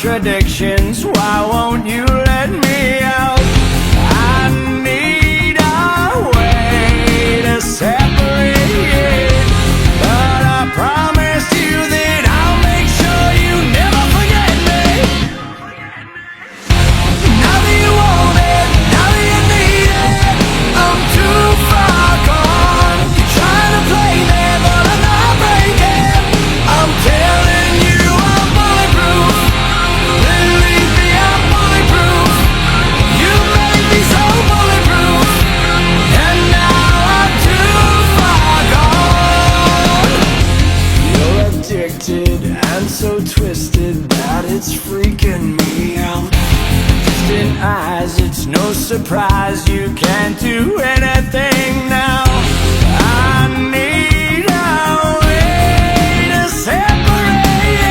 contradictions. Why won't you let me out? I need a way to separate, but I promise you that I'll make sure you never forget me. Now that you want it, now that you need it, I'm too far gone. You're trying to play me, but I'm not breaking. I'm telling you I'm bulletproof. Believe me, I'm bulletproof. You made me so bulletproof, and now I'm too far gone. You're addicted and so twisted that it's freaking me out. Distant eyes, it's no surprise you can't do anything now. I need a way to separate,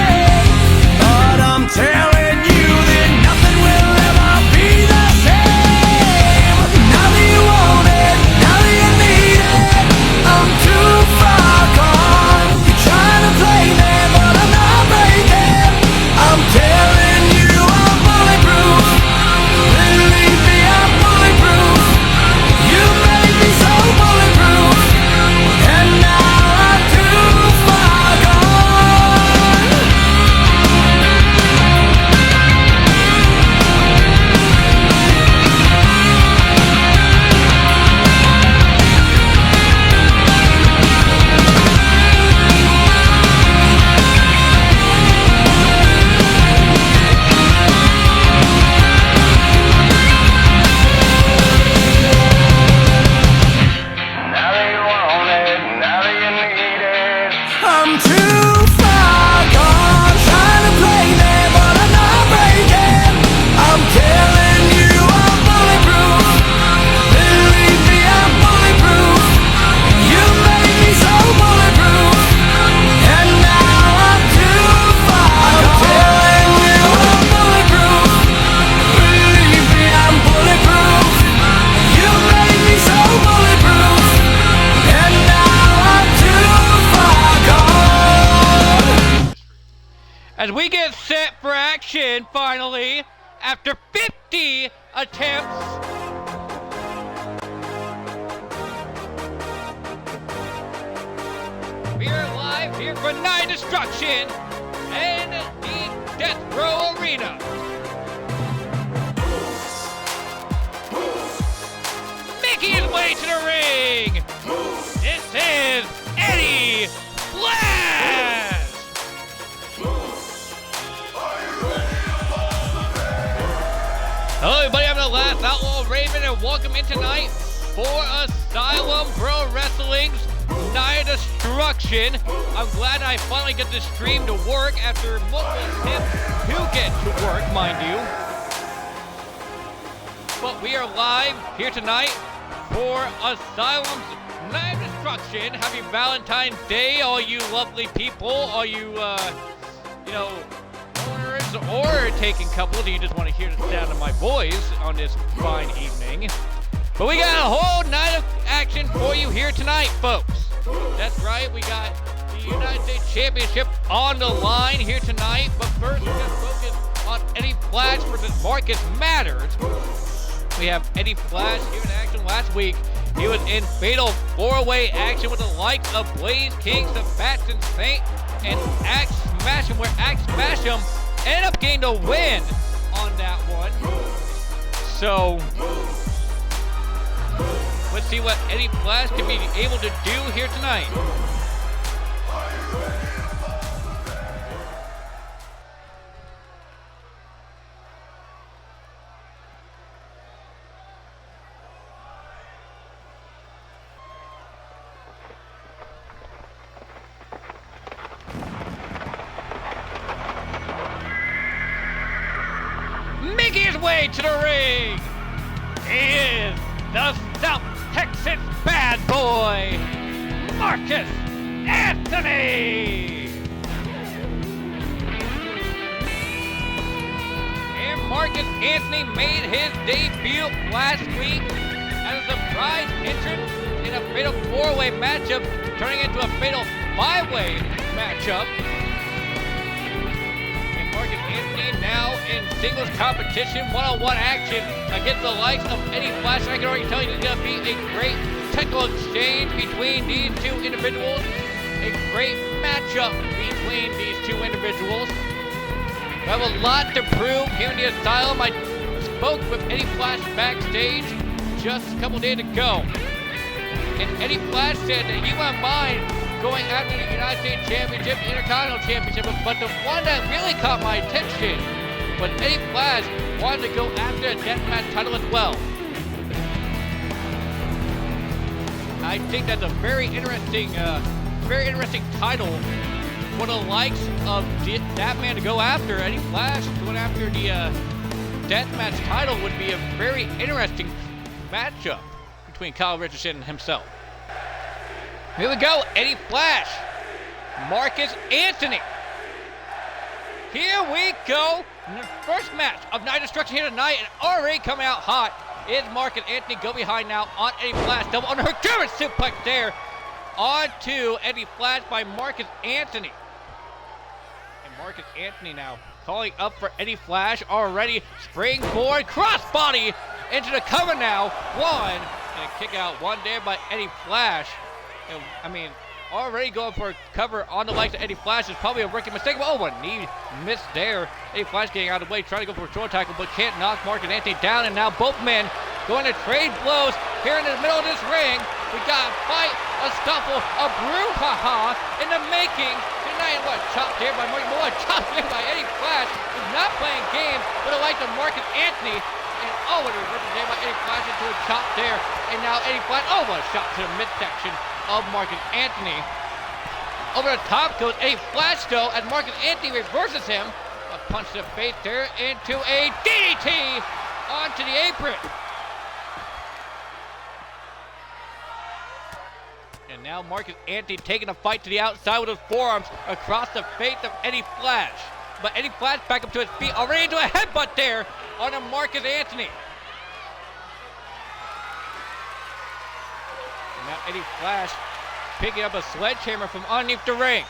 but I'm telling you that nothing will ever be the same. Now that you want it, now that you need it, I'm too far gone. You're trying to play me, but I'm not breaking. I'm telling you I'm bulletproof. Believe me, I'm bulletproof. You made me so bulletproof, and now I'm too far gone. Now that you want it, now that you need it, I'm too far gone. Trying to play me, but I'm not breaking. I'm telling you I'm bulletproof. Believe me, I'm bulletproof. You made me so bulletproof, and now I'm too far gone. I'm telling you I'm bulletproof. Believe me, I'm bulletproof. You made me so bulletproof, and now I'm too far gone. As we get set for action, finally, after 50 attempts. We are live here for Night Destruction in the Death Row Arena. Making his way to the ring, this is Eddie Flash! Hello everybody, I'm the Last Outlaw Raven, and welcome in tonight for Asylum Pro Wrestling's Night Destruction. I'm glad I finally get this stream to work after multiple attempts to get to work, mind you. But we are live here tonight for Asylum's Night Destruction. Happy Valentine's Day, all you lovely people, all you, owners or taking couples, and you just want to hear the sound of my voice on this fine evening. But we got a whole night of action for you here tonight, folks. That's right, we got the United States Championship on the line here tonight. But first, we're going to focus on Eddie Flash versus Marcus Matters. We have Eddie Flash here in action last week. He was in fatal four-way action with the likes of Blaze King, Sebastian Saint, and Axe Smash'em, where Axe Smash'em ended up getting the win on that one. So, let's see what Eddie Flash can be able to do here tonight. Making his way to the ring, he is the South Texas bad boy, Marcus Anthony. And Marcus Anthony made his debut last week as a surprise entrance in a fatal four-way matchup, turning into a fatal five-way matchup. And Marcus Anthony now in singles competition, one-on-one action against the likes of Eddie Flash. I can already tell you it's going to be a great technical exchange between these two individuals. A great matchup between these two individuals. We have a lot to prove here in the Asylum. I spoke with Eddie Flash backstage just a couple days ago. And Eddie Flash said that he wouldn't mind going after the United States Championship, the Intercontinental Championship, but the one that really caught my attention was Eddie Flash wanted to go after the deathmatch title as well. I think that's a very interesting title for the likes of that man to go after. Eddie Flash going after the deathmatch title would be a very interesting matchup between Kyle Richardson and himself. Here we go, Eddie Flash, Marcus Anthony. Here we go, the first match of Night Destruction here tonight, and already coming out hot is Marcus Anthony. Go behind now on Eddie Flash, double on her German suplex there. On to Eddie Flash by Marcus Anthony. And Marcus Anthony now calling up for Eddie Flash, already springboard crossbody into the cover now. One, and a kick out, one there by Eddie Flash. And, I mean, already going for a cover on the likes of Eddie Flash is probably a rookie mistake. But oh, a knee missed there. Eddie Flash getting out of the way, trying to go for a short tackle, but can't knock Marcus Anthony down. And now both men going to trade blows here in the middle of this ring. We got a fight, a scuffle, a brouhaha in the making. Tonight, what? Chopped here by Marcus. Boy, chopped here by Eddie Flash, who's not playing games with the likes of Marcus Anthony. And oh, what a rip there by Eddie Flash into a chop there. And now Eddie Flash, oh, what a shot to the midsection of Marcus Anthony. Over the top goes Eddie Flash though, as Marcus Anthony reverses him. A punch to the face there into a DDT onto the apron. And now Marcus Anthony taking a fight to the outside with his forearms across the face of Eddie Flash. But Eddie Flash back up to his feet, already into a headbutt there on a Marcus Anthony. And now Eddie Flash picking up a sledgehammer from underneath the ring.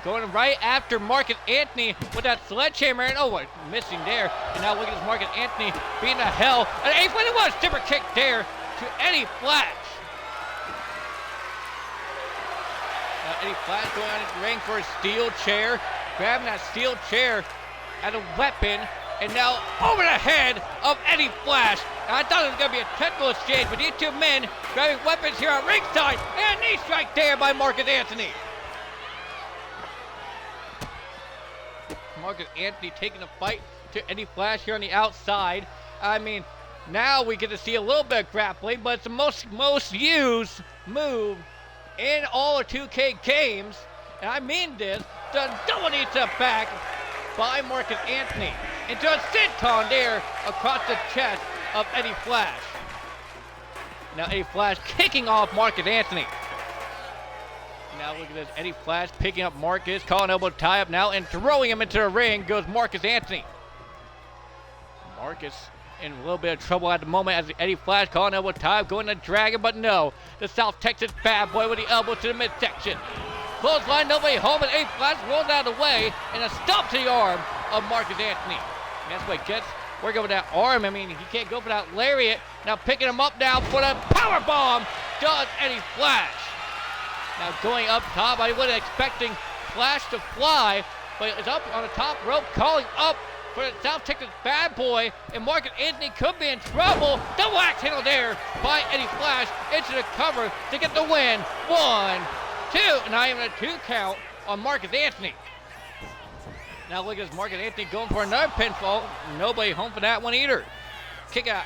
Going right after Marcus Anthony with that sledgehammer, and oh, what, missing there. And now look at this Marcus Anthony beating the hell. And Eddie Flash, what a super kick there to Eddie Flash. Now Eddie Flash going on the ring for a steel chair, grabbing that steel chair as a weapon, and now over the head of Eddie Flash. And I thought it was going to be a technical exchange, but these two men grabbing weapons here on ringside, and a knee strike there by Marcus Anthony. Marcus Anthony taking a fight to Eddie Flash here on the outside. I mean, now we get to see a little bit of grappling, but it's the most used move in all of 2K games, and I mean this, the double knee to the back by Marcus Anthony into a senton there across the chest of Eddie Flash. Now Eddie Flash kicking off Marcus Anthony. Now look at this, Eddie Flash picking up Marcus, calling elbow tie up now, and throwing him into the ring goes Marcus Anthony. Marcus in a little bit of trouble at the moment as Eddie Flash calling elbow tie up, going to Dragon, but no. The South Texas bad boy with the elbow to the midsection. Clothesline, nobody home, and Eddie Flash rolls out of the way, and a stomp to the arm of Marcus Anthony. And that's what gets working with that arm. I mean, he can't go for that lariat. Now picking him up now for the power bomb does Eddie Flash. Now going up top, I wasn't expecting Flash to fly, but it's up on the top rope, calling up for the South Texas bad boy, and Marcus Anthony could be in trouble. Double axe handle there by Eddie Flash into the cover to get the win. 1, 2, and not even a 2 count on Marcus Anthony. Now look at this, Marcus Anthony going for another pinfall. Nobody home for that one either. Kick out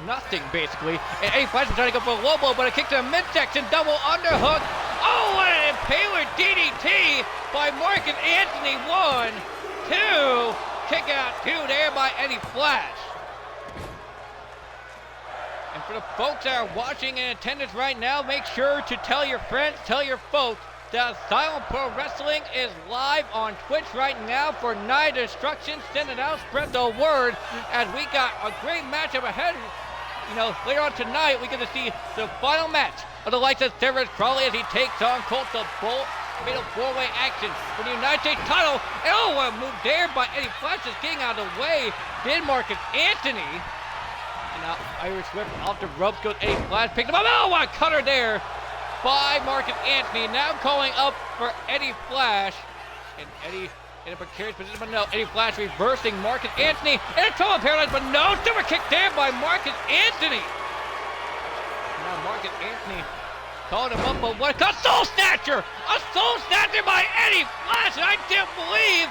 nothing basically. And Eddie Flash is trying to go for a low blow, but a kick to the midsection, double underhook. Oh, what an impaler DDT by Marcus Anthony. 1, 2, kick out 2 there by Eddie Flash. And for the folks that are watching in attendance right now, make sure to tell your friends, tell your folks that Asylum Pro Wrestling is live on Twitch right now for Night Destruction. Send it out, spread the word, as we got a great matchup ahead. You know, later on tonight, we get to see the final match of the likes of Cyrus Crawley as he takes on Colt the Bolt Fatal four-way action for the United States title. Oh, a move there by Eddie Flash just getting out of the way. Did Marcus Anthony. And now Irish Whip off the ropes goes Eddie Flash. Picked him up. Oh, a cutter there by Marcus Anthony. Now calling up for Eddie Flash. And Eddie in a precarious position, but no. Eddie Flash reversing Marcus Anthony. And a total paralyzed, but no. Super kick there by Marcus Anthony. Now Marcus Anthony called him up, but what a soul snatcher! A soul snatcher by Eddie Flash, and I didn't believe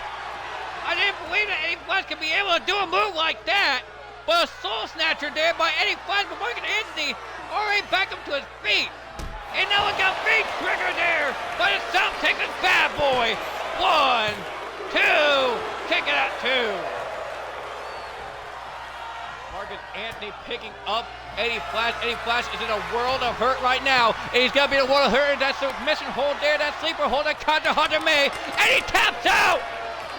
that Eddie Flash could be able to do a move like that. But a soul snatcher there by Eddie Flash, but Marcus Anthony already back up to his feet. And now we got big trigger there by the South Texas bad boy. 1, 2, kick it at 2. Marcus Anthony picking up Eddie Flash. Eddie Flash is in a world of hurt right now. And he's got to be in a world of hurt. And that's the mission hold there. That sleeper hold that Contra Hunter May. And he taps out.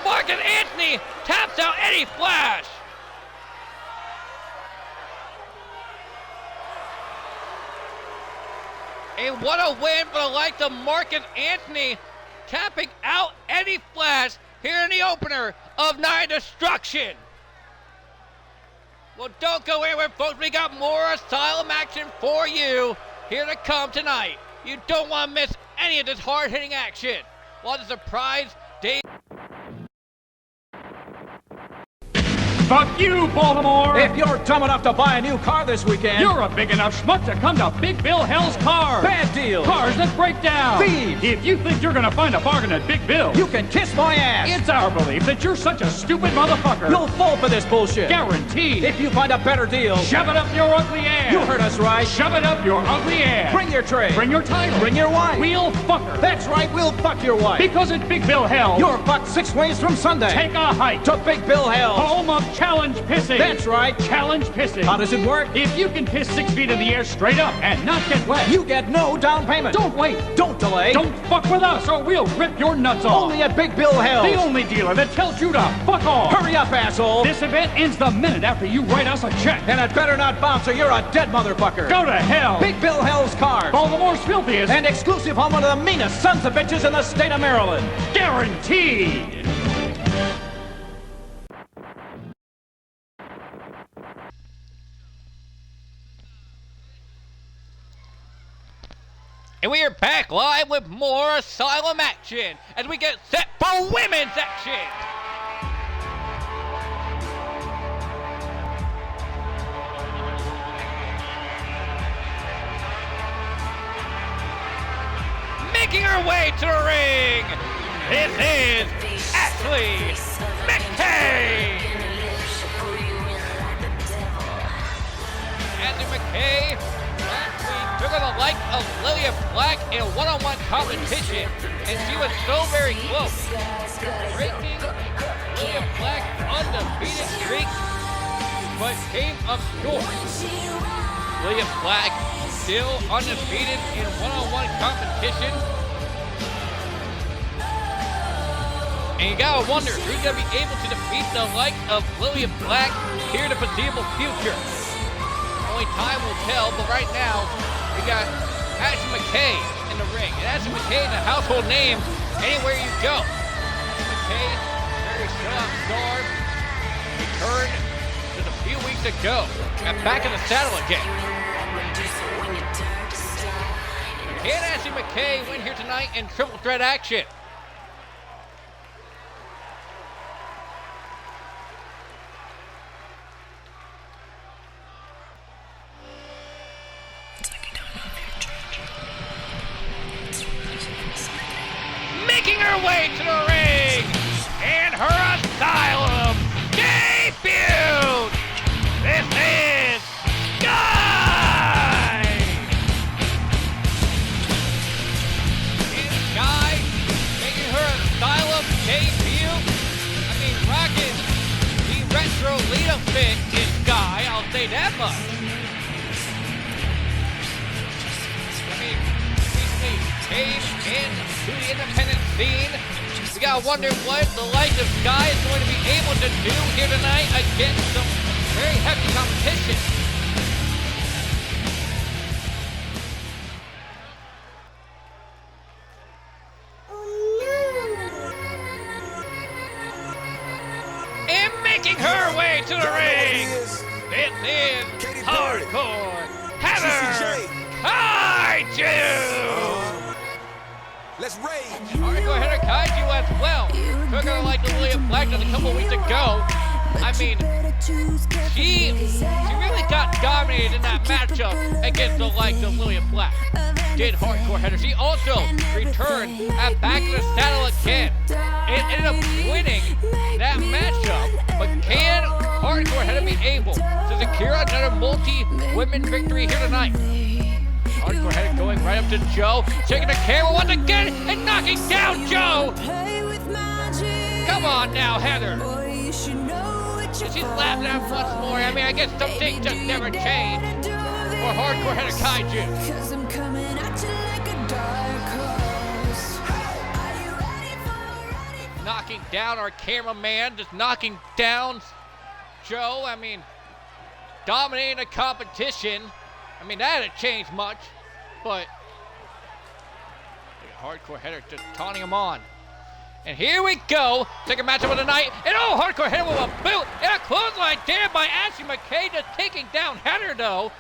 Marcus Anthony taps out Eddie Flash. And what a win for the likes of Marcus Anthony, tapping out Eddie Flash here in the opener of Night of Destruction. Well, don't go anywhere, folks. We got more Asylum action for you here to come tonight. You don't want to miss any of this hard-hitting action. Well, the surprise Dave. Fuck you, Baltimore! If you're dumb enough to buy a new car this weekend, You're a big enough schmuck to come to Big Bill Hell's Cars! bad deal. Cars that break down! Thieves. If you think you're gonna find a bargain at Big Bill, You can kiss my ass. it's our belief that you're such a stupid motherfucker. You'll fall for this bullshit. Guaranteed. If you find a better deal, Shove it up your ugly ass! you heard us right. Shove it up your ugly ass! Bring your tray. Bring your title! Bring your wife. We'll fuck her! That's right, we'll fuck your wife. Because at Big Bill Hell, You're fucked 6 ways from Sunday. take a hike to Big Bill Hell. home of challenge pissing! That's right. Challenge pissing! How does it work? If you can piss 6 feet in the air straight up and not get wet, You get no down payment. don't wait! Don't delay. Don't fuck with us or we'll rip your nuts off! Only at Big Bill Hell. The only dealer that tells you to fuck off! Hurry up, asshole. This event ends the minute after you write us a check! And it better not bounce or you're a dead motherfucker. Go to hell! Big Bill Hell's Cars. Baltimore's filthiest And exclusive home of the meanest sons of bitches in the state of Maryland. guaranteed! And we are back live with more Asylum action as we get set for women's action. Making her way to the ring, this is Ashley McKay. Ashley McKay last week took on the like of Lilia Black in a one-on-one competition, and she was so very close, breaking Lilia Black's undefeated streak, but came up short. Lilia Black still undefeated in one-on-one competition. And you gotta wonder who's gonna be able to defeat the like of Lilia Black here in the foreseeable future. Only time will tell, but right now we got Ashley McKay in the ring. And Ashley McKay is a household name anywhere you go. Ashley McKay, very strong star, returned just a few weeks ago and back in the saddle again. Can Ashley McKay win here tonight in triple threat action? Making her way to the ring and her Asylum debut. This is Sky. And Sky making her Asylum debut. I mean, rocking the retro Lita fit is Sky. I'll say that much. I mean, recently came into the independent scene. We gotta wonder what the likes of Sky is going to be able to do here tonight against some very hefty competition. into the ring. It is Hardcore Heather Kaiju. Let's rage. Hardcore Heather Kaiju as well. Took her like the William Black just a couple weeks ago. I mean, she really got dominated in that matchup against the likes of William Black. Did Hardcore Heather. She also returned at Back in the Saddle again and ended up winning that matchup. But can Hardcore Heather be able to secure another multi-women victory here tonight? Hardcore Heather going right up to Joe, taking the camera once again and knocking down Joe. Come on now, Heather. She's laughing at once more. I mean, I guess some things just never change for Hardcore Heather Kaiju. Knocking down our cameraman, just knocking down Joe. I mean, dominating the competition. I mean, that hadn't changed much, but Hardcore Heather just taunting him on. And here we go, second matchup of the night, and oh, Hardcore Heather with a boot, and a clothesline there by Ashley McKay, just taking down Heather though.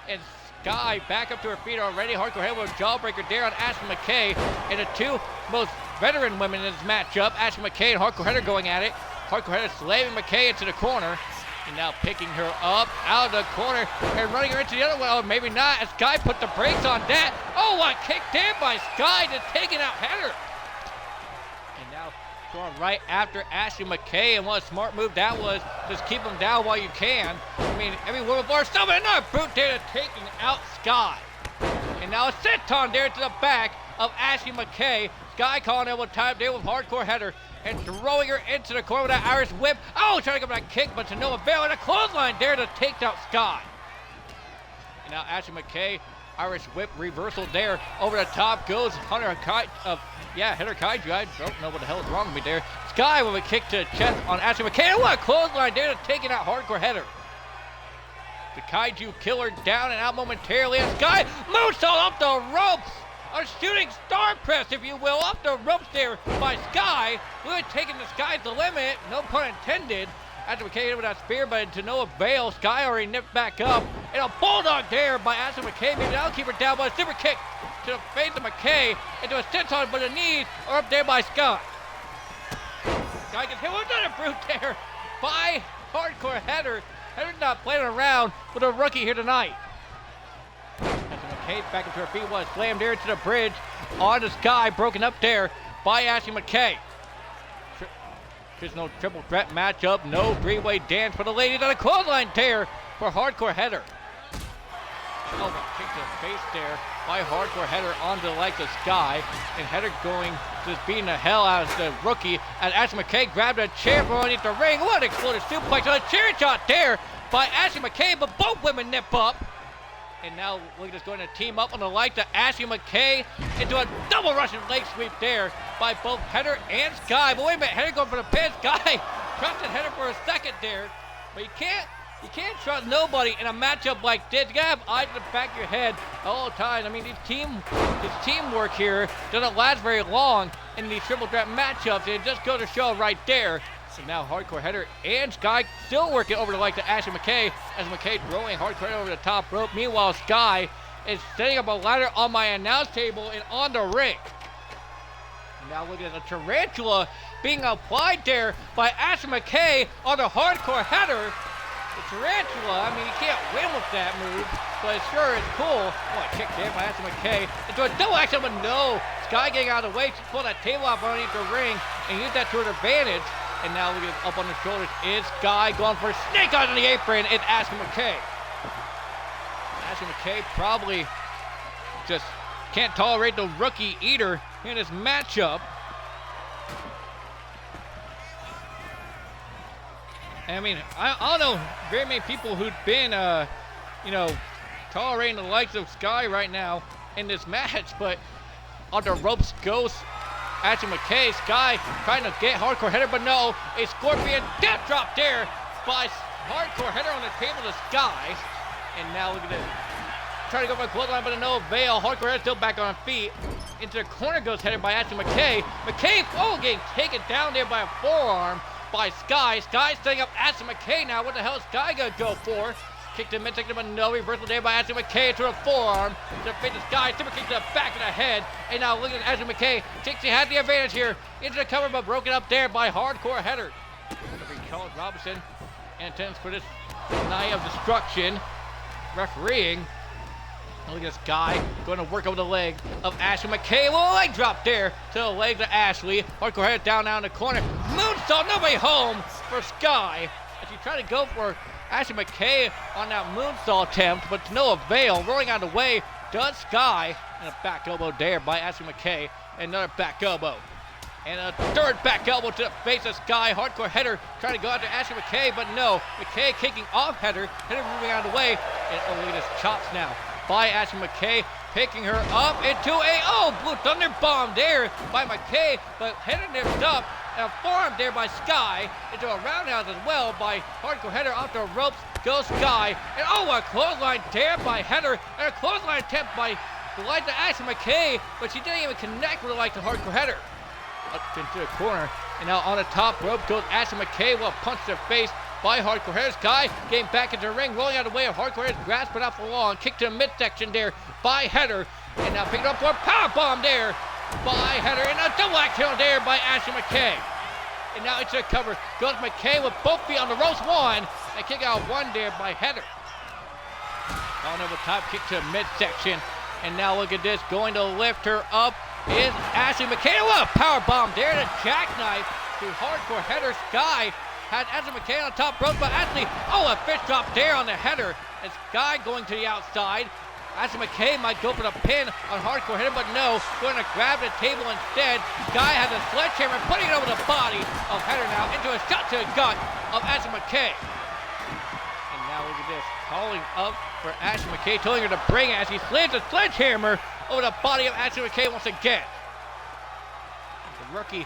And Sky back up to her feet already. Hardcore Heather with a jawbreaker there on Ashley McKay, and the two most veteran women in this matchup, Ashley McKay and Hardcore Heather going at it. Hardcore Heather slaving McKay into the corner, and now picking her up out of the corner and running her into the other one. Oh, maybe not, as Sky put the brakes on that. Oh, what kick there by Sky, just taking out Heather. And now going right after Ashley McKay, and what a smart move that was. Just keep him down while you can. I mean, every woman for herself, and another brute there taking out Sky. And now a senton there to the back of Ashley McKay. Sky calling it one time there with Hardcore Heather and throwing her into the corner with that Irish whip. Oh, trying to get that kick, but to no avail. And a clothesline there to take out Sky. And now Ashley McKay, Irish whip reversal there. Over the top goes Heather Kaiju. I don't know what the hell is wrong with me there. Sky with a kick to the chest on Ashley McKay. And what a clothesline there to taking out Hardcore Heather. The Kaiju killer down and out momentarily. And Sky moonsault off the ropes. A shooting star press, if you will, off the ropes there by Sky. Really taking the Sky to the limit, no pun intended. After McKay hit with that spear, but to no avail. Sky already nipped back up. And a bulldog there by Ashley McKay. Maybe that'll keep her down, but a super kick to the face of McKay. Into a senton, but the knees are up there by Sky. Sky gets hit with another brute there by Hardcore Heather. Heather's not playing around with a rookie here tonight. McKay back into her feet, was slammed there to the bridge on the Sky, broken up there by Ashley McKay. There's no triple threat matchup, no three-way dance for the ladies on a clothesline tear for Hardcore Heather. Oh, but kick to the face there by Hardcore Heather onto the like of Sky, and Heather going just beating the hell out of the rookie, and Ashley McKay grabbed a chair from underneath the ring. What an exploded suplex on a chair shot there by Ashley McKay, but both women nip up. And now we're just going to team up on the light to Ashley McKay into a double Russian leg sweep there by both Heather and Sky. But wait a minute, Heather going for the pin. Sky trusted Heather for a second there. But you can't trust nobody in a matchup like this. You gotta have eyes in the back of your head at all times. I mean, this teamwork here doesn't last very long in these triple threat matchups. And it just goes to show right there. So now Hardcore Heather and Sky still working over the like to Ashley McKay, as McKay throwing Hardcore Heather over the top rope. Meanwhile, Sky is setting up a ladder on my announce table and on the ring. Now look at the tarantula being applied there by Ashley McKay on the Hardcore Heather. The tarantula, I mean, you can't win with that move, but it sure is cool. Oh, a kick there by Ashley McKay into a double action, but no. Sky getting out of the way. She pulled that table off underneath the ring and used that to her advantage. And now look at it, up on the shoulders is Sky going for a snake on the apron. It's Ashley McKay. Ashley McKay probably just can't tolerate the rookie either in this matchup. I mean, I don't know very many people who've been, tolerating the likes of Sky right now in this match, but on the ropes goes Ashley McKay. Sky trying to get Hardcore Heather, but no. A scorpion death drop there by Hardcore Heather on the table to Sky. And now look at this. Trying to go for a clothesline, but no avail. Hardcore Heather still back on her feet. Into the corner goes Heather by Ashley McKay. McKay, getting taken down there by a forearm. by Sky. Sky setting up Ashley McKay now. What the hell is Sky gonna go for? Kick to midsection, but no reversal there by Ashley McKay to her forearm. To face the Sky, super kick to the back of the head. And now look at Ashley McKay. She had the advantage here. Into the cover, but broken up there by Hardcore Header. Charles Robinson in attendance for this night of destruction. Refereeing. And look at this guy going to work over the leg of Ashley McKay. Well, leg drop there to the legs of Ashley. Hardcore Header down in the corner. Moonsault, nobody home for Sky. As she tried to go for Ashley McKay on that moonsault attempt, but to no avail. Rolling out of the way does Sky. And a back elbow there by Ashley McKay. Another back elbow. And a third back elbow to the face of Sky. Hardcore Header trying to go after Ashley McKay, but no. McKay kicking off Header. Header moving out of the way. And oh, look at this chops now by Ashley McKay. Picking her up into a, Blue Thunder bomb there by McKay. But Header nipped up. And a forearm there by Sky. Into a roundhouse as well by Hardcore Header off the ropes. Goes Sky. And a clothesline there by Header. And a clothesline attempt by the light to Ashley McKay. But she didn't even connect with the light to Hardcore Header. Up into the corner, and now on the top rope goes Ashley McKay. Well, punched to the face by Hardcore Header. Sky getting back into the ring, rolling out of the way of Hardcore Header's grasp, but off the wall, and kick to the midsection there by Header, and now picking up for a power bomb there by Header, and a double axe handle there by Ashley McKay. And now into the cover goes McKay with both feet on the ropes, one, and kick out one there by Header. On over top, kick to the midsection, and now look at this, going to lift her up is Ashley McKay. What a power bomb there to jackknife to Hardcore Header. Sky had Ashley McKay on the top rope, but Ashley, a fish drop there on the Header. And Sky going to the outside. Ashley McKay might go for the pin on Hardcore Header, but no, going to grab the table instead. Sky has a sledgehammer, putting it over the body of Header now into a shot to the gut of Ashley McKay. And now look at this, calling up for Ashley McKay, telling her to bring it as he slams a sledgehammer over the body of Ashley McKay once again. The rookie,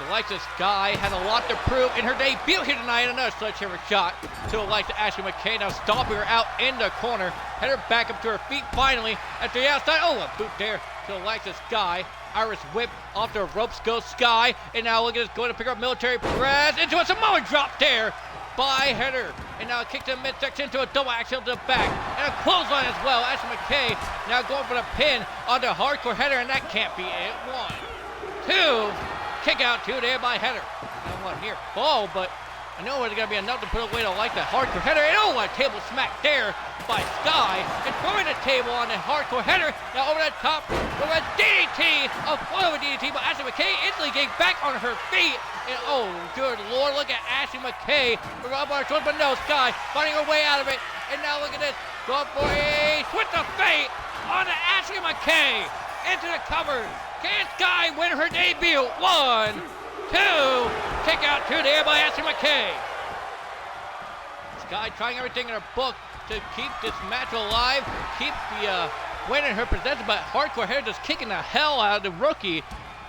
the likes of Sky, had a lot to prove in her debut here tonight. Another sledgehammer shot to the likes of Ashley McKay, now stomping her out in the corner. Header back up to her feet finally at the outside. A boot there to the likes of Sky. Irish whip off the ropes goes Sky, and now look at this, going to pick up military press into a Samoan drop there by Header, and now a kick to the midsection to a double axe handle to the back, and a clothesline as well. Ashley McKay now going for the pin onto Hardcore Header, and that can't be it. 1, 2, kick out, 2 there by Header. Now one near fall, but I know it's going to be enough to put away to like the Hardcore Header, and a table smack there by Sky, and throwing the table on the Hardcore Header. Now over the top, with a DDT, a foot over DDT, but Ashley McKay instantly getting back on her feet. And oh, good Lord, look at Ashley McKay. We're up on her shoulders, but no, Sky finding her way out of it. And now look at this, going for a switch of fate on to Ashley McKay. Into the cover. Can Sky win her debut? 1, 2, kick out 2 there by Ashley McKay. Sky trying everything in her book to keep this match alive, keep the win in her possession, but Hardcore Header just kicking the hell out of the rookie.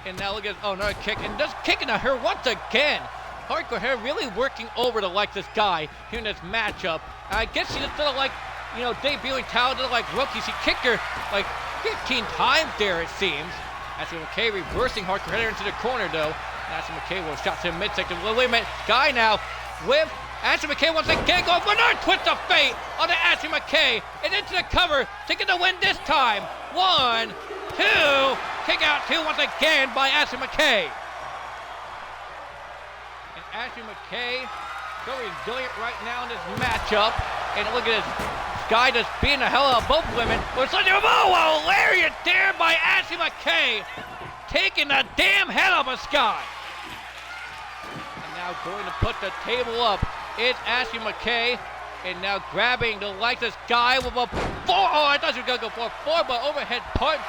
And now look at, another kick, and just kicking at her once again. Hardcore Header really working over to like this guy here in this matchup. I guess she just sort of like, debuting talented like rookie. She kicked her like 15 times there, it seems. Ashley McKay reversing Hardcore Header into the corner, though. Ashley McKay will shot to the midsection. Well, wait a minute, Sky now with Ashley McKay once again going for another twist of fate on to Ashley McKay, and into the cover, taking the win this time. 1, 2, kick out 2 once again by Ashley McKay. And Ashley McKay so resilient right now in this matchup. And look at this, Sky just beating the hell out of both women. With such a lariat there by Ashley McKay, taking the damn head off of Sky. And now going to put the table up is Ashley McKay. And now grabbing the like this guy with a 4. Oh, I thought she was going to go for a 4, but overhead punch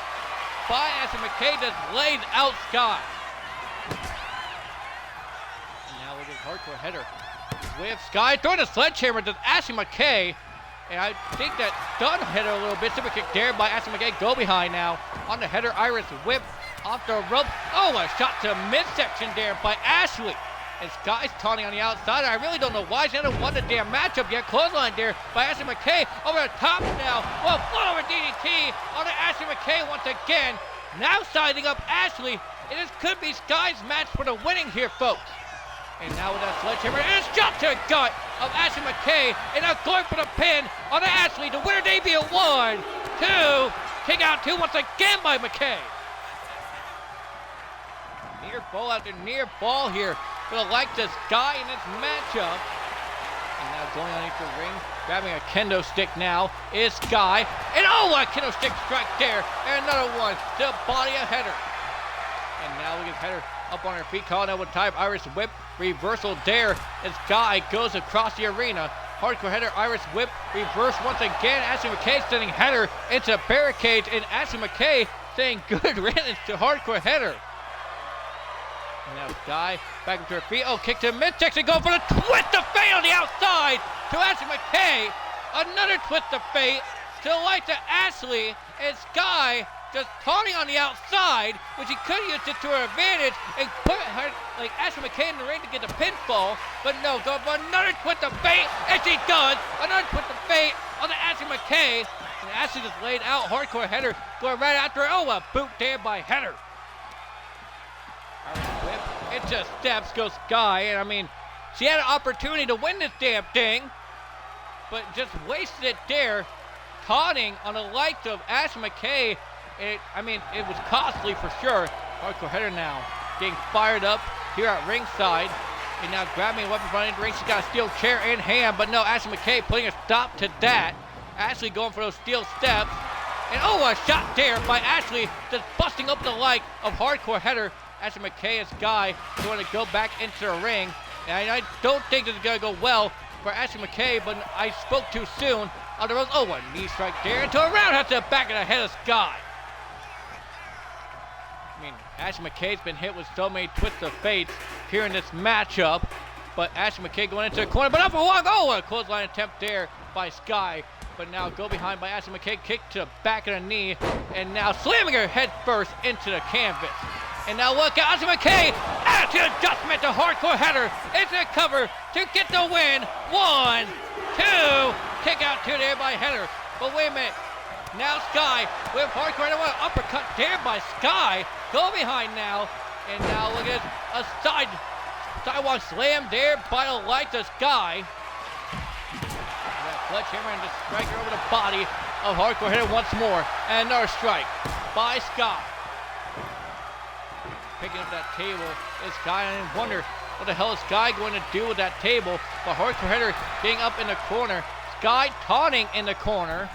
by Ashley McKay just lays out Sky. And now look at Hardcore Header with Sky throwing a sledgehammer to Ashley McKay. And I think that stunned Header a little bit. Super kick there by Ashley McKay. Go behind now on the Header. Irish whip off the rope. Oh, a shot to midsection there by Ashley. And Sky's taunting on the outside. I really don't know why she hasn't won the damn matchup yet. Clothesline there by Ashley McKay. Over the top now. Well, float over DDT on to Ashley McKay once again. Now siding up Ashley. And this could be Sky's match for the winning here, folks. And now with that sledgehammer, and it's shot to the gut of Ashley McKay, and now going for the pin on Ashley. The winner debut, 1, 2, kick out 2 once again by McKay. Near ball after near ball here for the like this guy in this matchup. And now going underneath the ring, grabbing a kendo stick now is Sky. And oh, a kendo stick strike there, and another one to the body of Heather. And now we get Heather up on her feet, calling out with type Irish whip reversal there as Guy goes across the arena. Hardcore Header, Irish whip reverse once again. Ashley McKay sending Header into barricades, and Ashley McKay saying good riddance to Hardcore Header. And now Guy back into her feet. Oh, kick to midsection, going for the twist of fate on the outside to Ashley McKay. Another twist of fate to the light to Ashley, and Sky just taunting on the outside, which he could have used it to her advantage and put her, like Ashley McKay in the ring to get the pinfall, but no, go for another twist of fate, and she does. Another twist of fate on the Ashley McKay, and Ashley just laid out. Hardcore Header going right after her. Oh, a boot there by Header. Whip into steps goes Sky, and I mean, she had an opportunity to win this damn thing, but just wasted it there, taunting on the likes of Ashley McKay. It was costly for sure. Hardcore Header now getting fired up here at ringside, and now grabbing a weapon front into the ring. She's got a steel chair in hand, but no, Ashley McKay putting a stop to that. Ashley going for those steel steps, and oh, a shot there by Ashley, just busting up the like of Hardcore Header. Ashley McKay and Sky going to go back into the ring, and I don't think this is going to go well for Ashley McKay, but I spoke too soon on the ropes. Oh, a knee strike there into a roundhouse to the back of the head of Sky. I mean, Ashley McKay's been hit with so many twists of fates here in this matchup, but Ashley McKay going into the corner, but up for one. Oh, a clothesline attempt there by Sky, but now go behind by Ashley McKay, kick to the back of the knee, and now slamming her head first into the canvas. And now look at Ashley McKay, attitude adjustment to Hardcore Header into the cover to get the win. 1, 2, kick out 2 there by Header, but wait a minute. Now Sky with Hardcore Header, uppercut there by Sky. Go behind now, and now look at a sidewalk slam there by the light to Sky. Sledgehammer and just strike her over the body of Hardcore Header once more, and another strike by Sky. Picking up that table is Sky, and I wonder what the hell is Sky going to do with that table. But Hardcore Header getting up in the corner, Sky taunting in the corner.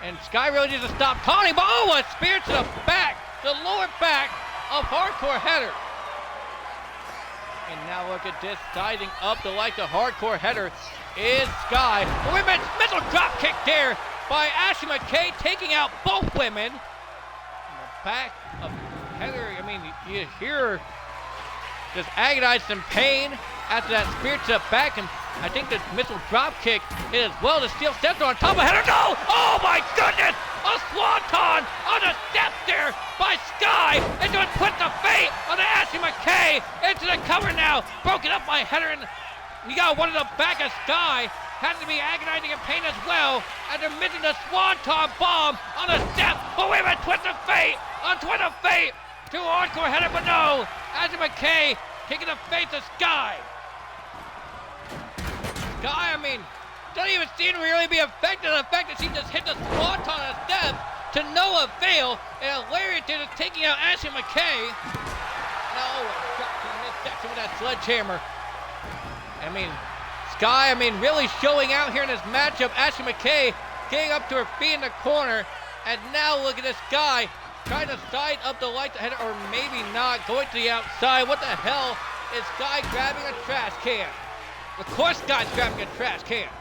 And Sky really needs to stop taunting, but oh, a spear to the back, the lower back of Hardcore Header. And now look at this, sizing up the like the Hardcore Header is Sky. But wait a minute, mental drop kick there by Ashley McKay, taking out both women. In the back of Heather, I mean, you hear her just agonized in pain after that spear to the back, and I think the missile drop kick hit as well. The steel steps on top of Header. No! Oh my goodness! A swanton on the steps there by Sky into a twist of fate on the Ashley McKay into the cover now. Broken up by Header, and you got one in the back of Sky. Has to be agonizing in pain as well after missing the swanton bomb on the steps. But wait a minute, twist of fate on twist of fate to Hardcore Header, but no! Ashley McKay kicking the face of Sky. Sky, I mean, doesn't even seem to really be affected. The fact that she just hit the swanton on the steps to no avail, and Lariat did it, taking out Ashley McKay. No, dropped to the midsection with that sledgehammer. I mean, Sky, really showing out here in this matchup. Ashley McKay getting up to her feet in the corner, and now look at this guy trying to side up the light ahead, or maybe not, going to the outside. What the hell is Sky grabbing a trash can? Of course Sky's grabbing a trash can.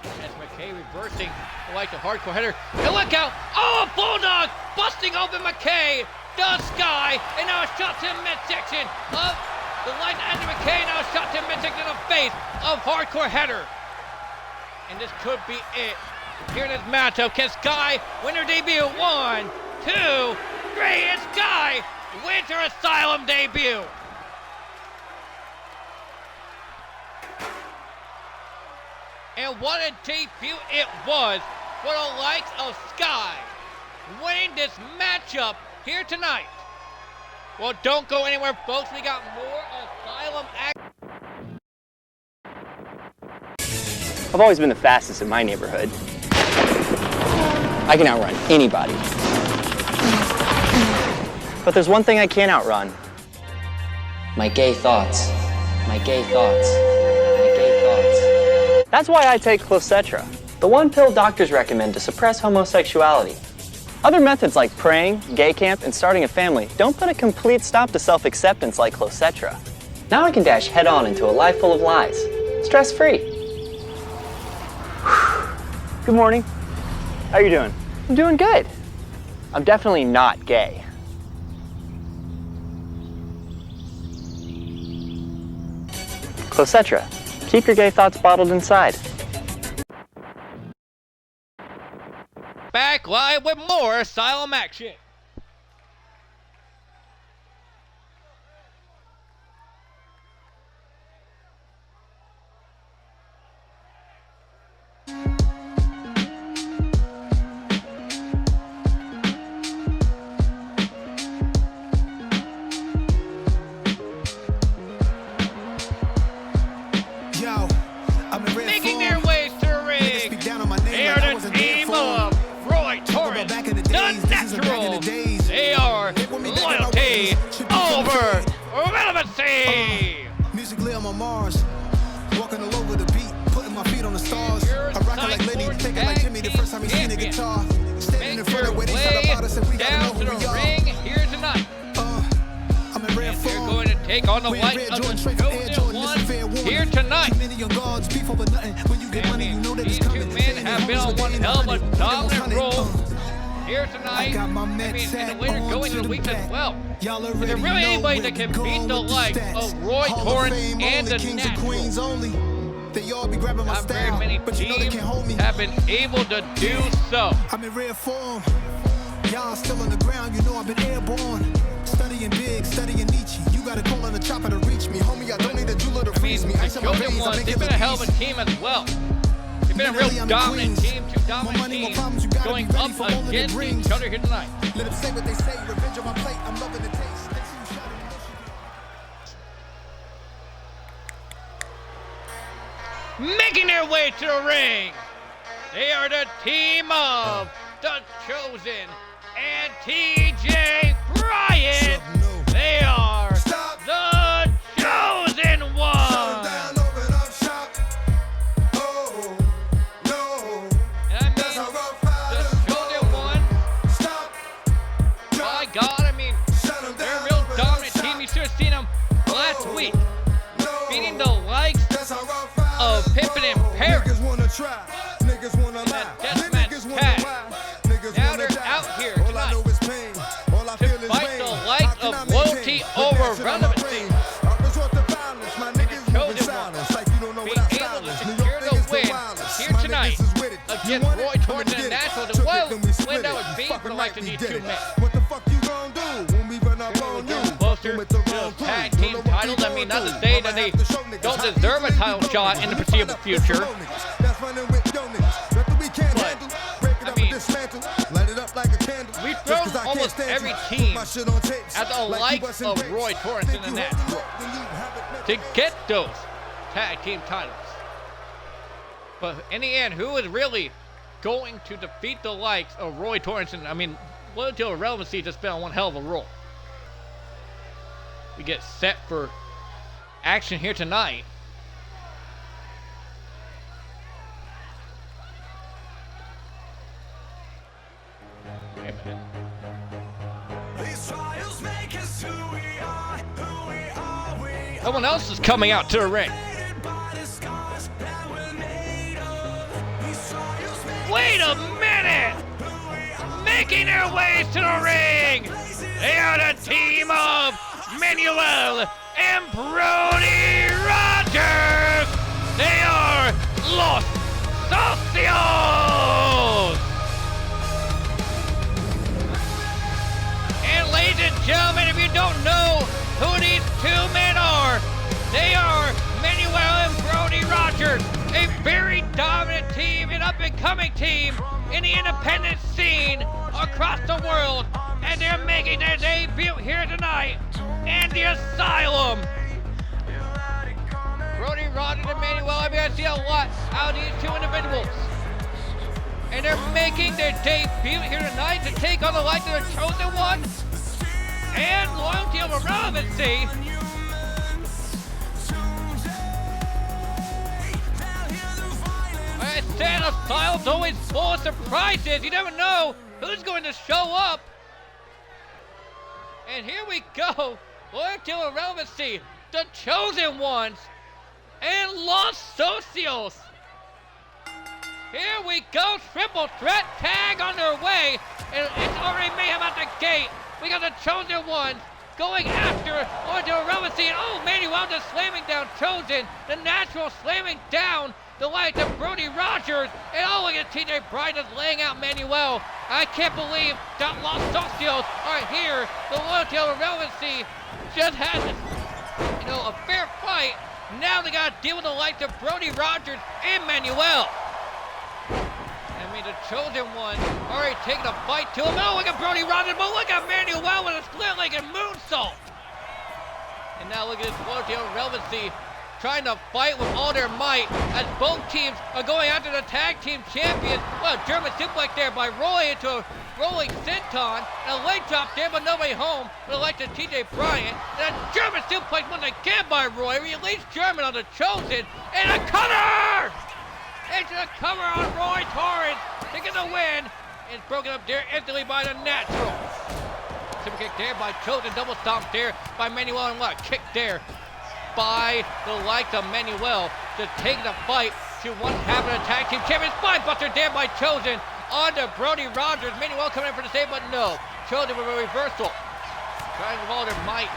As McKay reversing the light to Hardcore Header. And look out! Oh, a bulldog busting open McKay. Does Sky, and now a shot to the midsection of the light to McKay. Now a shot to the midsection in the face of Hardcore Header. And this could be it here in this matchup. Can Sky win her debut? 1, 2, 3, and Sky wins her Asylum debut. And what a debut it was for the likes of Sky, winning this matchup here tonight. Well, don't go anywhere, folks. We got more Asylum action. I've always been the fastest in my neighborhood. I can outrun anybody. But there's one thing I can't outrun. My gay thoughts. My gay thoughts. My gay thoughts. That's why I take Clocetra, the one pill doctors recommend to suppress homosexuality. Other methods like praying, gay camp, and starting a family don't put a complete stop to self-acceptance like Clocetra. Now I can dash head-on into a life full of lies, stress-free. Good morning. How are you doing? I'm doing good. I'm definitely not gay. Clocetra. Keep your gay thoughts bottled inside. Back live with more Asylum action. Making their ways to the ring, they are the team of Roy Torrance, the natural. They are loyalty over relevancy. Musically I'm on Mars, walking all over the beat, putting my feet on the stars. I rock it like Lenny, take it like Jimmy the first time he seen a guitar. Standing in front of where they said about us and we Down gotta to know the who we ring are. here tonight. I'm in rare And they're form. going to take on the light of the chosen one here tonight. And these two men have been on one hell of a dominant roll here tonight. And later going into the week as well. Is there really anybody that can beat the likes of Roy Torrance and the Natural? Not very many teams have been able to do so. I'm in rare form. Y'all still on the ground, you know I've been airborne. Studying big, studying Nietzsche. You got a call on the chopper to reach me. Homie, I don't need a jeweler to freeze me. The chosen ones, they've been a hell of a team as well. They've been a real dominant team, two dominant teams going up against each other here tonight. Let them say what they say, revenge on my plate, I'm loving the taste. Making their way to the ring, they are the team of The Chosen and TJ Bryant. They are the Chosen One. And I mean, the Chosen One, my God, I mean, they're a real dominant team. You should have seen them last week, beating the likes of Pippin and Paris. Niggas wanna try, niggas wanna lie, Deathmatch tag. Now they're out here tonight to fight the likes of loyalty over relevancy. And the chosen ones being able to secure the win here tonight against Roy Torrance and Natural. And what a win that would be for the likes of these two men. What the fuck you gonna do when we run up on you? Closer to the tag team titles. I mean, not to say that they don't deserve a title shot in the foreseeable future. But, I mean, we've thrown almost every team at the likes of Roy Torrance and the Natural to get those tag team titles. But in the end, who is really going to defeat the likes of Roy Torrance? And I mean, loyalty over relevancy just been on one hell of a roll. We get set for action here tonight. Wait a minute. Someone else is coming out to the ring. Wait a minute! Making their ways to the ring, they are the team of Manuel and Brody Rogers. They are Los Socios. And ladies and gentlemen, if you don't know who these two men are, they are Manuel and Brody Rogers, a very dominant team, an up-and-coming team in the independent scene across the world, and they're making their debut here tonight and the Asylum. Brody Rogers and Manuel, I mean, I see a lot out of these two individuals. And they're making their debut here tonight to take on the likes of the Chosen One and Loyalty of Irrelevancy. I said Asylum's always full of surprises. You never know who's going to show up. And here we go. Loyalty of Irrelevancy, the Chosen Ones, and Los Socios. Here we go, triple threat tag on their way, and it's already mayhem at the gate. We got the Chosen Ones going after Loyalty of Irrelevancy, and oh, Manuel just slamming down Chosen, the Natural slamming down the likes of Brody Rogers, and oh, look at TJ Bryant just laying out Manuel. I can't believe that Los Socios are here. The Loyalty of Irrelevancy just had, a fair fight. Now they got to deal with the likes of Brody Rogers and Manuel. I mean, the Chosen One already taking a fight to him. Oh, look at Brody Rogers, but look at Manuel with a split-legged moonsault. And now look at this Loyalty of Irrelevancy trying to fight with all their might as both teams are going after the tag team champions. Well, German suplex there by Roy into a rolling senton, and a leg drop there, but nobody home. But like to TJ Bryant, and a German suplex once again by Roy. Release German on the Chosen, and a cutter! Into the cover on Roy Torrance to get the win. It's broken up there instantly by the Natural. Super kick there by Chosen, double stomp there by Manuel, and what? Kick there by the likes of Manuel to take the fight to one half of the tag team champions. Spine buster there by Chosen onto Brody Rogers. Manuel coming in for the save, but no. Chosen with a reversal. Trying with all their might.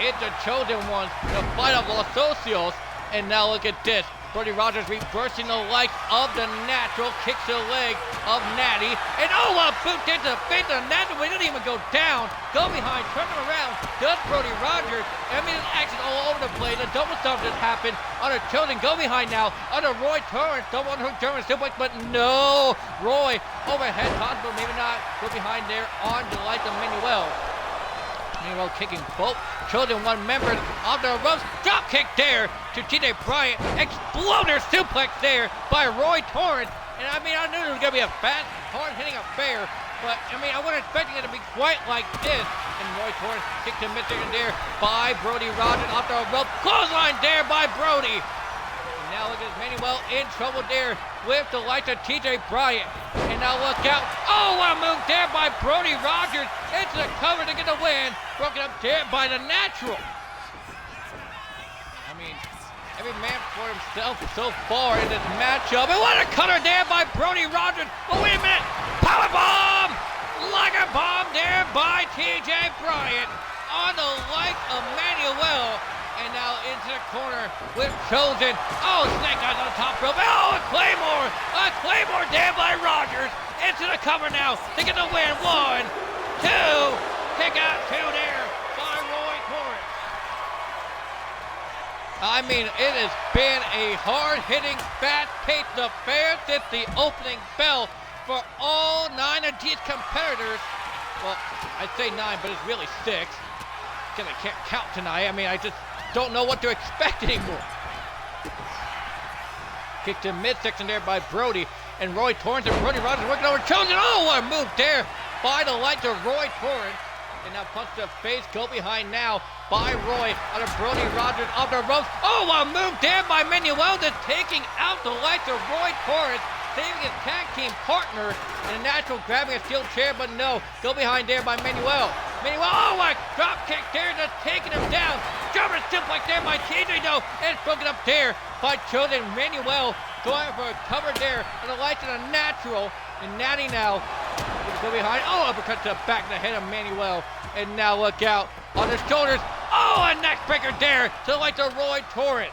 It's the Chosen Ones to fight off Los Socios. And now look at this. Brody Rogers reversing the likes of the Natural, kicks to the leg of Natty, and oh, a boot into the face of the Natural, but he didn't even go down. Go behind, turn him around, does Brody Rogers. I mean, there's action all over the place. A double stomp just happened on a Chosen. Go behind now, under Roy Torrance, double on her German suplex, but no. Roy, overhead toss, but maybe not. Go behind there on the likes of Manuel. Manuel kicking both Chosen One members off the ropes. Drop kick there to TJ Bryant. Exploder suplex there by Roy Torrance. And I mean, I knew it was going to be a fast, hard-hitting affair, but I mean, I wasn't expecting it to be quite like this. And Roy Torrance kicked to midsection there by Brody Rogers off the rope. Clothesline there by Brody. And now look at Manuel in trouble there with the likes of TJ Bryant. And now look out. Oh, what a move there by Brody Rogers into the cover to get the win. Broken up there by the Natural. I mean, every man for himself so far in this matchup. And what a cutter there by Brody Rogers. But wait a minute. Powerbomb! Liger bomb there by TJ Bryant on the like of Manuel. And now into the corner with Chosen. Oh, Snake Eyes on the top rope. Oh, a Claymore! A Claymore there by Rogers. Into the cover now to get the win. 1, 2. Kick out 2 there by Roy Torrance. I mean, it has been a hard-hitting, fast-paced affair since the opening bell for all 9 of these competitors. Well, I'd say 9, but it's really 6. Because I can't count tonight. I mean, I just don't know what to expect anymore. Kick to midsection there by Brody. And Roy Torrance and Brody Rogers working over Chosen. Oh, what a move there by the likes of Roy Torrance. And now punch to the face, go behind now by Roy on a Brody Rogers off the ropes. Oh, a move there by Manuel, just taking out the likes of Roy Torrance, saving his tag team partner, and a Natural grabbing a steel chair, but no. Go behind there by Manuel. Manuel, oh, what a drop kick there, just taking him down. German suplex there by TJ, though, and it's broken up there by Chosen. Manuel going for a cover there on the likes of the Natural, and Natty now. Go behind. Oh, uppercut to the back of the head of Manuel. And now look out on his shoulders. Oh, a neck breaker there to like the Roy Torrance.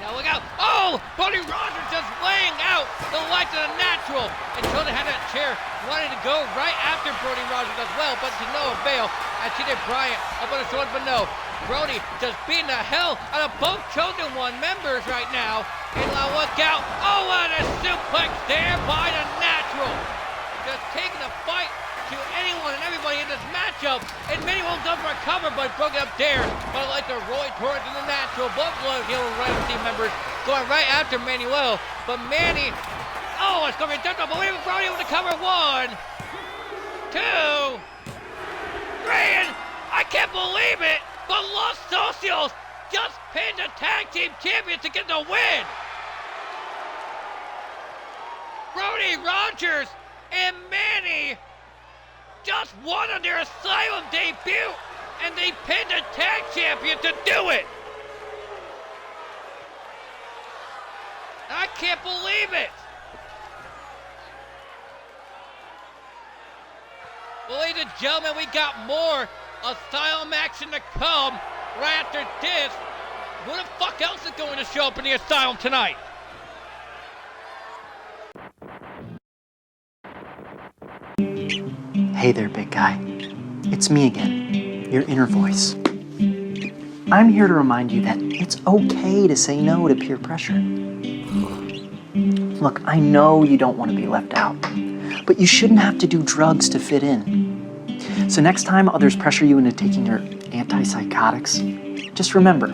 Now look out. Oh, Brody Rogers just laying out the likes of the Natural. And Chosen had that chair, wanted to go right after Brody Rogers as well, but to no avail. As TJ Bryant up on his shoulders, but no. Brody just beating the hell out of both Chosen One members right now. And now look out. Oh, what a suplex there by the Natural. Just taking the fight to anyone and everybody in this matchup. matchup, and Manny won't go for a cover, but broke up there. But like the Roy Torrance and the natural Buffalo Hill Rams team members going right after Manuel. But Manny, oh, it's going to be done. But wait, Brody with the cover. 1, 2, 3, and I can't believe it, but Los Socios just pinned the tag team champions to get the win. Brody Rogers and Manny just won on their Asylum debut, and they pinned the tag champion to do it. I can't believe it. Well, ladies and gentlemen, we got more Asylum action to come right after this. Who the fuck else is going to show up in the Asylum tonight? Hey there, big guy. It's me again, your inner voice. I'm here to remind you that it's okay to say no to peer pressure. Look, I know you don't want to be left out, but you shouldn't have to do drugs to fit in. So next time others pressure you into taking your antipsychotics, just remember,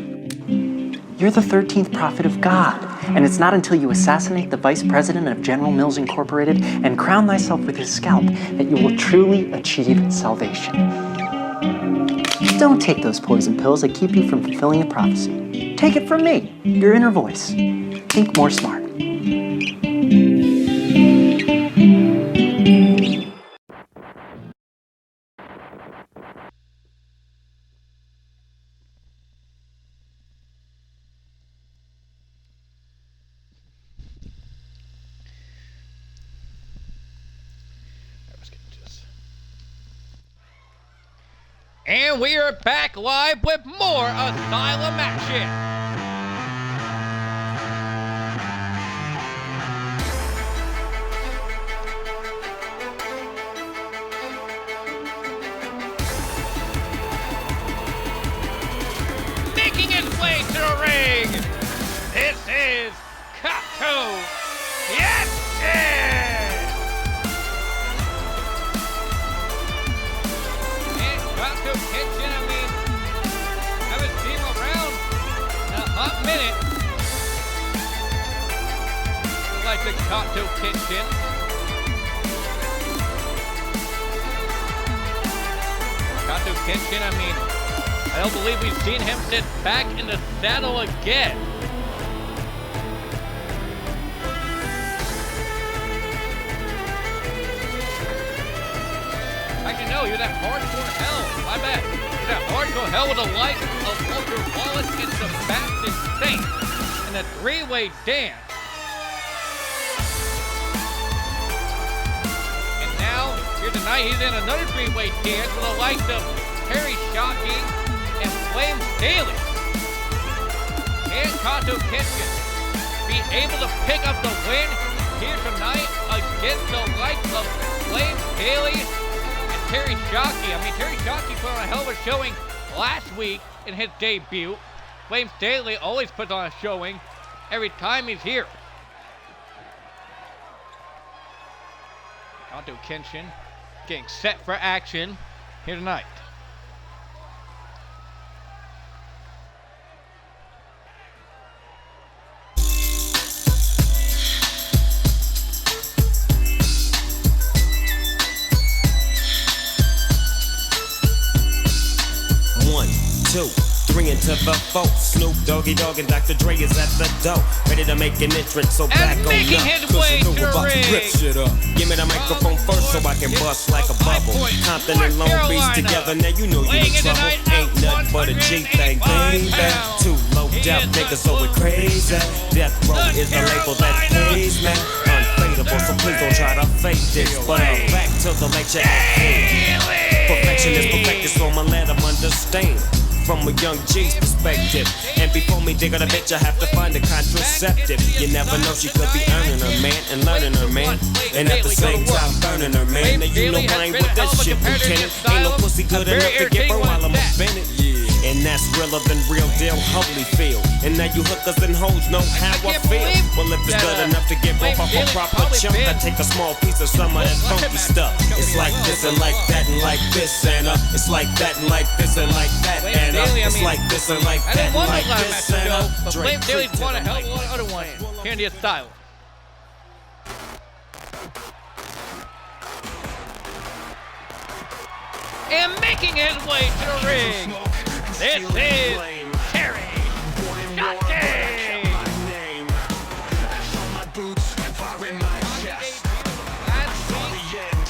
you're the 13th prophet of God, and it's not until you assassinate the vice president of General Mills Incorporated and crown thyself with his scalp that you will truly achieve salvation. Don't take those poison pills that keep you from fulfilling a prophecy. Take it from me, your inner voice. Think more smart. And we are back live with more Asylum action. Making his way to the ring, this is Kato. Yes! Kitchen, I mean, haven't seen him around in a hot minute. Like the Kato Kitchen. Kato Kitchen, I mean, I don't believe we've seen him sit back in the saddle again. Actually, no, you're that hardcore hell. My bad. You're that hardcore hell with the likes of Walter Wallace and Sebastian Saint in a three-way dance. And now, here tonight, he's in another three-way dance with the likes of Terry Shockey and Flame Staley. And Kato Kitchen be able to pick up the win here tonight against the likes of Flame Staley and Terry Shockey. I mean, Terry Shockey put on a hell of a showing last week in his debut. Flame Staley always puts on a showing every time he's here. Kato Kenshin getting set for action here tonight. Two, three into the four. Snoop Doggy Dogg and Dr. Dre is at the door, ready to make an entrance. So back on making up, his 'cause way you know to we're the about to ring. rip shit up. Give me the microphone first so I can bust like a bubble. Compton and Long Beach together, now you know you in trouble. Ain't nothing but a G thing, baby. Too low death niggas, so we're crazy. Death Row is the label that pays me. Unfadable, so please don't try to fake this. But back to the lecture at hand. Perfection is perfected, so I'ma let them understand from a young G's perspective. And before me dig on a bitch, I have to find a contraceptive. You never know, she could be earning her man and learning her man, and at the same time burning her man. Now you know I ain't with that shit, Lieutenant. Ain't no pussy good enough to get her while I'm offended. And that's realer than real deal Holyfield. And now you hookers and hoes know how I feel. Well, if it's good enough to get both off a proper chunk, I take a small piece of some of that funky stuff. It's like this and like that and like this and it's like that and like this and like that and it's like this and like that and like this and but Flame Daly's won a hell of a lot of other ones here in the Asylum. And making his way to the ring, this is Terry Shockey.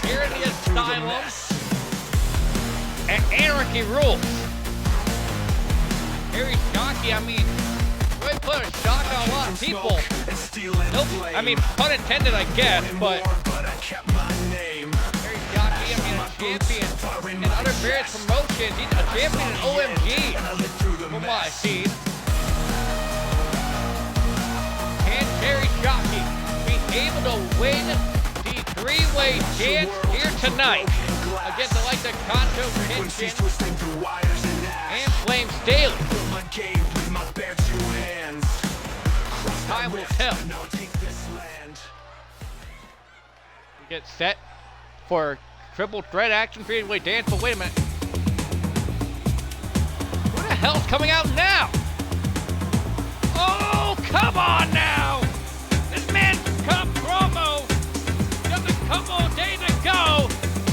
Here in the Asylum, and Anarchy rules. Terry Shockey, I mean, really put a shock on a lot of people. Nope, I mean, pun intended, I guess, but Terry Shockey, I mean, a champion in other various promotions. He's a champion in OMG, from what I see. Can Terry Shockey be able to win the three-way dance here tonight against the likes of Kanto Kenshin and Flame Daly? Time will tell. We get set for triple threat action three-way dance, but wait a minute. Who the hell's coming out now? Oh, come on now! This man cut promo just a couple of days ago,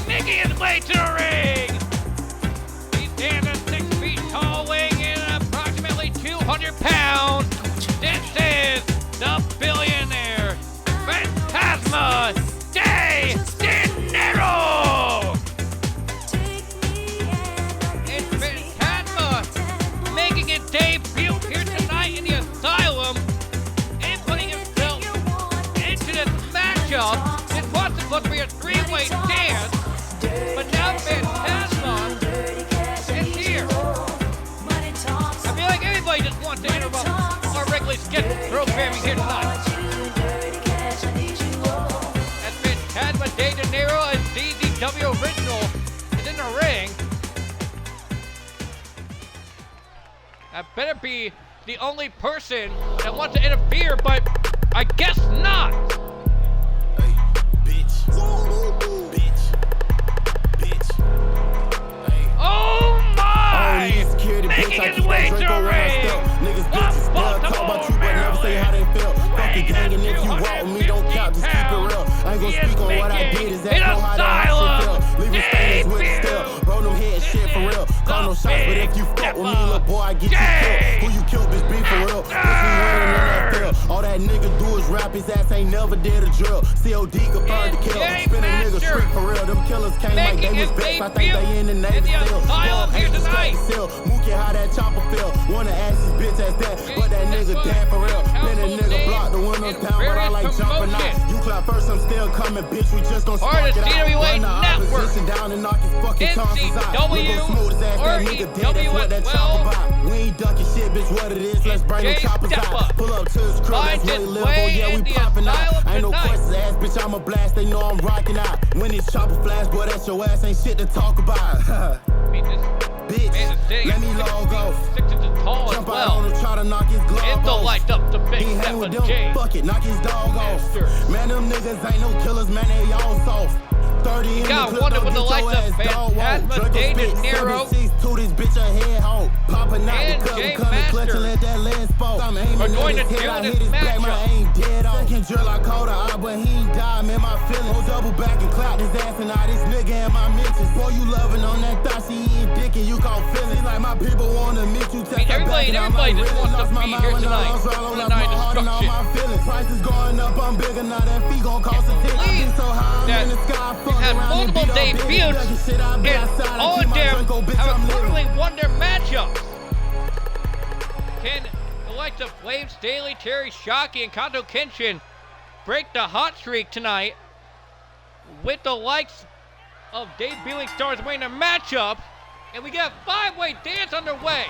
making his way to the ring! He stands at 6 feet tall, weighing in approximately 200 pounds. This is the billionaire, Phantasma De Dinero! And Phantasma making his debut here tonight in the Asylum and putting himself into this matchup. This was supposed to be a three-way dance, but now Phantasma is here. I feel like everybody just wants to interrupt our regularly scheduled programming here tonight. As Phantasma De Dinero and DZW Original is in the ring. I better be the only person that wants to interfere, but I guess not. Hey, bitch. Bitch. Bitch. Hey. Oh my! Security, Making bitch, I his keep way that to Draco the when I ring. step. Niggas bitches still talk about you, but never say how they feel. Fuck the gang, and if you walk with me, don't count, just keep it real. I ain't gonna speak on what I did, is that know how that shit feel. Leave it stainless with the still. Roll them head shit for real. Call no shots, but if you fuck with me, little boy, I get you killed. Who you killed, bitch, be for real. Bitch, we winning in that field. All that nigga do is rap, his ass ain't never did a drill. COD confirmed to kill. Spin a nigga street for real. Them killers came like they was best. I think they in the Navy still. Mookie, how that chopper feel. Wanna ask his bitch as that, but that nigga dead for real. Been a nigga block the windows down, but I like jumping out. You clap first, I'm still coming, bitch. We just gon' spark it out. Run the opposition down and knock his fucking tonsils out. We gon' smooth his ass, that nigga dead. That's what that chopper about. We ain't ducking shit, bitch. What it is? Let's bring them choppers out. Pull up to his crib, that's where he live. Oh yeah, we popping out. Ain't no questions asked, bitch. I'm a blast. They know I'm rocking out. When it's chopper flash, boy, that's your ass. Ain't shit to talk about. Bitch, let me log off. 6 inches tall Jump as out on well. him, try to knock his glove And they'll off. light up the big He step hang with of them, James. fuck it, knock his dog off. Sure. Man, them niggas ain't no killers, man, they all soft. 30 in God, the clip, wonder don't what the get likes your of ass dog Phantasma walk. De Draco spit, Dinero 7-6 to this bitch a head hole. Popping out and the cup, Jay coming clutch Master and let that lens fall. I'm aiming are going at to his do head, I this hit his back, my matchup. aim dead on. Second drill, I caught her eye, but he ain't died, man, my feelings. Hold double back and clap his ass, and now this nigga in my mentions. Boy, you loving on that thought, she ain't dick and you call feelings. Like my people wanna meet you, test her back, and I'm like, really lost my mind when I lost all my heart and all my feelings. Prices going up, I'm bigger now, that fee gon' cost a tick. I be so high, I'm in the sky, fuck Had around and multiple beat up debuts, shit, I be and outside, I all keep of my them Draco, bitch, have I'm living. accordingly won their matchups. Can the likes of Flame Daly, Terry Shockey, and Kanto Kenshin break the hot streak tonight with the likes of debuting stars winning their matchup, and we get a 5-way dance underway.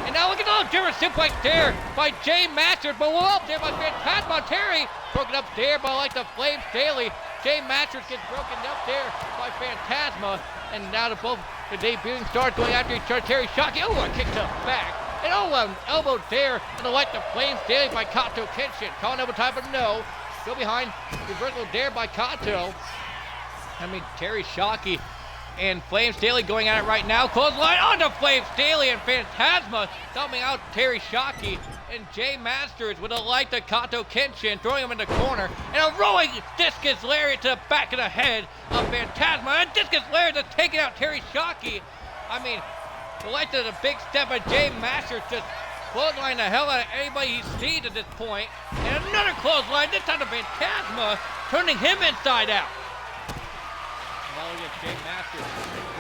And now look at the different suplex there by Jay Master, but well up there by Phantasma Terry, broken up there by like the Flame Daly. Jay Masters gets broken up there by Phantasma. And now the debuting stars going after each other. Terry Shockey, a kick to the back. And elbow there, and the light the Flames Daily by Kato Kenshin. Calling over time, but no. Still behind, reversal there by Kato. Terry Shockey and Flames Daily going at it right now. Clothesline onto Flames Daily, and Phantasma dumping out Terry Shockey. And Jay Masters with a light to Kato Kenshin, throwing him in the corner. And a rolling discus lariat to the back of the head of Phantasma. And discus lariat to taking out Terry Shockey. The light to the big step of Jay Masters just clothesline the hell out of anybody he sees at this point. And another clothesline, this time to Phantasma, turning him inside out. Now look at Jay Masters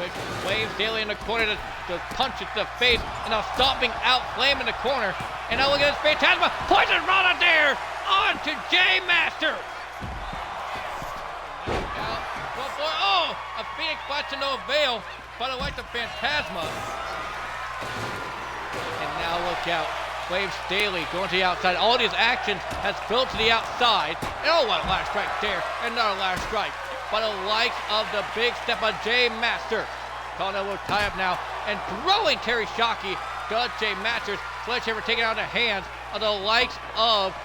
with Flames Daily in the corner to punch it to the face, and now stomping out Flame in the corner. And now look at this Phantasma, poison Rana there on to Jay Masters. A Phoenix Flash to no avail, but I like the Phantasma. And now look out, Flames Daily going to the outside. All these actions has built to the outside. And what a last strike there, another last strike. By the likes of the big step of Jay Masters. Calling a little tie up now and throwing Terry Shockey. Does Jay Masters. Sledgehammer taking out of the hands of the likes of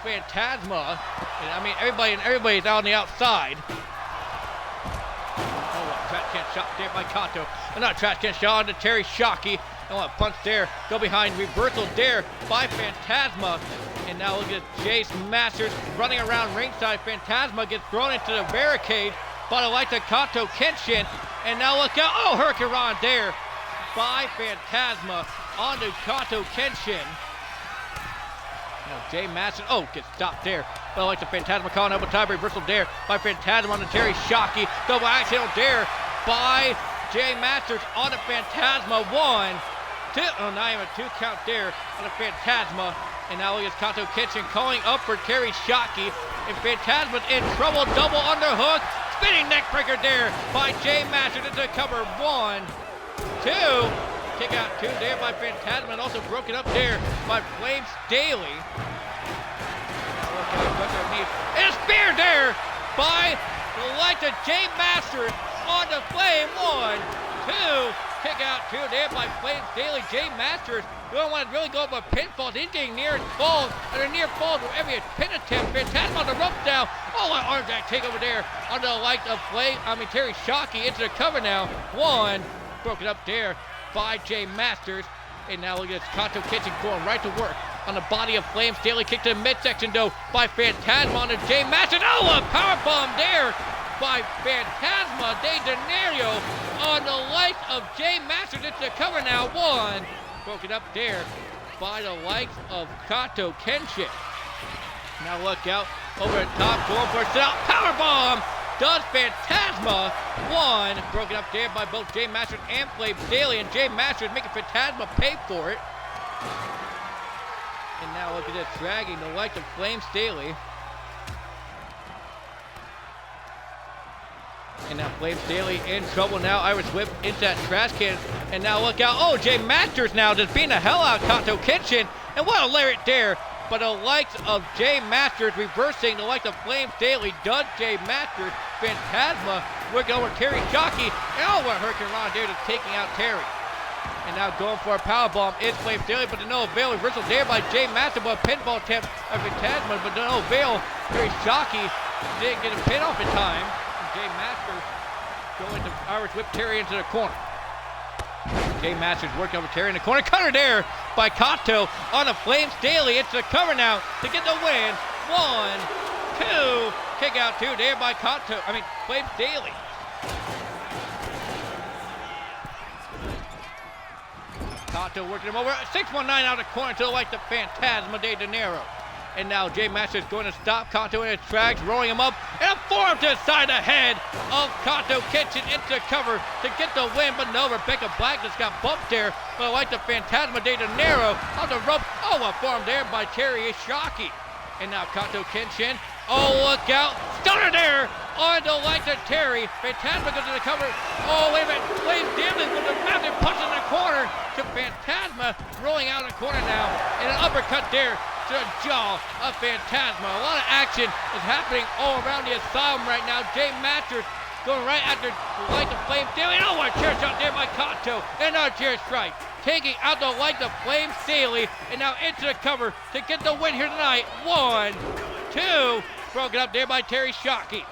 Phantasma. And everybody's out on the outside. Trash can shot there by Kato. Another trash can shot onto Terry Shockey. And a punch there. Go behind. Reversal there by Phantasma. And now look at Jay Masters running around ringside. Phantasma gets thrown into the barricade by the light of Kato Kenshin. And now look out. Hurricane Run there by Phantasma onto Kato Kenshin. Now Jay Masters, gets stopped there. But like the Phantasma calling out a time reversal there by Phantasma onto Terry Shockey. Double accidental there by Jay Masters on the Phantasma. 1, 2, not even a 2 count there on the Phantasma. And now look at Kato Kenshin calling up for Terry Shockey. And Phantasma's in trouble, double underhook. Spinning neckbreaker there by Jay Masters into cover. 1, 2. Kick out 2 there by Phantasma, and also broken up there by Flames Daily. And a spear there by the light of Jay Masters on the Flame. 1, 2. Kick out 2 there by Flames Daily. Jay Masters don't want to really go up a pinfall. He's getting near falls, and a near falls with every pin attempt. Phantasma on the ropes now. An arm drag take over there under the light of Terry Shockey into the cover now. 1. Broken up there by Jay Masters. And now look at this Kato Kenshin going right to work on the body of Flames Daily. Kick to the midsection though by Phantasma on to Jay Masters. A powerbomb there by Phantasma de Janeiro on the lights of Jay Masters into the cover now. 1. Broken up there by the likes of Kato Kenshin. Now look out over the top, going for a sit-out powerbomb. Does Phantasma. 1. Broken up there by both Jay Masters and Flames Daily, and Jay Masters making Phantasma pay for it. And now look at this, dragging the likes of Flames Daily. And now Flames Daily in trouble now. Irish whip into that trash can. And now look out. Jay Masters now just beating the hell out of Kato Kenshin. And what a lariat there. But the likes of Jay Masters reversing the likes of Flames Daily. Does Jay Masters. Phantasma working over Terry Shockey. And what a Hurricane Run there just taking out Terry. And now going for a powerbomb is Flames Daily, but to no avail. Reversal there by Jay Masters, but a pinfall attempt of Phantasma, but to no avail. Terry Shockey didn't get a pin off in time. Jay Masters going to Irish whip Terry into the corner. Jay Masters working over Terry in the corner. Cutter there by Kato on the Flames Daily. It's the cover now to get the win. 1, 2. Kick out 2 there by Flames Daily. Kato working him over. 619 out of the corner to the like the Phantasma de Janeiro. And now Jay Masters going to stop Kato in his tracks, rolling him up, and a forearm to the side of the head of Kato Kenshin into cover to get the win. But no, Rebecca Black just got bumped there, but like the Phantasma de Janeiro on the rope. A forearm there by Terry Shockey. And now Kato Kenshin. Look out. Stunner there on the lights of Terry. Phantasma goes to the cover. Wait a minute. Flames Daily with a massive punch in the corner to Phantasma, rolling out of the corner now. And an uppercut there to the jaw of Phantasma. A lot of action is happening all around the Asylum right now. Jay Masters going right after Light the Flame Staley. Oh, a chair shot there by Kanto. And another chair strike. Taking out the Light the Flame Staley. And now into the cover to get the win here tonight. 1, 2. Broken up there by Terry Shockey.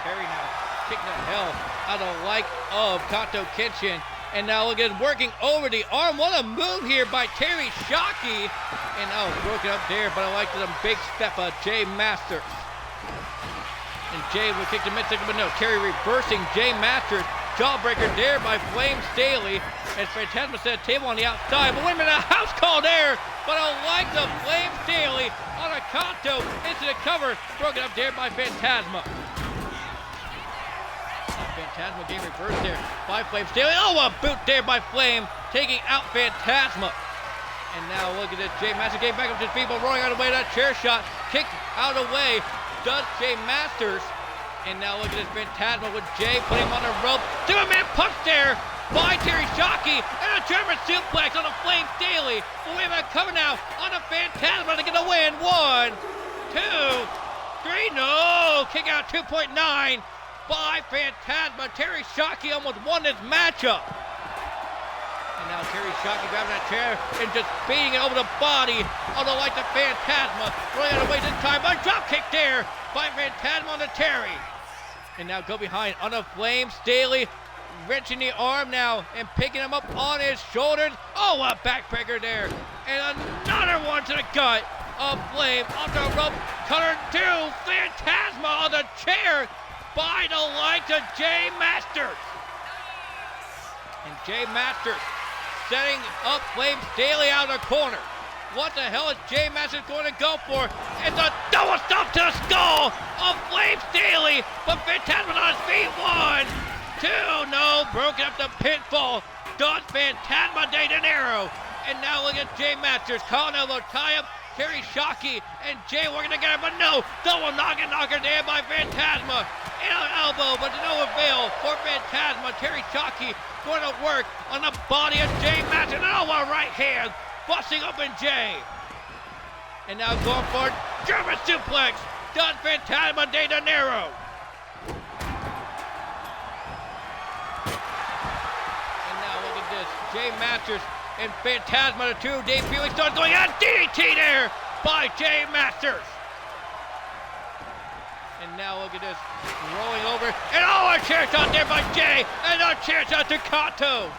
Terry now kicking the hell out of the like of Kanto Kenshin. And now look at him working over the arm. What a move here by Terry Shockey. And broken up there, but I like the big step of Jay Masters. And Jay will kick the midsection, but no, Terry reversing Jay Masters. Jawbreaker there by Flame Staley. As Phantasma set a table on the outside. But wait a minute, a house call there. But I like the Flame Staley on a Kanto into the cover. Broken up there by Phantasma. Phantasma game reversed there by Flame Staley. Oh, a boot there by Flame, taking out Phantasma. And now look at this, Jay Masters getting back up to his feet, but rolling out of the way of that chair shot. Kicked out of the way, does Jay Masters. And now look at this Phantasma with Jay putting him on the rope. Two-man punch there by Terry Shockey. And a German suplex on a Flame Staley. But wait a minute, coming now on a Phantasma to get a win. 1, 2, 3, no! Kick out 2.9. By Phantasma. Terry Shockey almost won this matchup. And now Terry Shockey grabbing that chair and just beating it over the body of the Light the Phantasma. Running out of the way this time. A drop kick there by Phantasma on the Terry. And now go behind on a Flame Staley. Wrenching the arm now and picking him up on his shoulders. Oh, a backbreaker there. And another one to the gut of Flame on the rope. Cutter to Phantasma on the chair. By the likes of Jay Masters. And Jay Masters setting up Flame Staley out of the corner. What the hell is Jay Masters going to go for? It's a double stomp to the skull of Flame Staley. But Phantasma on his feet. 1, 2, no. Broken up the pinfall. Does Phantasma de Janeiro. And now look at Jay Masters. Calling elbow tie up. Terry Shockey and Jay working together, but no. Double knocker there by Phantasma. And an elbow, but to no avail for Phantasma. Terry Shockey going to work on the body of Jay Masters. And oh, a right hand busting open Jay. And now going for German suplex. Does Phantasma de Janeiro. And now look at this. Jay Masters and Phantasma, the two debuting stars going on. DDT there by Jay Masters. And now look at this, rolling over, and oh, a chair shot there by Jay, and a chair shot to Kanto.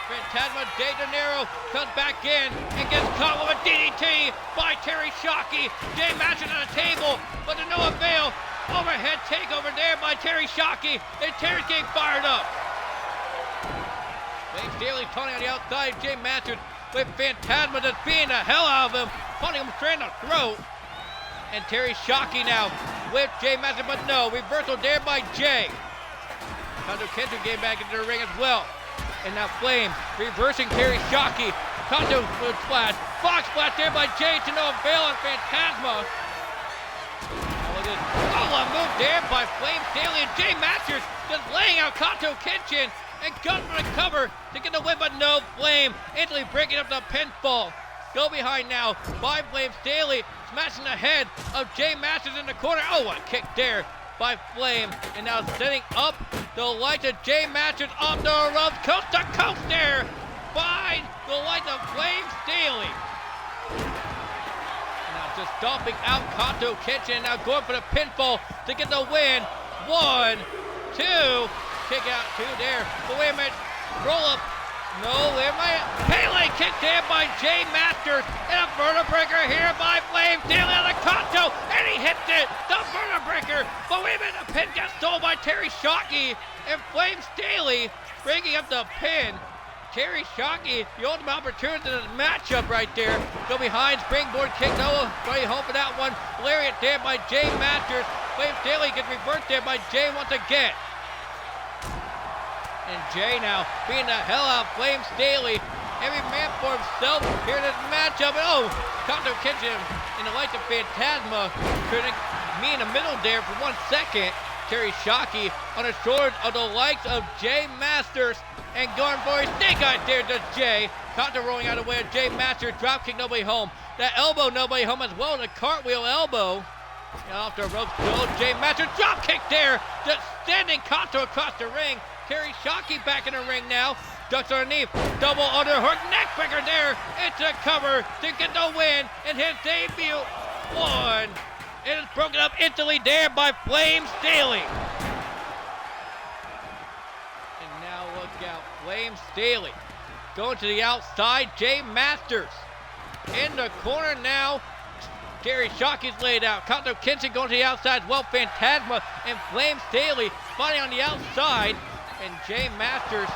Phantasma de Janeiro comes back in and gets caught with a DDT by Terry Shockey. Jay Masters on the table, but to no avail. Overhead takeover there by Terry Shockey, and Terry's getting fired up. Flame Staley taunting on the outside. Jay Masters with Phantasma just beating the hell out of him, punching him straight in the throat. And Terry Shockey now with Jay Masters, but no, reversal there by Jay. Kanto Kenshin getting back into the ring as well. And now Flame reversing Terry Shockey. Kanto with splash. Fox splash there by Jay to no avail on Phantasma. Look at this. Oh, a move there by Flame Staley and Jay Masters just laying out Kanto Kenshin. And gun for the cover to get the win, but no. Flame instantly breaking up the pinfall. Go behind now by Flame Staley, smashing the head of Jay Masters in the corner. Oh, a kick there by Flame. And now setting up the light of Jay Masters on the ropes, coast to coast there by the light of Flame Staley. Now just stomping out Kanto Kenshin, now going for the pinfall to get the win. 1, 2. Kick out 2 there. But wait a minute. Roll up. No, wait a minute. Pele kick there by Jay Masters. And a vertebreaker here by Flame Staley on the Kanto. And he hits it. The vertebreaker. But wait a minute. The pin got stolen by Terry Shockey. And Flame Staley breaking up the pin. Terry Shockey, the ultimate opportunity in the matchup right there. Go behind, springboard kick. No, going home for that one. Lariat there by Jay Masters. Flame Staley gets reversed there by Jay once again. And Jay now beating the hell out of Flame Staley. Every man for himself here in this matchup. And oh, Kanto Kenshin in the light of Phantasma. Couldn't me in the middle there for 1 second. Terry Shockey on the shoulders of the likes of Jay Masters. And going for his snake eye there to Jay. Kanto rolling out of the way of Jay Masters. Dropkick nobody home. that elbow, nobody home as well. The cartwheel elbow. And off the ropes goes Jay Masters. Drop kick there. Just standing Kato across the ring. Terry Shockey back in the ring now. Ducks underneath. Double underhook neckbreaker there. It's a cover to get the win in his debut. One. It is broken up instantly there by Flame Staley. And now look out. Flame Staley going to the outside. Jay Masters in the corner now. Terry Shockey's laid out. Kato Kenshin going to the outside as well. Phantasma and Flame Staley fighting on the outside. And Jay Masters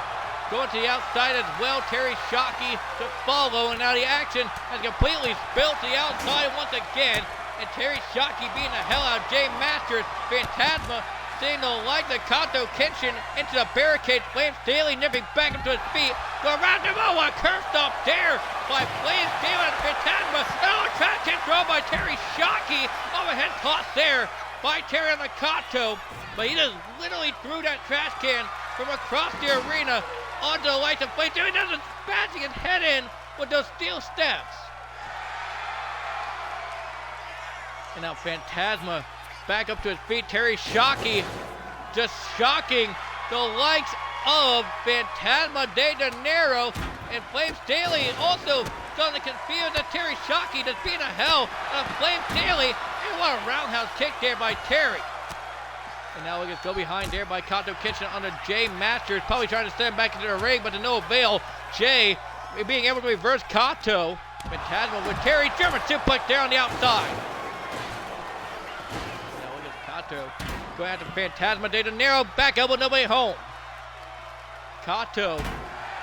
going to the outside as well. Terry Shockey to follow. And now the action has completely spilled to the outside once again. And Terry Shockey beating the hell out of Jay Masters. Phantasma seeing the light of Kato Kenshin into the barricade. Flame Staley nipping back into his feet. Go around him. Oh, a curve stop there by Flame Staley and Phantasma. Oh, a trash can throw by Terry Shockey. Overhead toss there by Terry on the Kato. But he just literally threw that trash can from across the arena onto the lights of Flame Staley. He does it, smashing his head in with those steel steps. And now Phantasma back up to his feet. Terry Shockey just shocking the likes of Phantasma de Janeiro. And Flame Staley also starting to confuse that Terry Shockey just beating the hell out of Flame Staley. And what a roundhouse kick there by Terry. And now we get go behind there by Kato Kenshin under Jay Masters. Probably trying to send him back into the ring, but to no avail. Jay being able to reverse Kato. Phantasma with Terry. German suplex there on the outside. Now we get Kato going after Phantasma de Janeiro. Back elbow, nobody home. Kato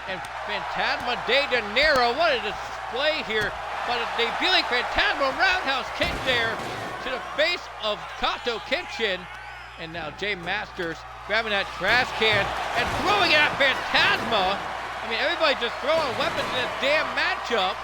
and Phantasma de Janeiro. What a display here by the debuting Phantasma. Roundhouse kick there to the face of Kato Kenshin. And now Jay Masters grabbing that trash can and throwing it at Phantasma. I mean, everybody's just throwing weapons in this damn matchup.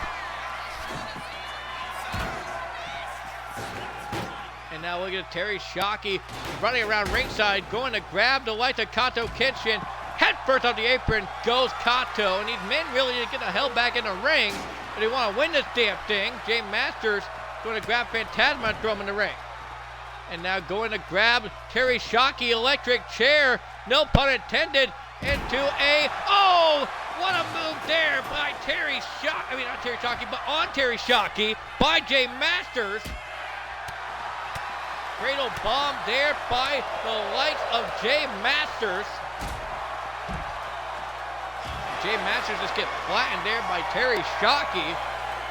And now look at Terry Shockey running around ringside, going to grab the lights of Kato Kenshin. Head first on the apron goes Kato, and these men really need to get the hell back in the ring. But they want to win this damn thing. Jay Masters going to grab Phantasma and throw him in the ring. And now going to grab Terry Shockey, electric chair, no pun intended, into a, oh, what a move there by Terry Shockey, I mean not Terry Shockey, but on Terry Shockey by Jay Masters. Cradle bomb there by the likes of Jay Masters. Jay Masters just get flattened there by Terry Shockey.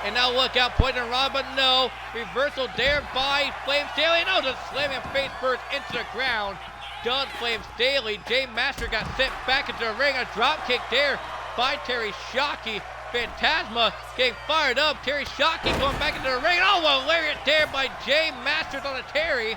And now look out, Poison Rod, but no. Reversal there by Flame Staley. No, just slamming him face first into the ground. Does Flame Staley. Jay Master got sent back into the ring. A drop kick there by Terry Shockey. Phantasma getting fired up. Terry Shockey going back into the ring. Oh, a lariat there by Jay Masters on a Terry.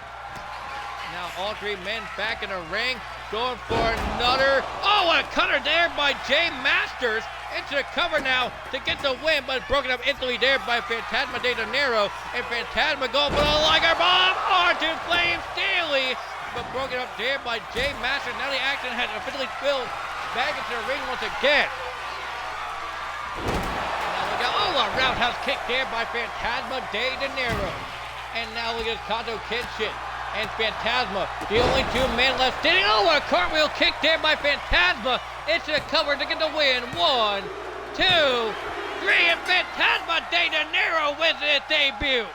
Now all three men back in the ring. Going for another. Oh, a cutter there by Jay Masters. Into the cover now to get the win, but broken up instantly there by Phantasma de Janeiro. And Phantasma going for the Liger Bomb onto Flame Staley. But broken up there by Jay Masters. Now the action has officially spilled back into the ring once again. Now we got, oh, a roundhouse kick there by Phantasma de Janeiro. And now we get Kato Kenshin and Phantasma, the only two men left standing. Oh, a cartwheel kick there by Phantasma. Into the cover to get the win. 1, 2, 3, and Phantasma de Janeiro wins its debut.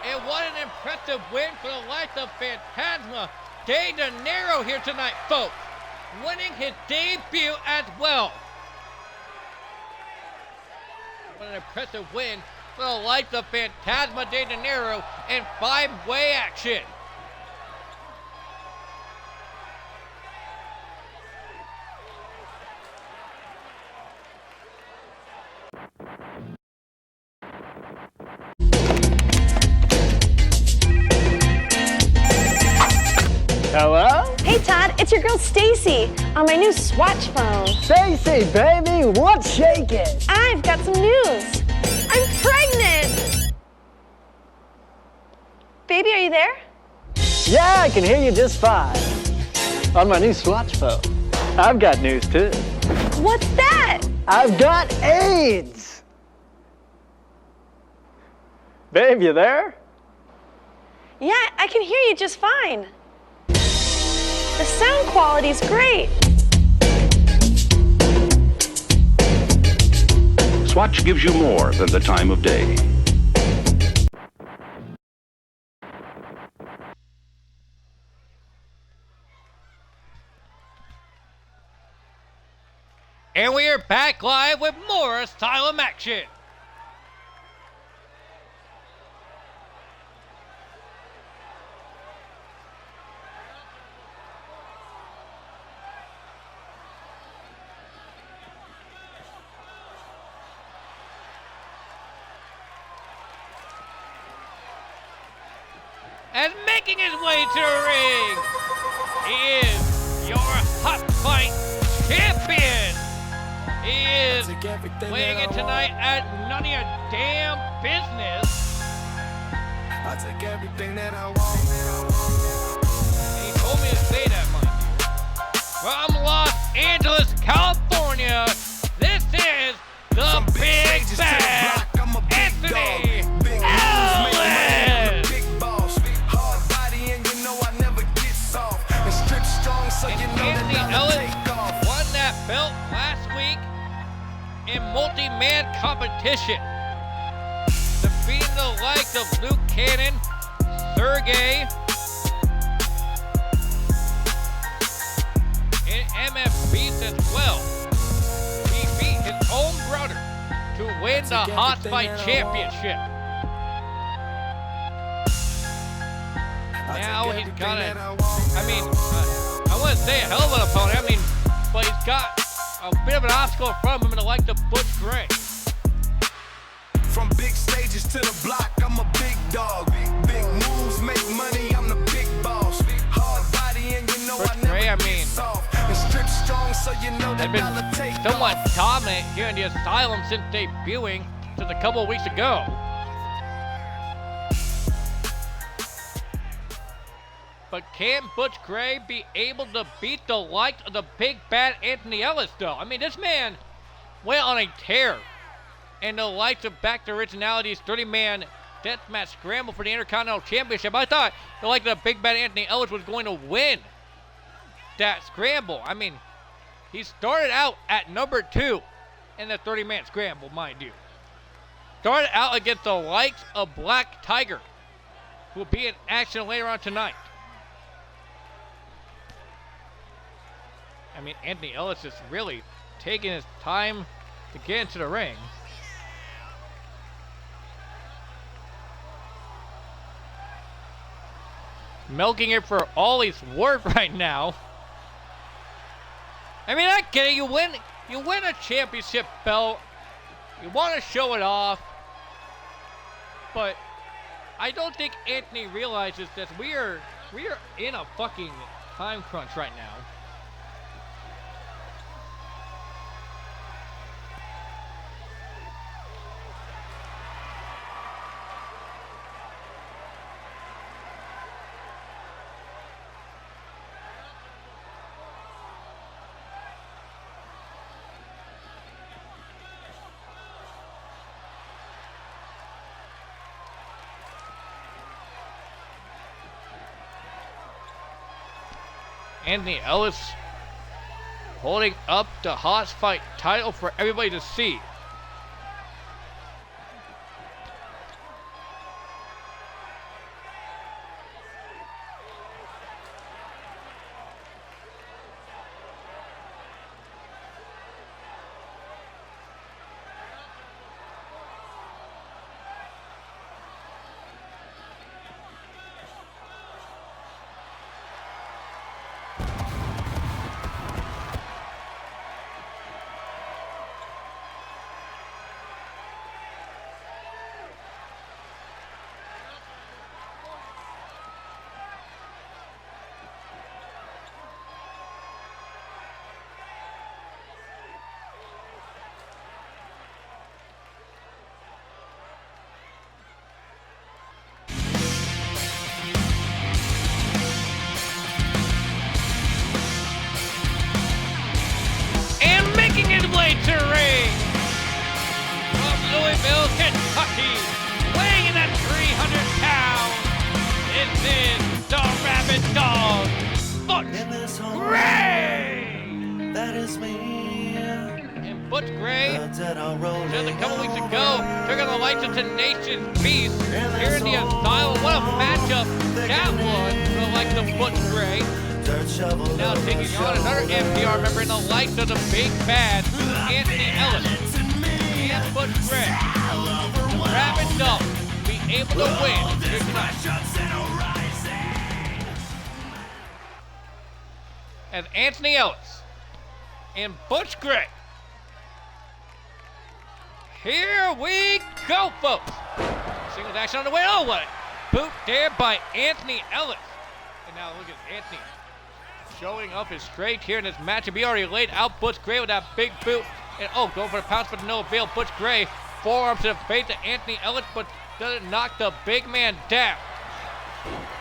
And what an impressive win for the likes of Phantasma de Janeiro here tonight, folks. Winning his debut as well. What an impressive win for the likes of Phantasma de Janeiro in 5-way action. Hello? Hey Todd, it's your girl Stacy on my new Swatch phone. Stacy, baby, what's shaking? I've got some news. I'm pregnant! Baby, are you there? Yeah, I can hear you just fine. On my new Swatch phone. I've got news too. What's that? I've got AIDS! Babe, you there? Yeah, I can hear you just fine. The sound quality's great. Swatch gives you more than the time of day. And we are back live with more Asylum action. And making his way to the ring, he is your hot fight champion. He is weighing in tonight at none of your damn business. I take everything that I want. And he told me to say that, mind you. From Los Angeles, California, this is the Big Bad Anthony Ellis. Big boss, hard body, and you know I never get soft. And strip strong, so you know Anthony that Ellis I'll take off. won that belt last week in multi-man competition, defeating the likes of Luke Cannon, Sergey, and MF Beast as well. He beat his own brother to win the Hot Fight Championship. Now he's got I wouldn't say a hell of an opponent, but he's got a bit of an obstacle in front of him in the like the Butch Gray. From big stages to the block, I'm a big dog. Big moves make money, I'm the big boss. Hard body, and you know Butch I never Gray, get soft. And strip strong, so you know that Had I'll been take somewhat off. dominant here in the Asylum since debuting just a couple of weeks ago. But can Butch Gray be able to beat the likes of the Big Bad Anthony Ellis, though? This man went on a tear in the likes of Back to Originality's 30-man deathmatch scramble for the Intercontinental Championship. I thought the like the Big Bad Anthony Ellis was going to win that scramble. He started out at number 2 in the 30-man scramble, mind you. Started out against the likes of Black Tiger, who will be in action later on tonight. Anthony Ellis is really taking his time to get into the ring. Milking it for all he's worth right now. I get it. You win a championship belt. You want to show it off. But I don't think Anthony realizes that we are in a fucking time crunch right now. Anthony Ellis holding up the Hot Fight title for everybody to see. Butch Gray! That is me. And Butch Gray, just a couple weeks ago, took on the likes of Tenacious Beast here in the Asylum. What a matchup that was for the likes of Butch Gray. Now taking on another NPR member in the likes of the big bad Anthony Ellis. And Butch Gray. Grab and dump. Be able to win here tonight. As Anthony Ellis and Butch Gray. Here we go, folks. Singles action on the way. Oh, what a boot there by Anthony Ellis. And now look at Anthony showing up his straight here in this matchup. He already laid out Butch Gray with that big boot. And oh, going for the pounce, but no avail. Butch Gray, forearms to the face of Anthony Ellis, but doesn't knock the big man down.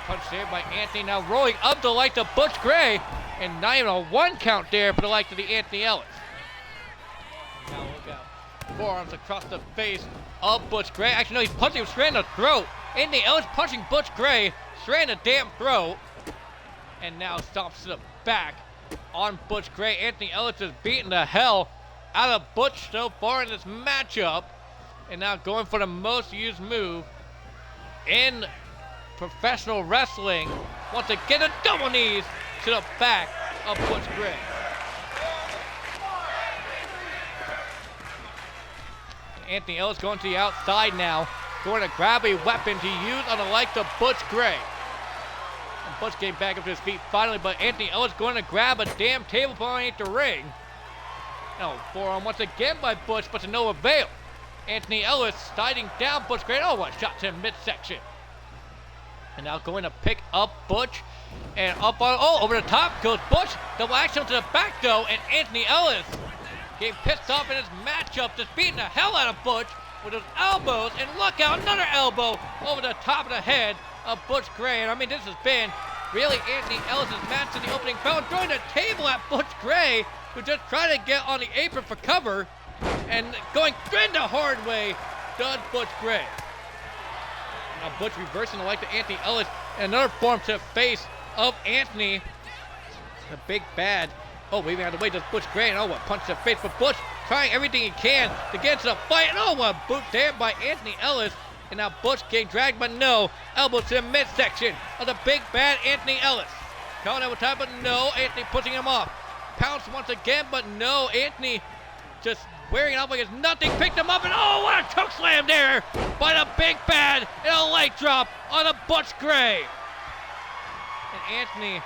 Punch there by Anthony, now rolling up the like of Butch Gray. And not even a one count there for the likes of the Anthony Ellis. Now look out. Forearms across the face of Butch Gray. Actually, no, he's punching him straight in the throat. Anthony Ellis punching Butch Gray straight in the damn throat. And now stomps to the back on Butch Gray. Anthony Ellis is beating the hell out of Butch so far in this matchup. And now going for the most used move in professional wrestling. Wants to get a double knees to the back of Butch Gray. Anthony Ellis going to the outside now, going to grab a weapon to use on the likes of Butch Gray. And Butch getting back up to his feet finally, but Anthony Ellis going to grab a damn table underneath the ring. No, forearm once again by Butch, but to no avail. Anthony Ellis sliding down Butch Gray. Oh, what a shot to the midsection. And now going to pick up Butch. And up on, over the top goes Butch. Double action to the back though, and Anthony Ellis getting pissed off in his matchup, just beating the hell out of Butch with his elbows. And look out, another elbow over the top of the head of Butch Gray. And I mean, this has been really Anthony Ellis' match in the opening bell. Throwing the table at Butch Gray, who just tried to get on the apron for cover. And going in the hard way does Butch Gray. Now Butch reversing the like of Anthony Ellis. And another form to the face of Anthony. The big bad. Oh, waving out of the way does Butch Gray. And oh, what punch to the face. But Butch trying everything he can to get into the fight. And oh, what boot there by Anthony Ellis. And now Butch getting dragged, but no. Elbow to the midsection of the big bad Anthony Ellis. Calling over time, but no. Anthony pushing him off. Pounce once again, but no. Anthony just wearing it out like it's nothing. Picked him up, and oh, what a choke slam there by the big bad. And a leg drop on the Butch Gray. And Anthony,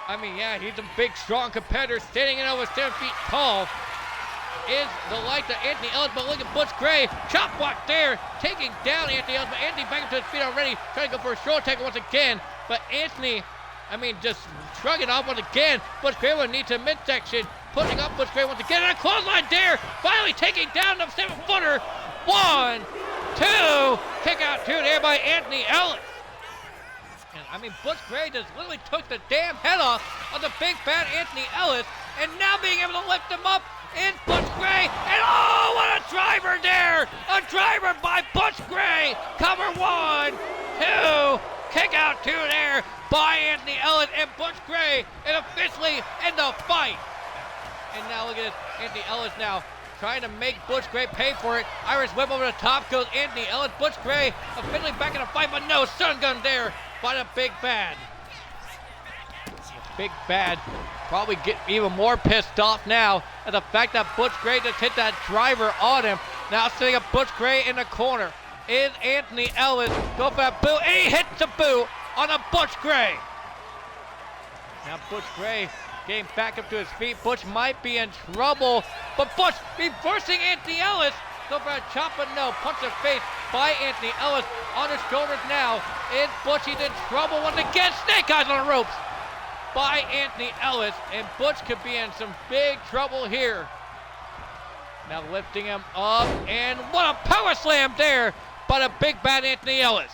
I mean, yeah, he's a big, strong competitor, standing in over 7 feet tall. Is the like of Anthony Ellis, but look at Butch Gray. Chop block there, taking down Anthony Ellis, but Anthony back up to his feet already, trying to go for a shoulder tackle once again. But Anthony, I mean, just shrugging off once again. Butch Gray will need to midsection, pushing up Butch Gray once again, and a clothesline there, finally taking down the 7-footer. 1, 2, kick out 2 there by Anthony Ellis. And I mean, Butch Gray just literally took the damn head off of the big bad Anthony Ellis, and now being able to lift him up is Butch Gray, and oh, what a driver there! A driver by Butch Gray! Cover 1, 2, kick out 2 there by Anthony Ellis, and Butch Gray is officially in the fight. And now look at this, Anthony Ellis now trying to make Butch Gray pay for it. Irish whip over the top goes Anthony Ellis. Butch Gray officially back in the fight, but no, stun gun there by the big bad. Big bad probably get even more pissed off now at the fact that Butch Gray just hit that driver on him. Now sitting up Butch Gray in the corner is Anthony Ellis. Go for that boot, and he hits the boot on a Butch Gray. Now Butch Gray getting back up to his feet. Butch might be in trouble, but Butch reversing Anthony Ellis. Go for a chop, but no. Punch to the face by Anthony Ellis on his shoulders now. Is Butch, he's in trouble once again. Snake eyes on the ropes by Anthony Ellis, and Butch could be in some big trouble here. Now lifting him up, and what a power slam there by the big bad Anthony Ellis.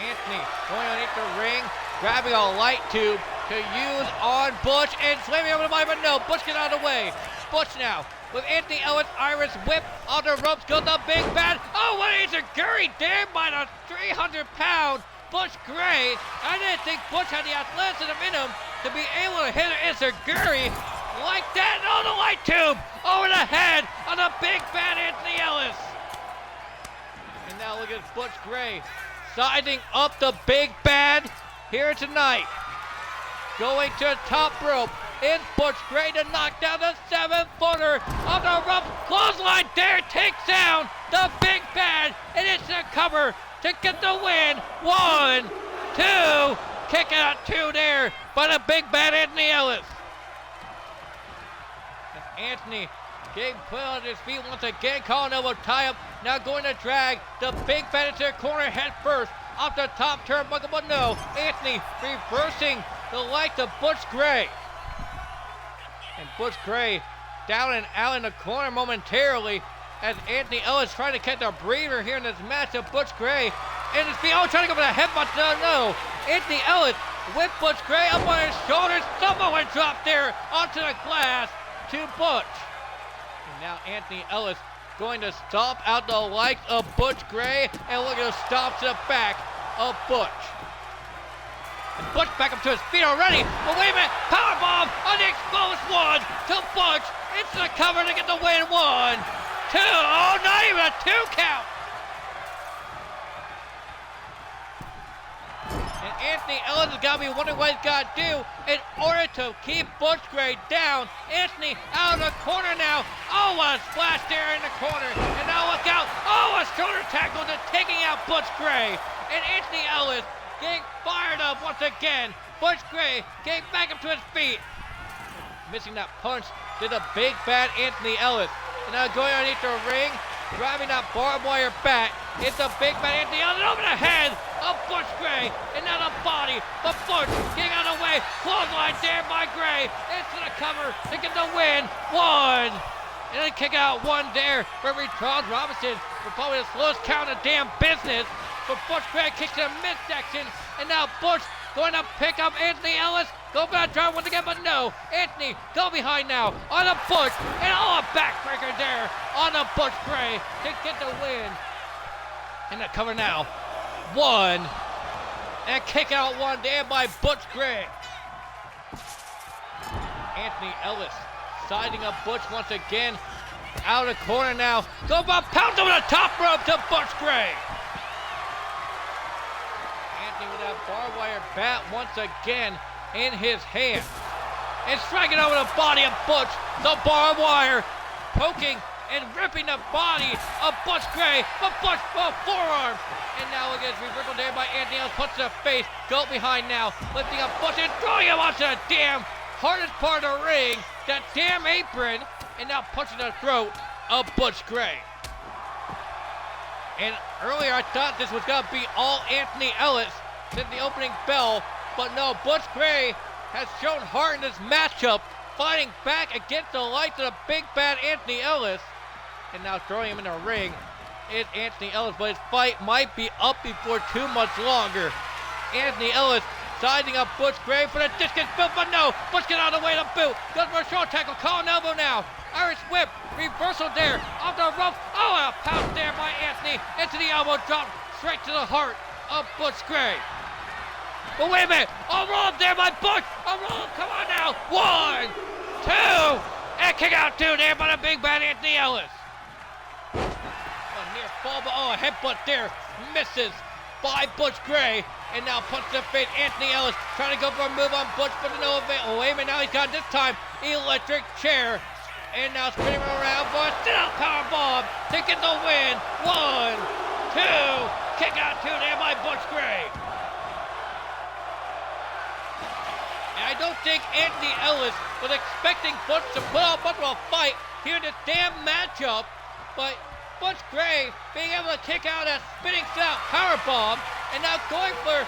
Anthony going underneath the ring, grabbing a light tube to use on Butch, and slamming over the body, but no, Butch get out of the way. Butch now with Anthony Ellis, Irish whip on the ropes, goes the big bad. Oh, what a enziguri there by the 300-pound Butch Gray. I didn't think Butch had the athleticism in him to be able to hit an Enziguri like that. Oh, the light tube over the head on the big bad Anthony Ellis. And now look at Butch Gray sizing up the big bad here tonight. Going to the top rope. It's Butch Gray to knock down the 7-footer of the rough clothesline. There takes down the big bad, and it's a cover to get the win. 1, 2, kick out 2 there by the big bad Anthony Ellis. And Anthony getting put on his feet once again, calling elbow tie up. Now going to drag the big bad into the corner head first off the top turnbuckle, but no. Anthony reversing the light to Butch Gray. And Butch Gray down and out in the corner momentarily as Anthony Ellis trying to catch a breather here in this match of Butch Gray. And his feet, trying to go for the headbutt, no. Anthony Ellis with Butch Gray up on his shoulders. Someone dropped there onto the glass to Butch. And now Anthony Ellis going to stomp out the likes of Butch Gray, and look at the stomp to the back of Butch. And Butch back up to his feet already, but wait a minute, powerbomb on the exposed one to Butch. It's the cover to get the win. 1, 2, oh, not even a 2 count. And Anthony Ellis has got to be wondering what he's got to do in order to keep Butch Gray down. Anthony out of the corner now. Oh, what a splash there in the corner. And now look out. Oh, a shoulder tackle to taking out Butch Gray. And Anthony Ellis getting fired up once again. Butch Gray getting back up to his feet. Missing that punch to the big bad Anthony Ellis. And now going underneath the ring, driving that barbed wire back. It's the big bad Anthony Ellis over the head of Butch Gray. And now the body, but Butch getting out of the way. Clothesline there by Gray. Into the cover to get the win. 1. And then kick out 1 there. Referee Charles Robinson for probably the slowest count in damn business. But Butch Gray kicks to the midsection, and now Butch going to pick up Anthony Ellis. Go for that drive once again, but no. Anthony go behind now on the Butch, and a backbreaker there on the Butch Gray to get the win. And the cover now. 1. And kick out 1 there by Butch Gray. Anthony Ellis siding up Butch once again. Out of the corner now. Go about pounds over the top rope to Butch Gray. With that barbed wire bat once again in his hand. And striking over the body of Butch. The barbed wire poking and ripping the body of Butch Gray. But Butch, forearm. And now look at this reversal there by Anthony Ellis. Punch to the face. Go behind now. Lifting up Butch and throwing him onto the damn hardest part of the ring. That damn apron. And now punching the throat of Butch Gray. And earlier I thought this was going to be all Anthony Ellis since the opening bell, but no, Butch Gray has shown heart in this matchup, fighting back against the likes of the big bad Anthony Ellis, and now throwing him in the ring is Anthony Ellis, but his fight might be up before too much longer. Anthony Ellis sizing up Butch Gray for the discus boot, but no, Butch gets out of the way of the boot, goes for a short tackle, calling elbow now, Irish whip, reversal there, off the rope, oh, and a pounce there by Anthony, into the elbow drop, straight to the heart of Butch Gray. But wait a minute, a roll up there by Butch, a roll up, come on now, 1, 2, and kick out 2 there by the big bad Anthony Ellis. A near fall, but a headbutt there, misses by Butch Gray, and now punch to the face, Anthony Ellis trying to go for a move on Butch, but no avail. Oh, wait a minute, now he's got this time, electric chair, and now spinning him around for a sit-out power bomb to get the win, 1, 2, kick out 2 there by Butch Gray. And I don't think Anthony Ellis was expecting Butch to put up much of a fight here in this damn matchup, but Butch Gray being able to kick out a spinning out powerbomb, and now going for,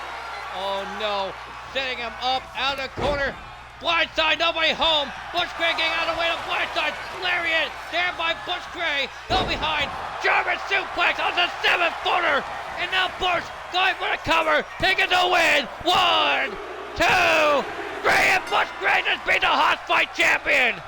oh no, setting him up out of the corner, blindside, nobody home, Butch Gray getting out of the way to blindside, lariat, there by Butch Gray, go behind, German suplex on the 7-footer, and now Butch going for the cover, taking the win, 1, 2, 3, and Butch Gray just beat the Hot Fight champion!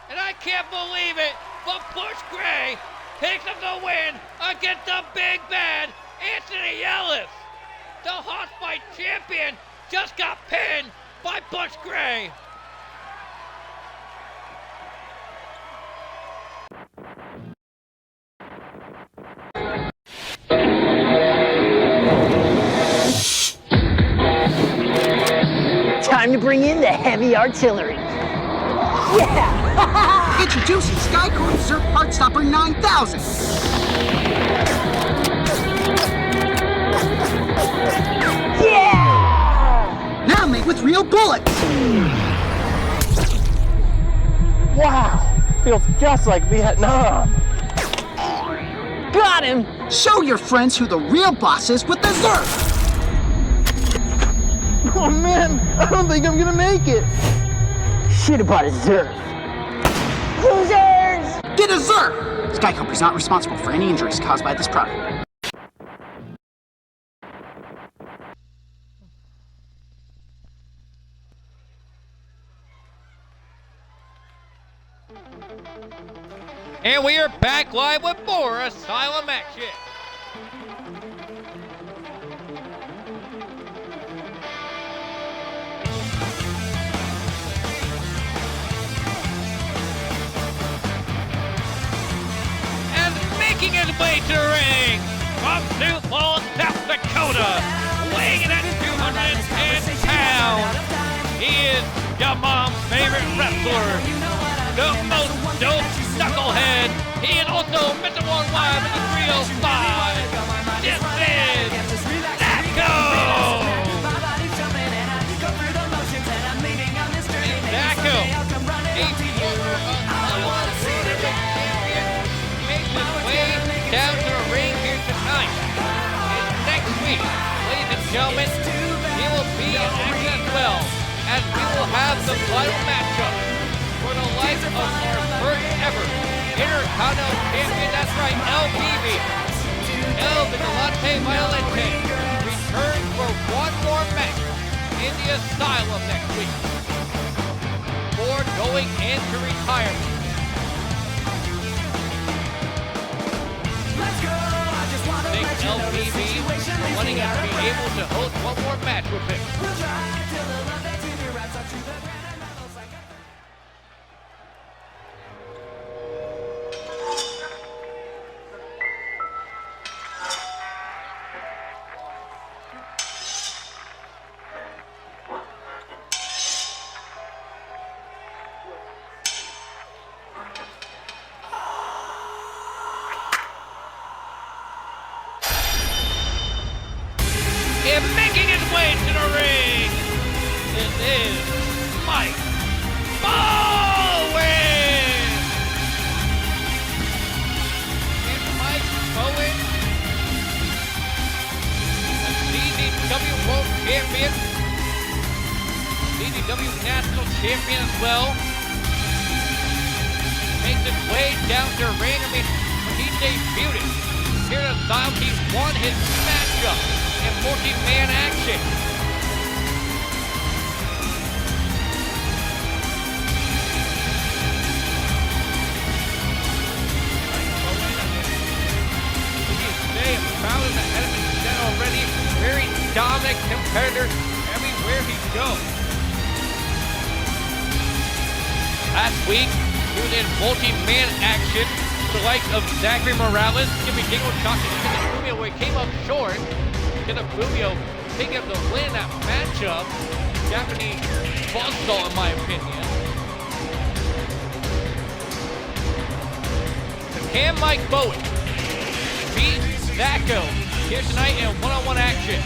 And I can't believe it! but Bush Gray picks up the win against the big bad Anthony Ellis. The Hoss Fight champion just got pinned by Bush Gray. Time to bring in the heavy artillery. Yeah! Introducing Skycode Zerk Heartstopper 9000. Yeah! Now made with real bullets. Wow, feels just like Vietnam. Got him! Show your friends who the real boss is with the Zerk. Oh man, I don't think I'm gonna make it. Should have bought a Zerk. Losers! Get a Zerk! Skycode is not responsible for any injuries caused by this product. And we are back live with more Asylum action. And making his way to the ring from Sioux Falls, South Dakota, weighing in at 210 pounds. He is your mom's favorite wrestler, the most dope knucklehead. He is also Mr. Worldwide with the 305. This is Naco! Naco, a former Asylum champion, makes his way down to the ring here tonight. And next week, ladies and gentlemen, he will be in action as well, as we will have the final matchup for the life of our first ever Intercontinental Champion. That's right, LBV. El Vigilante Violente returns for one more match in the Asylum next week before going into retirement. Thank LBV for letting us be able to host one more match with him. And making his way to the ring, this is Mike Bowen! And Mike Bowen, the CZW World Champion, CZW National Champion as well, makes his way down to the ring. I mean, when he debuted here at Asylum, he won his matchup in multi-man action. Today, proud of the enemy set already. Very dominant competitor everywhere he goes. Last week, he was in multi-man action. The likes of Zachary Morales, Jimmy Dingle, Chocolate, Kenneth where he came up short. Kenneth Rubio picking up the win in that matchup. Japanese buzzsaw, in my opinion. Can Mike Bowen beat Naco here tonight in one-on-one action?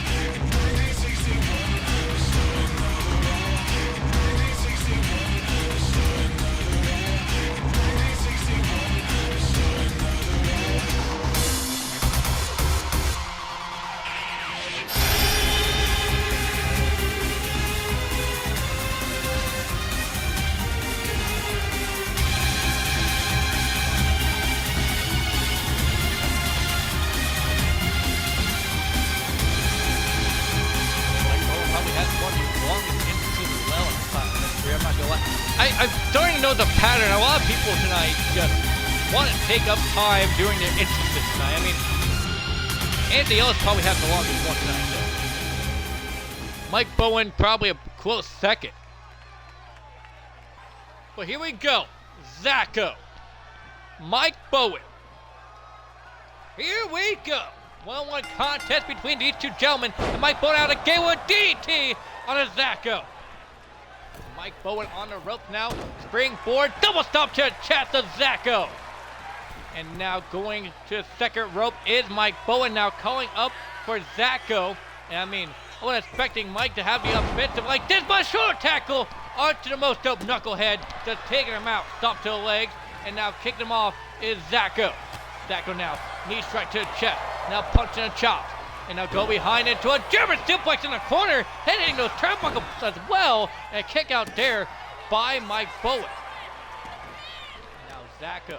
I'm starting to know the pattern. A lot of people tonight just want to take up time during their entrances tonight. I mean, Anthony Ellis probably has the longest one tonight, though. Mike Bowen probably a close second. But here we go. Zacko. Mike Bowen. Here we go. 1-on-1 contest between these two gentlemen. And Mike Bowen out of game with DT on a Zacko. Mike Bowen on the rope now. Springboard. Double stomp to the chest of Zacko. And now going to the second rope is Mike Bowen now calling up for Zacko. And I mean, I wasn't expecting Mike to have the offensive like this, but shoulder tackle onto the most dope knucklehead. Just taking him out. Stomp to the legs. And now kicking him off is Zacko. Zacko now, knee strike to the chest. Now punching and chops. And now go behind into a German suplex in the corner. Hitting those turnbuckles as well. And a kick out there by Mike Bowen. Now Zacko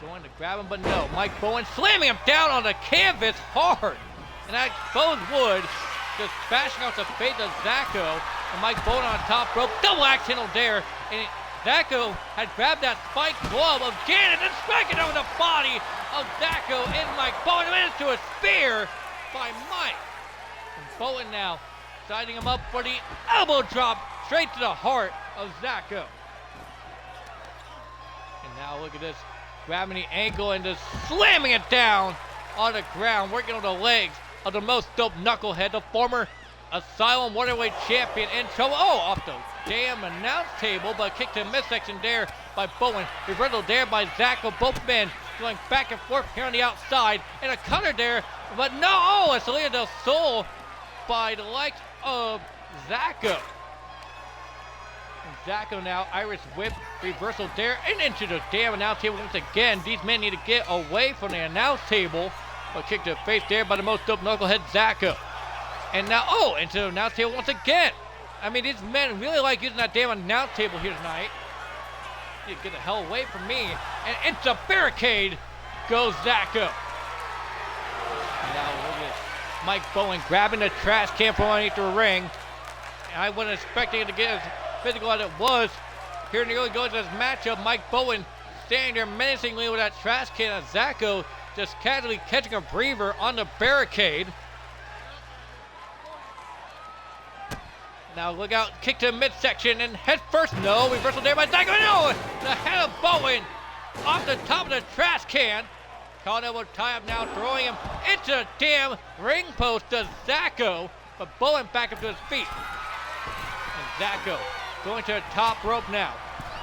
going to grab him, but no. Mike Bowen slamming him down on the canvas hard. And that exposed wood just bashing out the face of Zacko. And Mike Bowen on top rope. Double axe handle there. And Zacko had grabbed that spiked glove of Janet and striking over the body of Zacko and Mike Bowen. And into a spear by Mike. And Bowen now siding him up for the elbow drop straight to the heart of Zacko. And now look at this. Grabbing the ankle and just slamming it down on the ground. Working on the legs of the most dope knucklehead, the former Asylum Waterweight Champion in trouble. Oh, off the damn announce table, but kicked to the midsection there by Bowen. Reversal there by Zacko. Both men going back and forth here on the outside. And a cutter there, but no. Oh, a Salida del Sol by the likes of Zacko. And Zacko now, Irish whip, reversal there, and into the damn announce table once again. These men need to get away from the announce table. But kick to the face there by the most dope knucklehead, Zacko. And now, oh, into the announce table once again. I mean, these men really like using that damn announce table here tonight. You get the hell away from me. And into barricade goes Zacko. Now look at Mike Bowen grabbing the trash can from underneath the ring. And I wasn't expecting it to get as physical as it was. Here in the early goes this matchup. Mike Bowen standing there menacingly with that trash can of Zacko just casually catching a breather on the barricade. Now look out, kick to the midsection and head first. No, reversal there by Zacko. No, the head of Bowen off the top of the trash can. Colin will tie up now, throwing him into the damn ring post to Zacko. But Bowen back up to his feet. And Zacko going to the top rope now.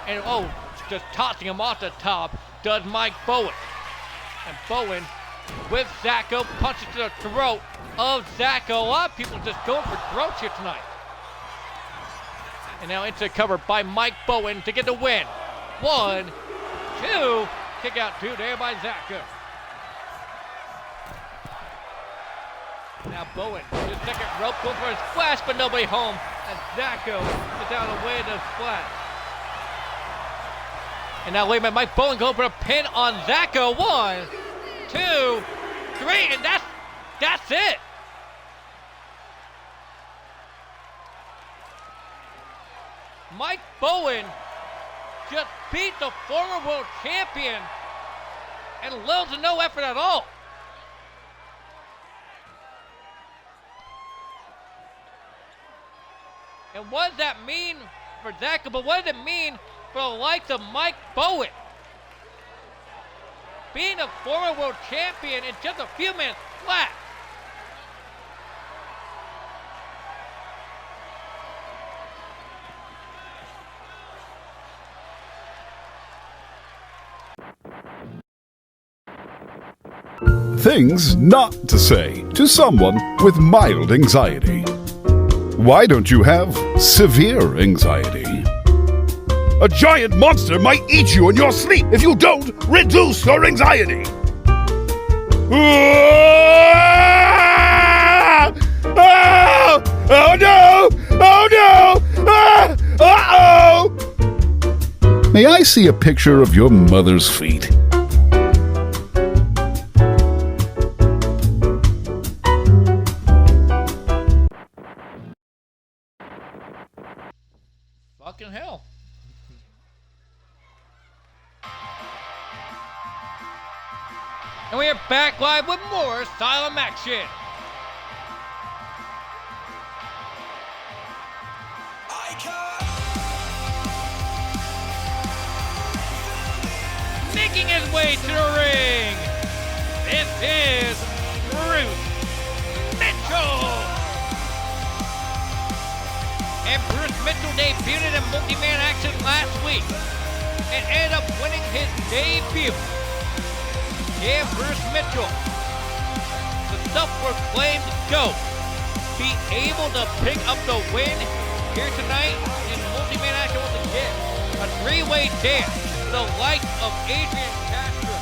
And oh, just tossing him off the top does Mike Bowen. And Bowen with Zacko punches to the throat of Zacko. A lot of people just going for throats here tonight. And now into cover by Mike Bowen to get the win. 1, 2, kick out 2 there by Zacko. Now Bowen to the second rope, going for his splash, but nobody home. And Zacko is out of the way of the splash. And now wait a minute, Mike Bowen going for a pin on Zacko. 1, 2, 3, and that's it. Mike Bowen just beat the former world champion and little to no effort at all. And what does that mean for Zacko? But what does it mean for the likes of Mike Bowen? Being a former world champion in just a few minutes flat. Things not to say to someone with mild anxiety. Why don't you have severe anxiety? A giant monster might eat you in your sleep if you don't reduce your anxiety. Ah! Ah! Oh no! Oh no! Ah! Uh-oh! May I see a picture of your mother's feet? Fucking hell. And we are back live with more Asylum action. Making his way to the ring, this is Bruce Mitchell. And Bruce Mitchell debuted in multi-man action last week and ended up winning his debut. Yeah, Bruce Mitchell, the self-proclaimed GOAT, be able to pick up the win here tonight in multi-man action once again. A three-way dance, the likes of Adrian Castro.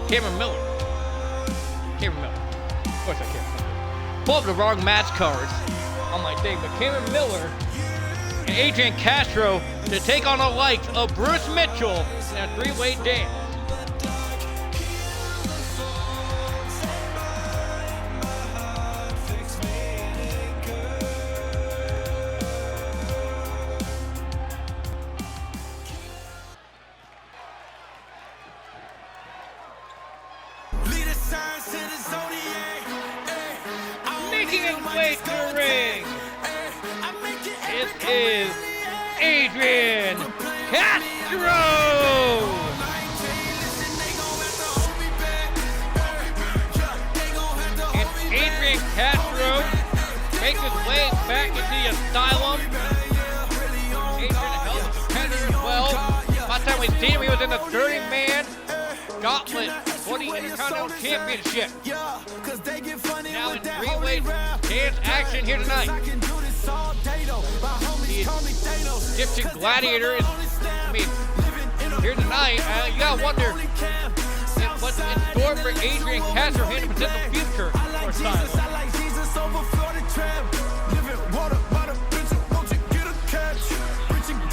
Cameron Miller. Of course I can't. Pull up the wrong match cards on my thing, but Cameron Miller and Adrian Castro to take on the likes of Bruce Mitchell in a three-way dance. Making his way to the ring, this is Adrian Castro! And Adrian Castro makes his way back into the Asylum. Adrian held a competitor as well. Last time we seen him, he was in the 30-man gauntlet for the Intercontinental Championship. Now in three-way dance action here tonight. The Egyptian Gladiator is, here tonight. You gotta wonder what's in store for Adrian Castro in the potential future for Asylum.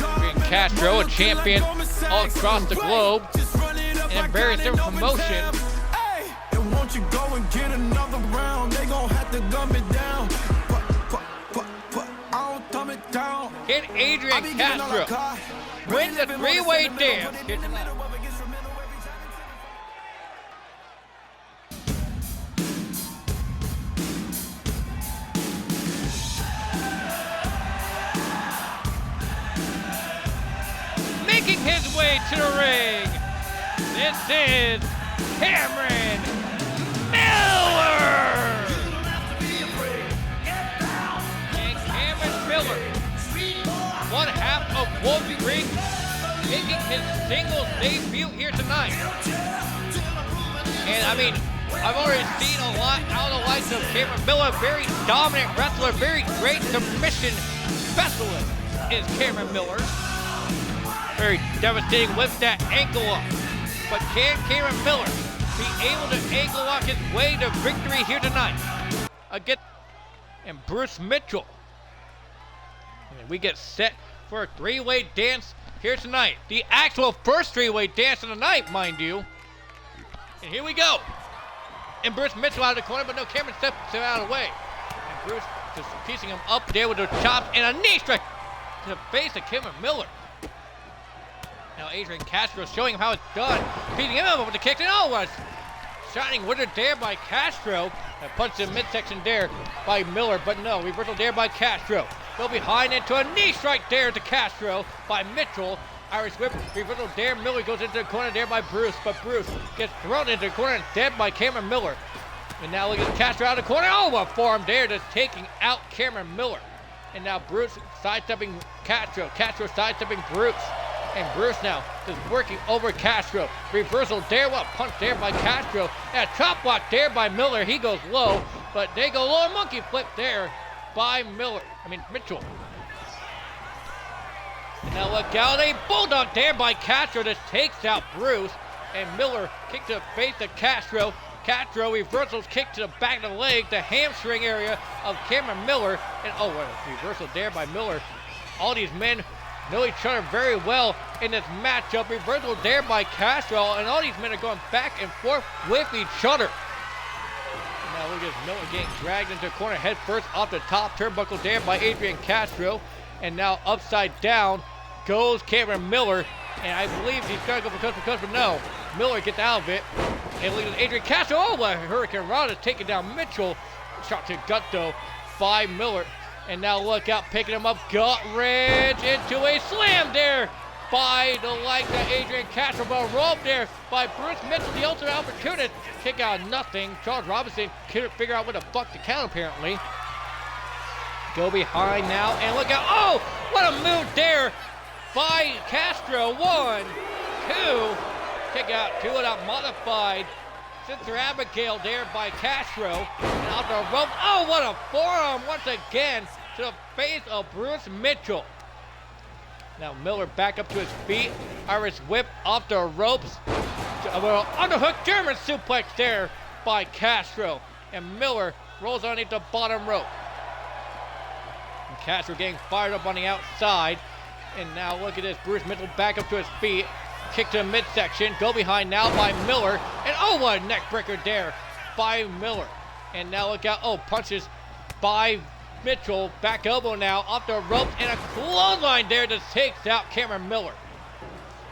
Adrian Castro, a champion all across the globe and in various different promotions. Won't you go and get another round? They gon' have to gum it down. I don't thumb it down. Can Adrian Castro win the three-way dance? Making his way to the ring, this is Cameron Miller! And Cameron Miller, one half of Wolf Creek, making his singles debut here tonight. And I've already seen a lot out of the likes of Cameron Miller, very dominant wrestler, very great submission specialist is Cameron Miller. Very devastating with that ankle lock. But can Cameron Miller be able to ankle lock his way to victory here tonight? Again, and Bruce Mitchell. And we get set for a three-way dance here tonight. The actual first three-way dance of the night, mind you. And here we go. And Bruce Mitchell out of the corner, but no, Cameron steps out of the way. And Bruce just piecing him up there with the chops and a knee strike to the face of Cameron Miller. Now Adrian Castro showing him how it's done. Beating him up with the kicks and was shining wizard there by Castro. A punch in midsection there by Miller, but no, reversal there by Castro. Go behind into a knee strike there to Castro by Mitchell. Irish whip, reversal there. Miller goes into the corner there by Bruce, but Bruce gets thrown into the corner and dead by Cameron Miller. And now look at Castro out of the corner. Oh, a forearm there just taking out Cameron Miller. And now Bruce sidestepping Castro. Castro sidestepping Bruce. And Bruce now is working over Castro. Reversal there, punch there by Castro. And a chop block there by Miller. He goes low, but they go low. Monkey flip there by Mitchell. And now look out, a bulldog there by Castro that takes out Bruce. And Miller kick to the face of Castro. Castro reversals kick to the back of the leg, the hamstring area of Cameron Miller. And what a reversal there by Miller. All these men know each other very well in this matchup. Reversal there by Castro, and all these men are going back and forth with each other. Now look at Miller getting dragged into the corner head first off the top turnbuckle there by Adrian Castro. And now upside down goes Cameron Miller. And I believe he's trying to go for cuss, but no. Miller gets out of it. And look at Adrian Castro. Oh, but Hurricane Rana taking down Mitchell. Shot to gut though by Miller. And now look out, picking him up. Gut wrench into a slam there by the likes of Adrian Castro, but rolled there by Bruce Mitchell, the ultimate opportunist. Kick out nothing. Charles Robinson couldn't figure out what the fuck to count apparently. Go behind now, and look out. Oh, what a move there by Castro. 1, 2. Kick out 2 without modified. Sister Abigail there by Castro. And out the rope. Oh, what a forearm once again to the face of Bruce Mitchell. Now Miller back up to his feet. Irish whip off the ropes. Underhook German suplex there by Castro. And Miller rolls underneath the bottom rope. And Castro getting fired up on the outside. And now look at this. Bruce Mitchell back up to his feet. Kick to the midsection. Go behind now by Miller. And oh, what a neck breaker there by Miller. And now look out. Oh, punches by Mitchell. Back elbow now off the ropes. And a clothesline there that takes out Cameron Miller.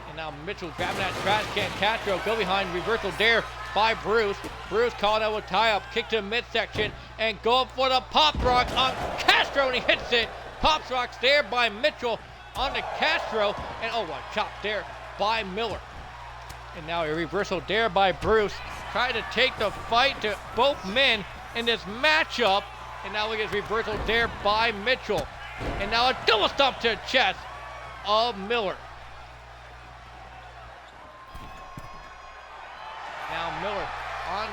And now Mitchell grabbing that trash can. Castro go behind. Reversal there by Bruce. Bruce called out with tie-up. Kick to the midsection. And going for the pop rock on Castro. And he hits it. Pops rocks there by Mitchell on to Castro. And oh, what a chop there by Miller. And now a reversal there by Bruce. Trying to take the fight to both men in this matchup. And now look at his reversal there by Mitchell. And now a double stomp to the chest of Miller. Now Miller on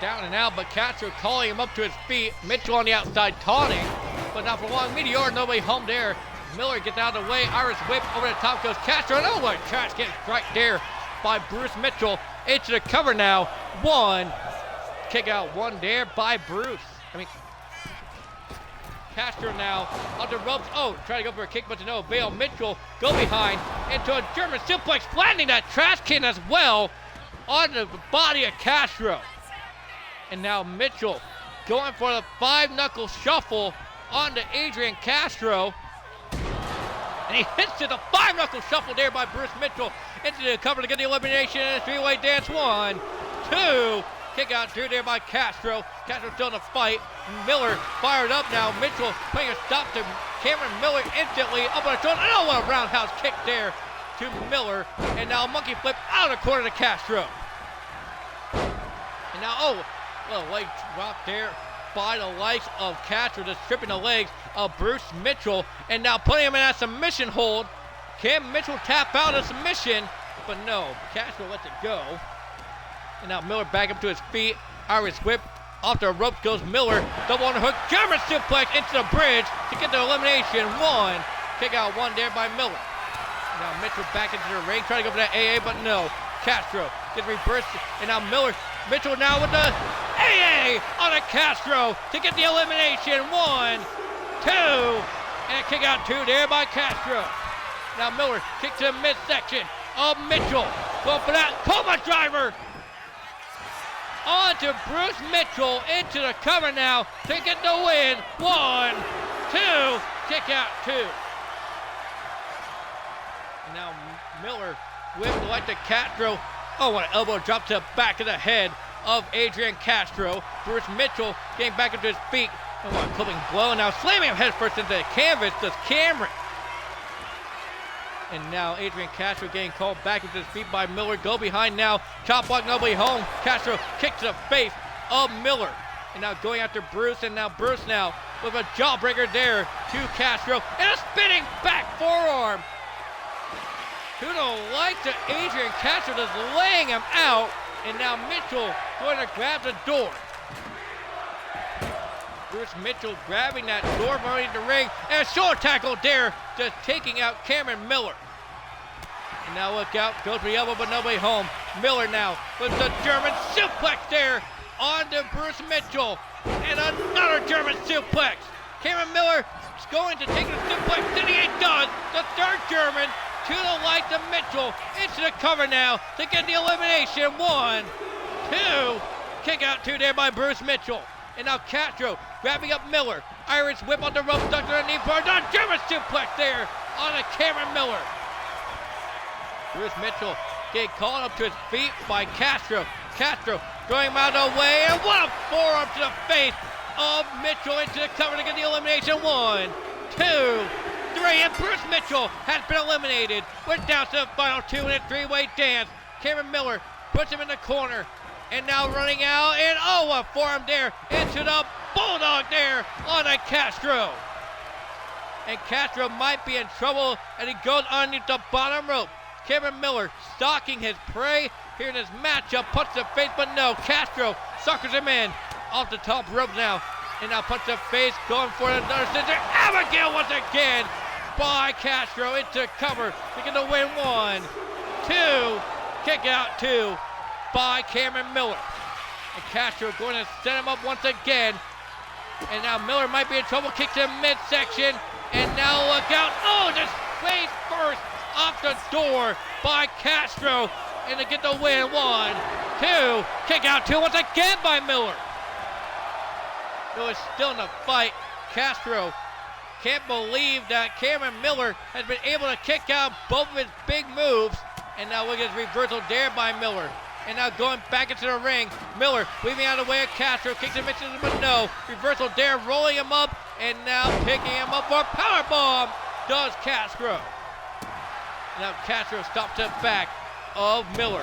down and out, but Castro calling him up to his feet. Mitchell on the outside taunting, but not for long. Meteor, nobody home there. Miller gets out of the way. Irish whip over the top goes Castro. And oh, what a trash can strike there by Bruce Mitchell. Into the cover now. 1. Kick out 1 there by Bruce. Castro now on the ropes. Oh, trying to go for a kick, but to no avail. Mitchell go behind into a German suplex, flattening that trash can as well on the body of Castro. And now Mitchell going for the 5-knuckle shuffle onto Adrian Castro. And he hits to the 5-knuckle shuffle there by Bruce Mitchell into the cover to get the elimination in a 3-way dance. 1, 2. Kick out 2 there by Castro. Castro still in the fight. Miller fired up now. Mitchell putting a stop to Cameron Miller instantly. Up on the shoulder. Oh, what a roundhouse kick there to Miller. And now a monkey flip out of the corner to Castro. And now, oh, a leg drop there by the likes of Castro, just stripping the legs of Bruce Mitchell. And now putting him in that submission hold. Can Mitchell tap out of submission? But no, Castro lets it go. And now Miller back up to his feet. Irish whip. Off the ropes goes Miller. Double underhook. German suplex into the bridge to get the elimination. 1. Kick out 1 there by Miller. Now Mitchell back into the ring. Trying to go for that AA, but no. Castro gets reversed. And now Miller. Mitchell now with the AA on a Castro to get the elimination. 1, 2. And kick out 2 there by Castro. Now Miller kick to the midsection of Mitchell. Going for that Cobra driver. On to Bruce Mitchell into the cover now to get the win. 1, 2, kick out 2. And now Miller with like the Castro. Oh, what an elbow drop to the back of the head of Adrian Castro. Bruce Mitchell getting back up to his feet. And what a clipping blow. Now slamming him head first into the canvas does Cameron. And now Adrian Castro getting called back into his feet by Miller. Go behind now. Chop block, nobody home. Castro kicks to the face of Miller. And now going after Bruce. And now Bruce now with a jawbreaker there to Castro. And a spinning back forearm. To the likes of Adrian Castro just laying him out. And now Mitchell going to grab the door. Bruce Mitchell grabbing that door behind the ring. And a short tackle there, just taking out Cameron Miller. And now look out, goes for the elbow, but nobody home. Miller now with the German suplex there onto Bruce Mitchell. And another German suplex. Cameron Miller is going to take the suplex. Then he does. The third German to the light to Mitchell. Into the cover now to get the elimination. 1, 2. Kick out 2 there by Bruce Mitchell. And now Castro grabbing up Miller. Irish whip on the rope, ducked underneath for a German suplex there on a Cameron Miller. Bruce Mitchell getting called up to his feet by Castro. Castro throwing him out of the way, and what a forearm to the face of Mitchell into the cover to get the elimination. 1, 2, 3, and Bruce Mitchell has been eliminated. We're down to the final 2 in a 3-way dance. Cameron Miller puts him in the corner, and now running out, and oh, a forearm there into the Bulldog there on a Castro. And Castro might be in trouble, and he goes underneath the bottom rope. Cameron Miller stalking his prey here in this matchup, punch to the face, but no, Castro suckers him in off the top rope now, and now punch to the face, going for another scissor. Abigail once again by Castro into cover to get the win. 1, 2, kick out 2 by Cameron Miller. And Castro going to set him up once again, and now Miller might be in trouble, kick to the midsection, and now look out, oh, just face first off the door by Castro, and to get the win. 1, 2, kick out 2 once again by Miller. Miller still in the fight. Castro can't believe that Cameron Miller has been able to kick out both of his big moves, and now look at his reversal there by Miller. And now going back into the ring, Miller weaving out of the way of Castro, kicks him into the, but no, reversal there, rolling him up, and now picking him up for a powerbomb, does Castro. Now Castro stops to the back of Miller,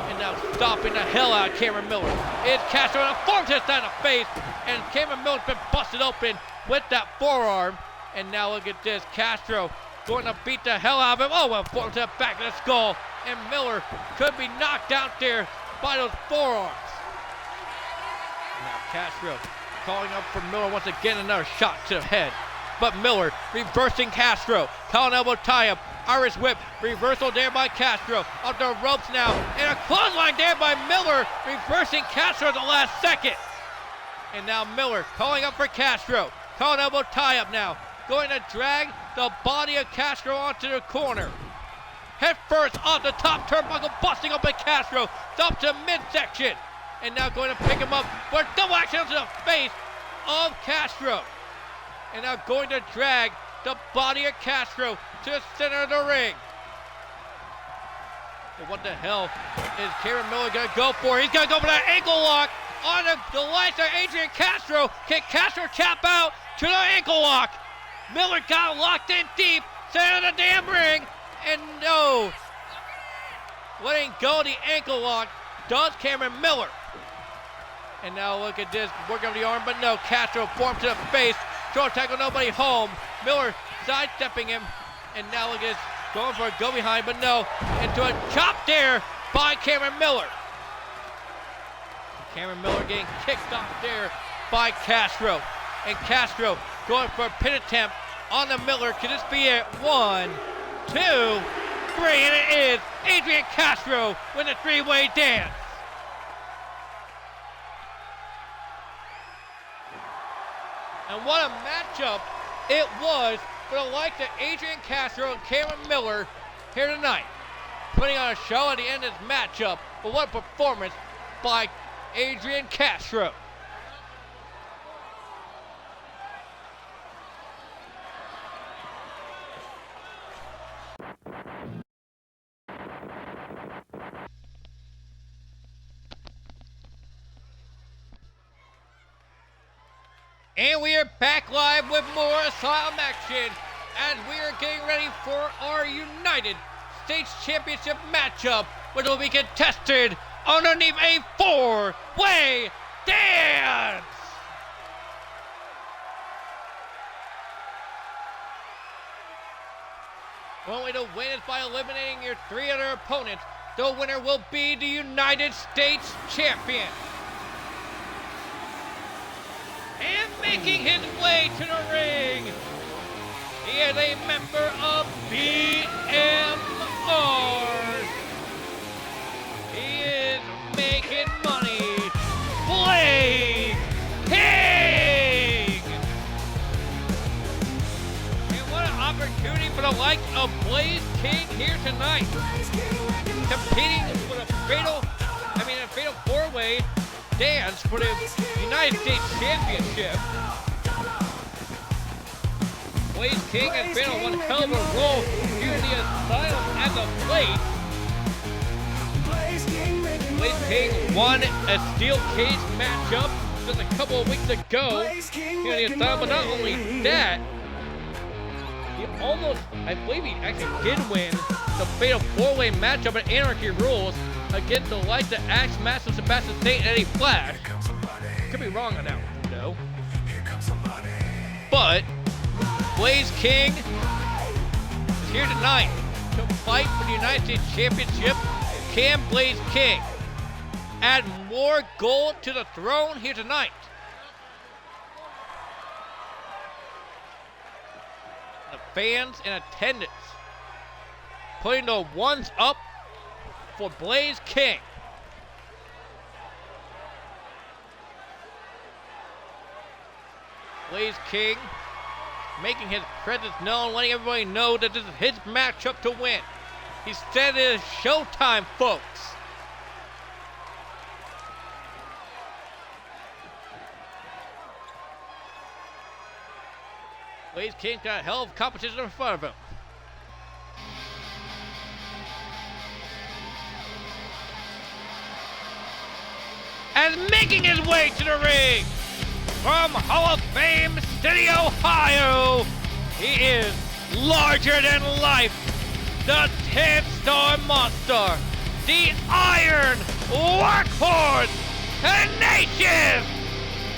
and now stopping the hell out of Cameron Miller. It's Castro and a forearm to the face, and Cameron Miller's been busted open with that forearm. And now look at this, Castro going to beat the hell out of him. Oh, a forearm to the back of the skull, and Miller could be knocked out there by those forearms. Now Castro calling up for Miller once again, another shot to the head. But Miller reversing Castro, collar elbow tie-up, Irish whip, reversal there by Castro, up the ropes now, and a clothesline there by Miller, reversing Castro at the last second. And now Miller calling up for Castro, collar elbow tie-up now, going to drag the body of Castro onto the corner. Head first off the top turnbuckle, busting up at Castro, up to midsection, and now going to pick him up for a double action to the face of Castro. And now going to drag the body of Castro to the center of the ring. But what the hell is Cameron Miller going to go for? He's going to go for that ankle lock on the lights of Adrian Castro. Can Castro tap out to the ankle lock? Miller got locked in deep, center of the damn ring, and no. Letting go of the ankle lock does Cameron Miller. And now look at this, working on the arm, but no, Castro formed to the face. Short tackle, nobody home. Miller sidestepping him, and now look at this, going for a go behind, but no, into a chop there by Cameron Miller. Cameron Miller getting kicked off there by Castro, and Castro going for a pin attempt on the Miller. Could this be it? 1, 2, 3, and it is Adrian Castro with a 3-way dance. And what a matchup it was for the likes of Adrian Castro and Cameron Miller here tonight. Putting on a show at the end of this matchup, but what a performance by Adrian Castro. And we are back live with more Asylum action as we are getting ready for our United States Championship matchup, which will be contested underneath a 4-way dance. One way to win is by eliminating your 3 other opponents. The winner will be the United States Champion. And making his way to the ring, he is a member of BMR. He is making money, Blaze King. And what an opportunity for the likes of Blaze King here tonight, competing for a fatal 4-way dance for the United States Championship. Blaze King has been on one hell of a roll here in the Asylum as of late. Blaze King won a steel cage matchup just a couple of weeks ago here in the Asylum, but not only that, he almost, I believe he actually did win the fatal 4-way matchup at Anarchy Rules against the likes of Axe Master, Sebastian State, and Eddie Flash. Could be wrong on that one, though. But Blaze King is here tonight to fight for the United States Championship. Can Blaze King add more gold to the throne here tonight? The fans in attendance putting the ones up for Blaze King. Blaze King making his presence known, letting everybody know that this is his matchup to win. He said it is showtime, folks. Blaze King's got a hell of competition in front of him. And making his way to the ring from Hall of Fame City, Ohio, he is larger than life, the 10-star monster, the Iron Workhorse, Tenacious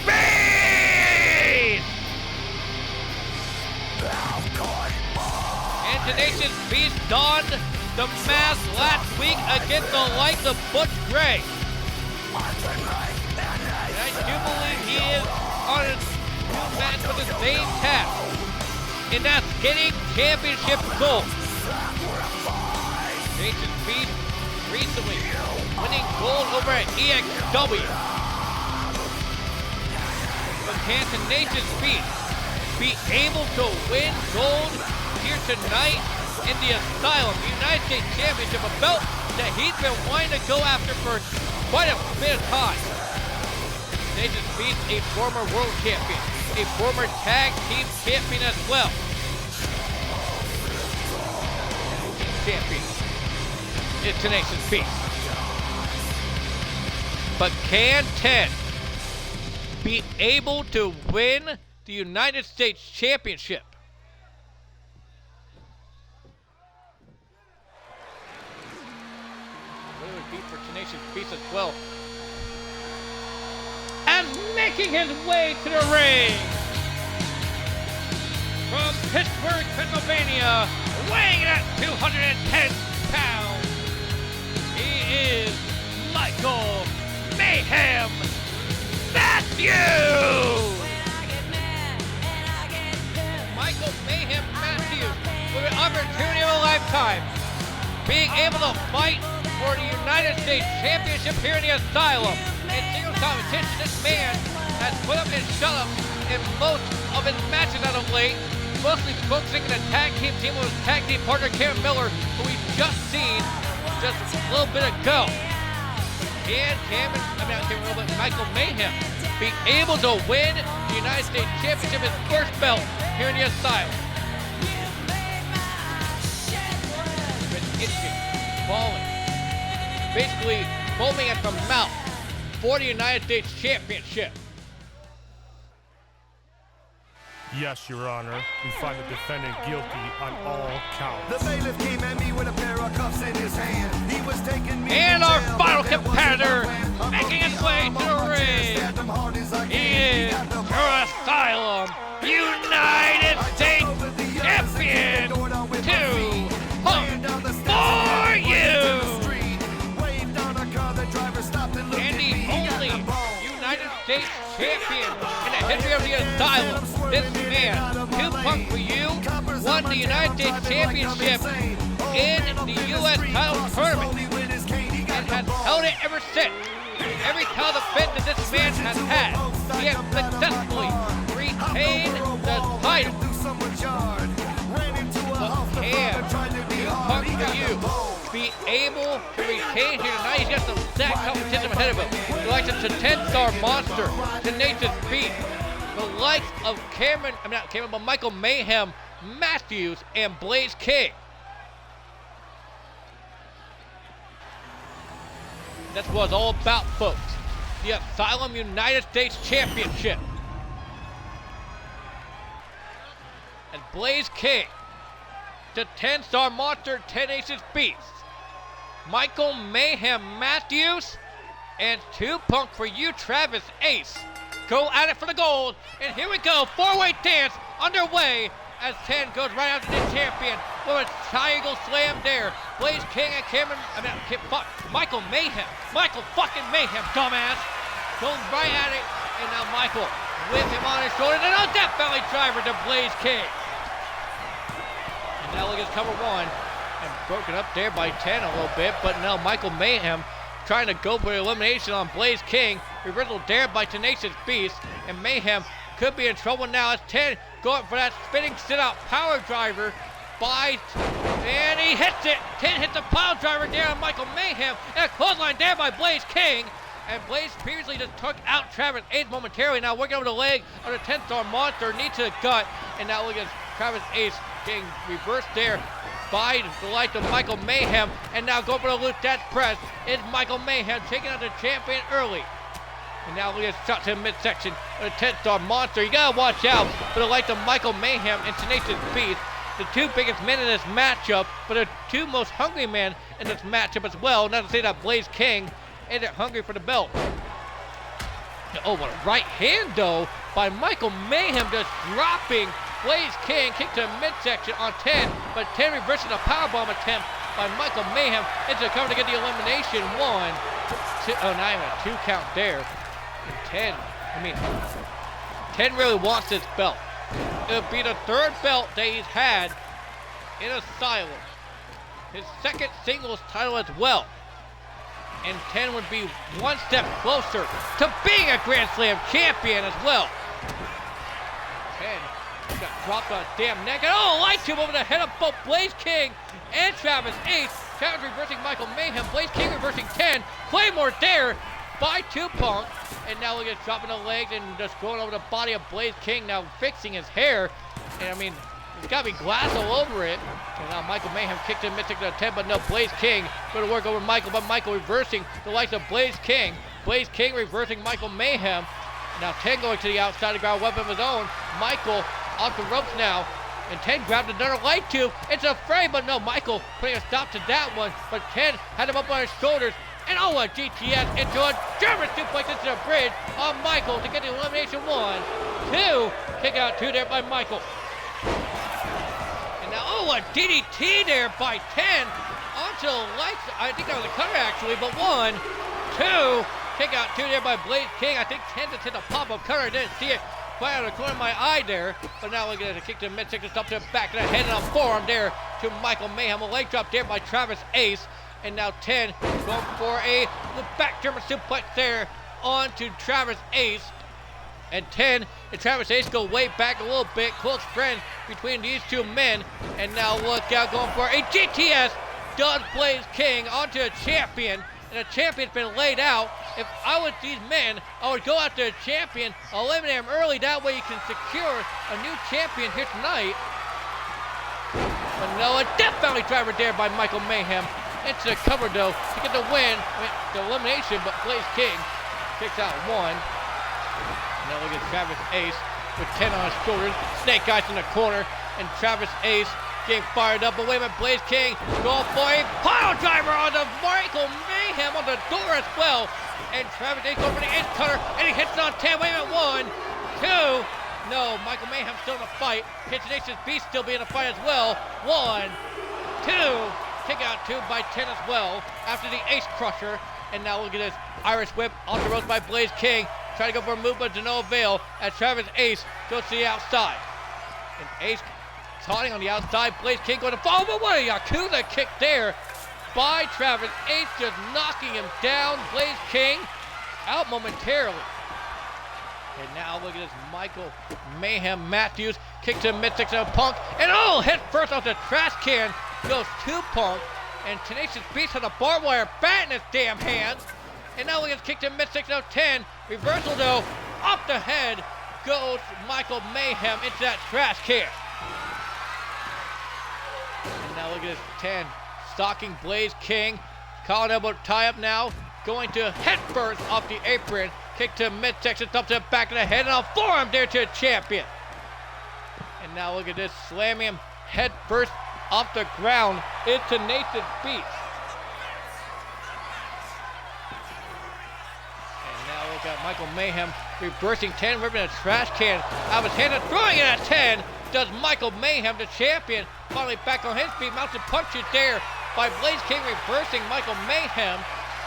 Beast! And Tenacious Beast donned the mask last week against the likes of Butch Gray. And I do believe he is on a new match with the same task, and that's getting championship gold. Tenacious Beast recently winning gold over at EXW. But can Tenacious Beast be able to win gold here tonight in the Asylum United States Championship, a belt that he's been wanting to go after for quite a bit of time? Tenacious Beast, a former world champion, a former tag team champion as well. Champion is Tenacious Beast. But can Ten be able to win the United States Championship? What would it be for Tenacious Beast as well? And making his way to the ring from Pittsburgh, Pennsylvania, weighing at 210 pounds, he is Michael Mayhem Matthews! Michael Mayhem Matthews with an opportunity of a lifetime, being able to fight for the United States Championship here in the Asylum. In single competition, this man has put up and shut up in most of his matches as of late, mostly focusing on the tag team with his tag team partner Karen Miller, who we've just seen just a little bit ago. Michael Mayhem be able to win the United States Championship, his first belt here in the Asylum. Been itching, falling, basically foaming at the mouth for the United States Championship. Yes, Your Honor. We find the defendant guilty on all counts. The bailiff came at me with a pair of cuffs in his hand. He was taking me and to our jail, final but there competitor, wasn't no plan. making his way to the ring, he is your Asylum United States Champion to Pump for you! And the only United States Champion in the history of the Asylum, this man, to Punk for you, won the United States Championship in the U.S. title tournament and has held it ever since. Every title defense that this man has had, he has successfully retained the title. But can Punk able to retain here tonight. He's got some stacked competition ahead of him. The likes of the 10-star monster, Tenacious Beast, the likes of Michael Mayhem Matthews, and Blaze King. That's what it's all about, folks. The Asylum United States Championship. And Blaze King, the 10-star monster, Tenacious Beast, Michael Mayhem Matthews, and 2 Punk for you, Travis Ace. Go at it for the gold, and here we go, 4-way dance underway as 10 goes right after the champion with a triangle slam there. Blaze King and Michael Mayhem, Michael fucking Mayhem, dumbass, goes right at it, and now Michael with him on his shoulders, and a Death Valley driver to Blaze King. And now look at cover 1, and broken up there by 10 a little bit, but now Michael Mayhem trying to go for elimination on Blaze King. Reversal there by Tenacious Beast, and Mayhem could be in trouble now as 10 going for that spinning sit-out power driver and he hits it. 10 hits the pile driver there on Michael Mayhem, and a clothesline there by Blaze King. And Blaze previously just took out Travis Ace momentarily. Now working over the leg of the 10-star monster, knee to the gut, and now look at Travis Ace getting reversed there by the light of Michael Mayhem, and now go for the loop that press is Michael Mayhem taking out the champion early. And now look at shot to the midsection of the 10-star monster. You gotta watch out for the light of Michael Mayhem and Tenacious Beast, the 2 biggest men in this matchup, but the 2 most hungry men in this matchup as well. Not to say that Blaze King isn't hungry for the belt. Oh, what a right hand though by Michael Mayhem, just dropping Blaze King. Kick to the midsection on 10, but 10 reversing a powerbomb attempt by Michael Mayhem into the cover to get the elimination. 1, 2, oh, not even a 2 count there. And 10 really wants this belt. It'll be the 3rd belt that he's had in Asylum. His 2nd singles title as well. And 10 would be 1 step closer to being a Grand Slam champion as well. 10 got dropped on his damn neck. And light tube over the head of both Blaze King and Travis Ace. Travis reversing Michael Mayhem. Blaze King reversing 10. Claymore there by 2 Punk. And now look at dropping the legs and just going over the body of Blaze King, now fixing his hair. And there's got to be glass all over it. And now Michael Mayhem kicked him mid-tick to the 10, but no, Blaze King going to work over Michael, but Michael reversing the likes of Blaze King. Blaze King reversing Michael Mayhem. Now 10 going to the outside to grab a weapon of his own. Michael off the ropes now. And 10 grabbed another light tube. It's a fray, but no, Michael putting a stop to that one. But 10 had him up on his shoulders. And a GTS into a German suplex into the bridge on Michael to get the elimination. 1, 2, kick out 2 there by Michael. And now, a DDT there by 10 onto the lights. I think that was a cutter actually, but 1, 2, kick out 2 there by Blaze King. I think 10 just hit a pop-up cutter. I didn't see it quite out of the corner of my eye there. But now look at it, a kick to the midsection, stop to the back of the head and a forearm there to Michael Mayhem. A leg drop there by Travis Ace. And now 10 going for the back German suplex there onto Travis Ace. And 10 and Travis Ace go way back a little bit. Close friends between these 2 men. And now look out, going for a GTS. Does Blaze King onto a champion. And the champion's been laid out. If I was these men, I would go after the champion, eliminate him early. That way you can secure a new champion here tonight. But no, a Death Valley driver there by Michael Mayhem. Into the cover though to get the win, the elimination, but Blaze King kicks out 1. Now look at Travis Ace with 10 on his shoulders. Snake Eyes in the corner, and Travis Ace getting fired up. But wait a minute, Blaze King going for a pile driver on the Michael Mayhem on the door as well. And Travis Ace going for the Ace cutter, and he hits it on 10. Wait a minute, 1, 2. No, Michael Mayhem still in the fight. Tenacious Beast still be in the fight as well. 1, 2. Kick out 2 by 10 as well after the Ace Crusher. And now look at this Irish Whip off the ropes by Blaze King. Trying to go for a move, but to no avail as Travis Ace goes to the outside. And Ace taunting on the outside. Blaze King going to fall, but what a Yakuza kick there by Travis Ace, just knocking him down. Blaze King out momentarily. And now look at this Michael Mayhem Matthews kick to midsection of Punk. And head first off the trash can goes to Punk. And Tenacious Beast has a barbed wire bat in his damn hands. And now he gets kicked in midsection of 10. Reversal though, off the head goes Michael Mayhem into that trash can. And now look at this 10. Stalking Blaze King. Collar elbow tie up now. Going to head first off the apron. Kick to midsection, up to the back of the head, and a forearm there to the champion. And now look at this, slamming him head first off the ground into Nathan Beast. And now look at Michael Mayhem reversing 10, ripping a trash can out of his hand and throwing it at 10. Does Michael Mayhem, the champion, finally back on his feet, mounts and punches there by Blaze King, reversing Michael Mayhem.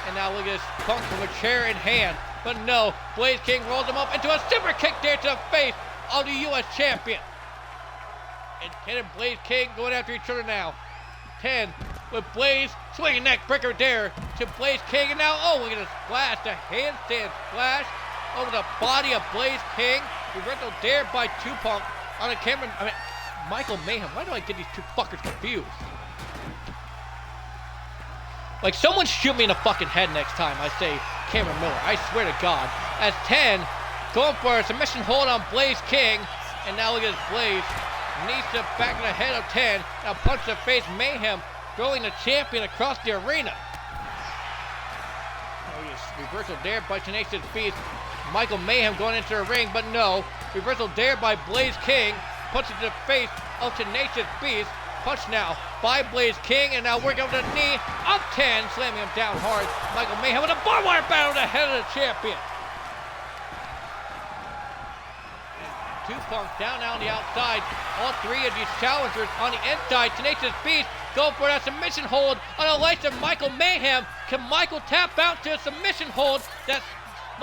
And now look at this, Punk from a chair in hand. But no, Blaze King rolls him up into a super kick there to the face of the U.S. champion. And 10 and Blaze King going after each other now. 10 with Blaze, swinging neck breaker there to Blaze King. And now, oh, look at this splash, the handstand splash over the body of Blaze King. Reversal there by 2Punk on the camera. I mean, Michael Mayhem, why do I get these two fuckers confused? Like, someone shoot me in the fucking head next time I say Cameron Miller. I swear to God. As 10, going for a submission hold on Blaze King. And now look at this Blaze. Knees to the back of the head of 10. Now punch to the face. Mayhem throwing the champion across the arena. Oh, yes. Reversal there by Tenacious Beast. Michael Mayhem going into the ring, but no. Reversal there by Blaze King. Punch to the face of Tenacious Beast. Punch now by Blaze King, and now working over the knee of 10, slamming him down hard. Michael Mayhem with a barbed wire battle to the head of the champion. And 2Punk down on the outside. All three of these challengers on the inside. Tenacious Beast go for that submission hold on the legs of Michael Mayhem. Can Michael tap out to a submission hold? That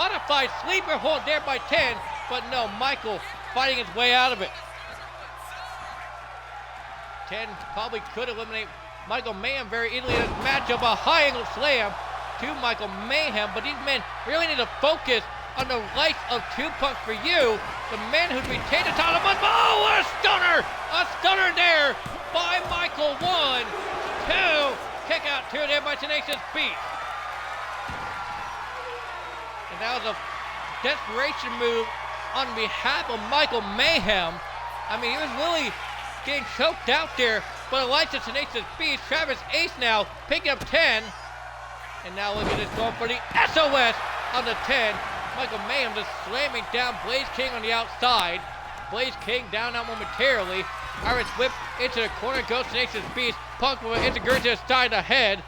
modified sleeper hold there by 10, but no, Michael fighting his way out of it. 10 probably could eliminate Michael Mayhem very easily in this matchup. A high angle slam to Michael Mayhem, but these men really need to focus on the likes of 2Punk for you, the man who's retained the title. But oh, what a stunner! A stunner there by Michael. 1, 2, kick out 2 there by Tenacious Beast. And that was a desperation move on behalf of Michael Mayhem. I mean, he was really getting choked out there, but the lights of Tenacious Beast. Travis Ace now picking up 10. And now look at this, going for the SOS on the 10. Michael Mayhem just slamming down Blaze King on the outside. Blaze King down now momentarily. Irish whip into the corner, goes Tenacious Beast. Punk with an intergird to the side of the head.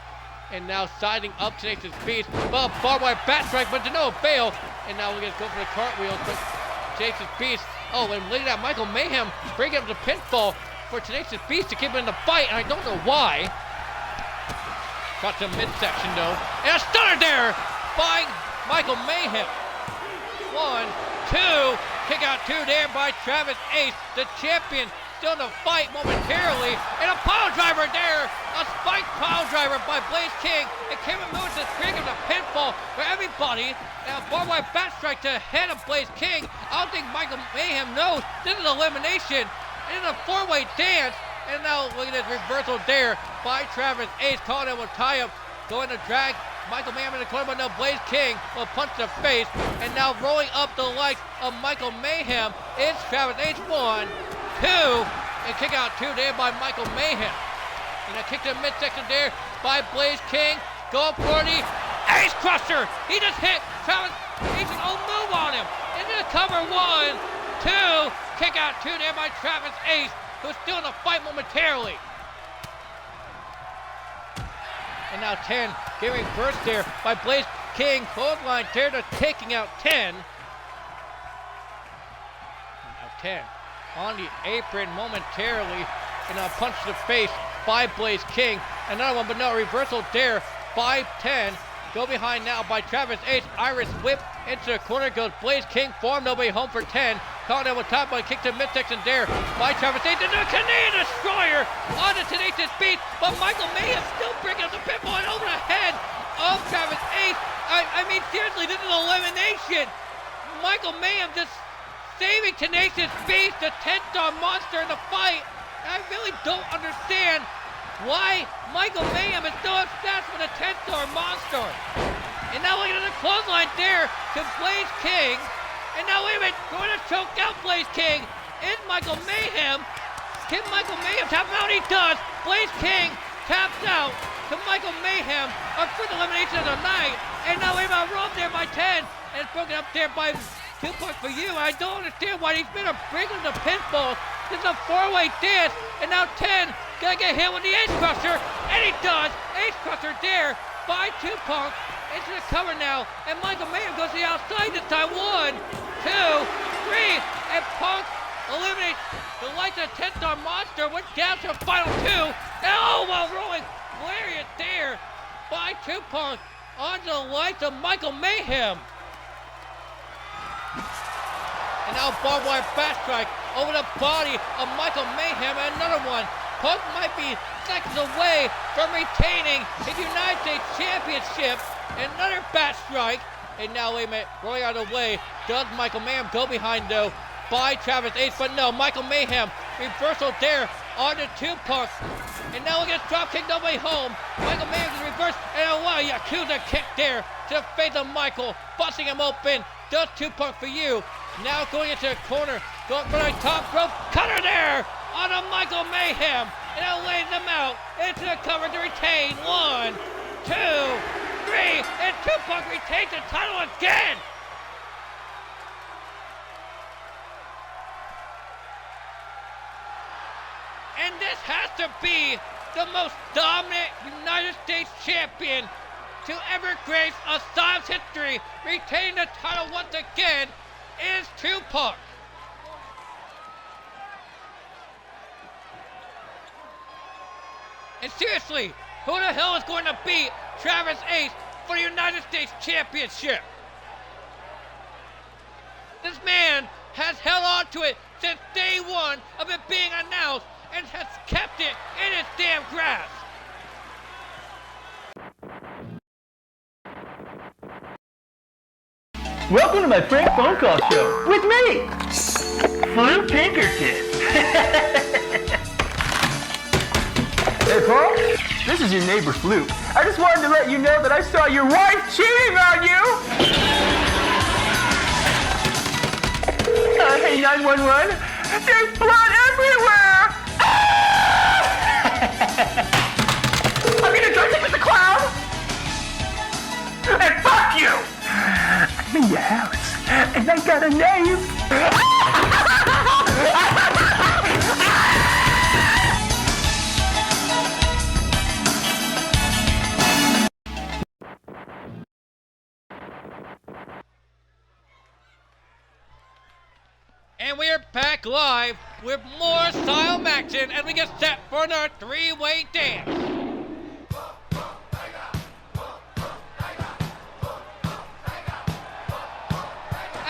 And now siding up Tenacious Beast. Well, barbed wire bat strike, but to no avail. And now we're going to go for the cartwheel. But Tenacious Beast. Oh, and look at that, Michael Mayhem breaking up the pinfall for Tenacious Beast to keep him in the fight, and I don't know why. Got to midsection though, and a stunner there by Michael Mayhem. 1, 2, kick out 2 there by Travis Ace, the champion, still in the fight momentarily, and a pile driver there, a spiked pile driver by Blaze King, and Cameron Miller just creating the pinfall for everybody. Now barbed wire bat strike to the head of Blaze King. I don't think Michael Mayhem knows this is elimination. It is a 4-way dance, and now look at this reversal there by Travis Ace, calling it with tie-up, going to drag Michael Mayhem in the corner, but no, Blaze King will punch the face, and now rolling up the legs of Michael Mayhem is Travis Ace. 1, 2, and kick out 2 there by Michael Mayhem. And a kick to the midsection there by Blaze King. Go up for the Ace Crusher. He just hit Travis Ace's own move on him. Into the cover. 1, 2, kick out 2 there by Travis Ace, who's still in the fight momentarily. And now 10 getting reversed there by Blaze King. Clothesline there to taking out 10. Now 10 on the apron momentarily. And a punch to the face by Blaze King. Another one, but no, reversal there by 10. Go behind now by Travis Ace. Irish whip into the corner goes Blaze King. Form, nobody home for 10. Calling down with top by kick to midsection there by Travis Ace. And the Canadian Destroyer on the Tenacious Beast. But Michael Mayhem still bringing up the pinfall and over the head of Travis Ace. I mean, seriously, this is an elimination. Michael Mayhem just saving Tenacious Beast, the 10-star monster in the fight. I really don't understand why Michael Mayhem is so obsessed with a 10-star monster. And now look at the clothesline there to Blaze King. And now wait a minute, going to choke out Blaze King is Michael Mayhem. Can Michael Mayhem tap out? He does. Blaze King taps out to Michael Mayhem. Our first elimination of the night. And now wait a minute, roll up there by 10. And it's broken up there by 2 points for you. I don't understand why he's been a breaking the pinfall. This is a 4-way dance. And now 10 gonna get hit with the Ace Crusher. And he does. Ace Crusher there by 2 Punk. Into the cover now, and Michael Mayhem goes to the outside this time. 1, 2, 3, and Punk eliminates the lights of 10-star monster. Went down to the final 2. And oh, while rolling, lariat there by 2 Punk onto the lights of Michael Mayhem. And now barbed wire back strike over the body of Michael Mayhem, and another one. Punk might be seconds away from retaining his United States Championship. Another bat strike, and now wait a minute, rolling out of the way. Does Michael Mayhem go behind though by Travis Ace? But no, Michael Mayhem reversal there on the 2 Punk. And now look at drop kick the way home. Michael Mayhem is reversed, and a Yakuza kick there to the face of Michael, busting him open. Does 2 Punk for you. Now going into the corner, going for the top rope cutter there on a Michael Mayhem, and it lays him out into the cover to retain. 1, 2, 3, and 2 Punk retains the title again. And this has to be the most dominant United States champion to ever grace Asylum's history. Retaining the title once again is 2 Punk. And seriously, who the hell is going to beat Travis Ace for the United States Championship? This man has held on to it since day 1 of it being announced and has kept it in its damn grasp. Welcome to my prank phone call show with me, Flute Pinkerton. Hey, Paul, this is your neighbor Flute. I just wanted to let you know that I saw your wife cheating on you. Hey, 911, there's blood everywhere. I'm gonna try to with the clown. And fuck you. I'm in your house, and I got a knife. And we're back live with more Asylum action as we get set for another 3-way dance.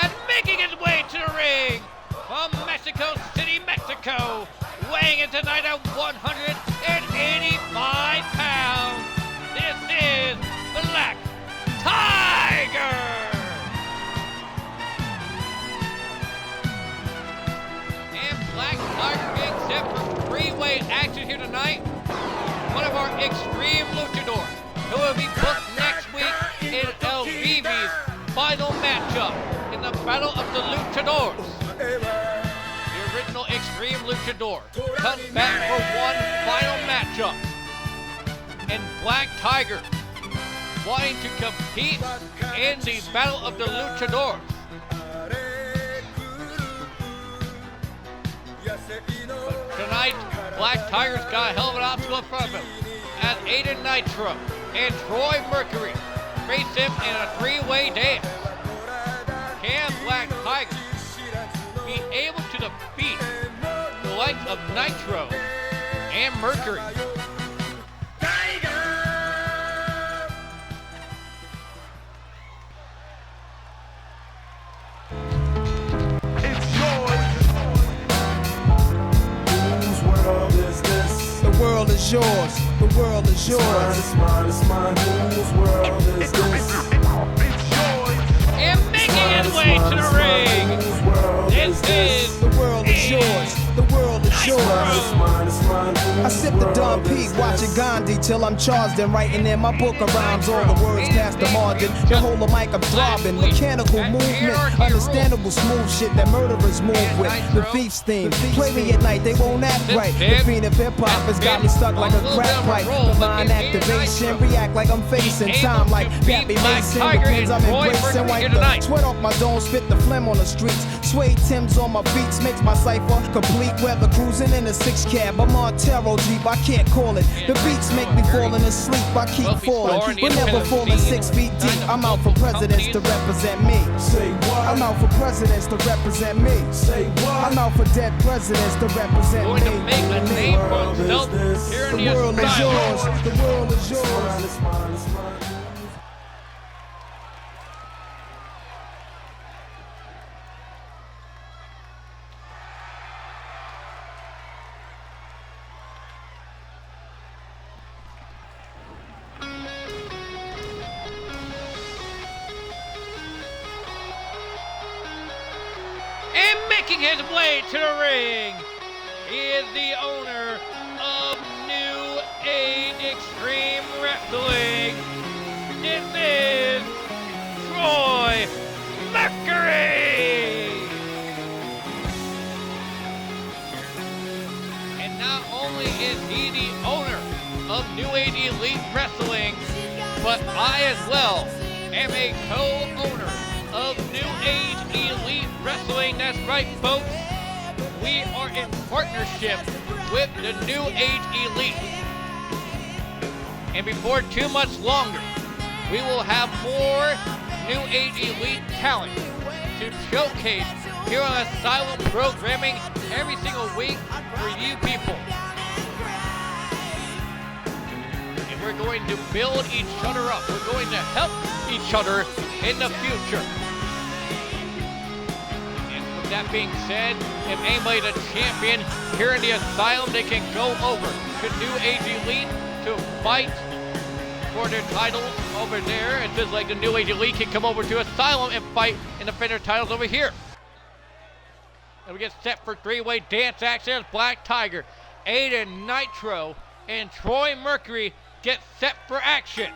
And making his way to the ring from Mexico City, Mexico, weighing in tonight at 185 pounds. This is Black Tiger. Black Tiger being set for 3-way action here tonight. One of our Extreme Luchadors, who will be booked next week in El Vivi's final matchup in the Battle of the Luchadors. The original Extreme Luchador comes back for one final matchup. And Black Tiger wanting to compete in the Battle of the Luchadors. Tonight, Black Tiger's got a hell of an obstacle in front of him as Aiden Nitro and Troy Mercury face him in a 3-way dance. Can Black Tiger be able to defeat the likes of Nitro and Mercury? The world is yours. The world is yours. It's mine, it's mine, it's mine. Whose world is this? And making his way to the ring. This is the world is yours. The world is yours. It's mine, it's mine. I sip the Don P, watching Gandhi till I'm charged and writing in my book of rhymes. All the words past the margin. The whole of mic I'm throbbing. Mechanical movement, understandable smooth shit that murderers move with. The thief's theme. Play me at night, they won't act right. The fiend of hip hop has got me stuck like a crack pipe. Divine activation, react like I'm facing time like Pappy Mason. Depends I'm embracing. Wipe the sweat off my dome, spit the phlegm on the streets. Suede Timbs on my beats makes my cipher complete. Weather cruising in a 6 cab, a Montero Jeep, I can't call it. The beats make me falling asleep, I keep falling, but never falling 6 feet deep. I'm out for presidents to represent me. Say what? I'm out for presidents to represent me. Say what? I'm out for dead presidents to represent me. Going to make a name for himself here in the world is yours. Asylum. The world is yours. And making his way to the ring, he is the owner of New Age Extreme Wrestling. This is Troy Mercury! And not only is he the owner of New Age Elite Wrestling, but I as well am a co-owner of New Age Elite Wrestling. That's right, folks. We are in partnership with the New Age Elite. And before too much longer, we will have more New Age Elite talent to showcase here on Asylum programming every single week for you people. And we're going to build each other up. We're going to help each other in the future. That being said, if anybody's a champion here in the Asylum, they can go over to New Age Elite to fight for their titles over there. It's just like the New Age Elite can come over to Asylum and fight and defend their titles over here. And we get set for three-way dance action as Black Tiger, Aiden Nitro, and Troy Mercury get set for action.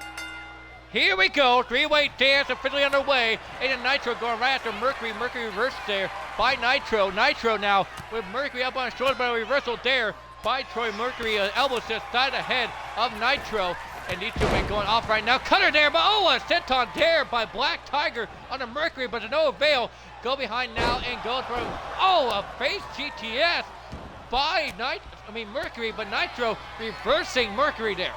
Here we go, three-way dance officially underway. Aiden Nitro going right after Mercury. Mercury reversed there by Nitro. Nitro now with Mercury up on his shoulder, but a reversal there by Troy Mercury. Elbow to the side ahead of Nitro. And these two men going off right now. Cutter there, but a senton there by Black Tiger on the Mercury, but to no avail. Go behind now and go for a face GTS by Mercury, but Nitro reversing Mercury there.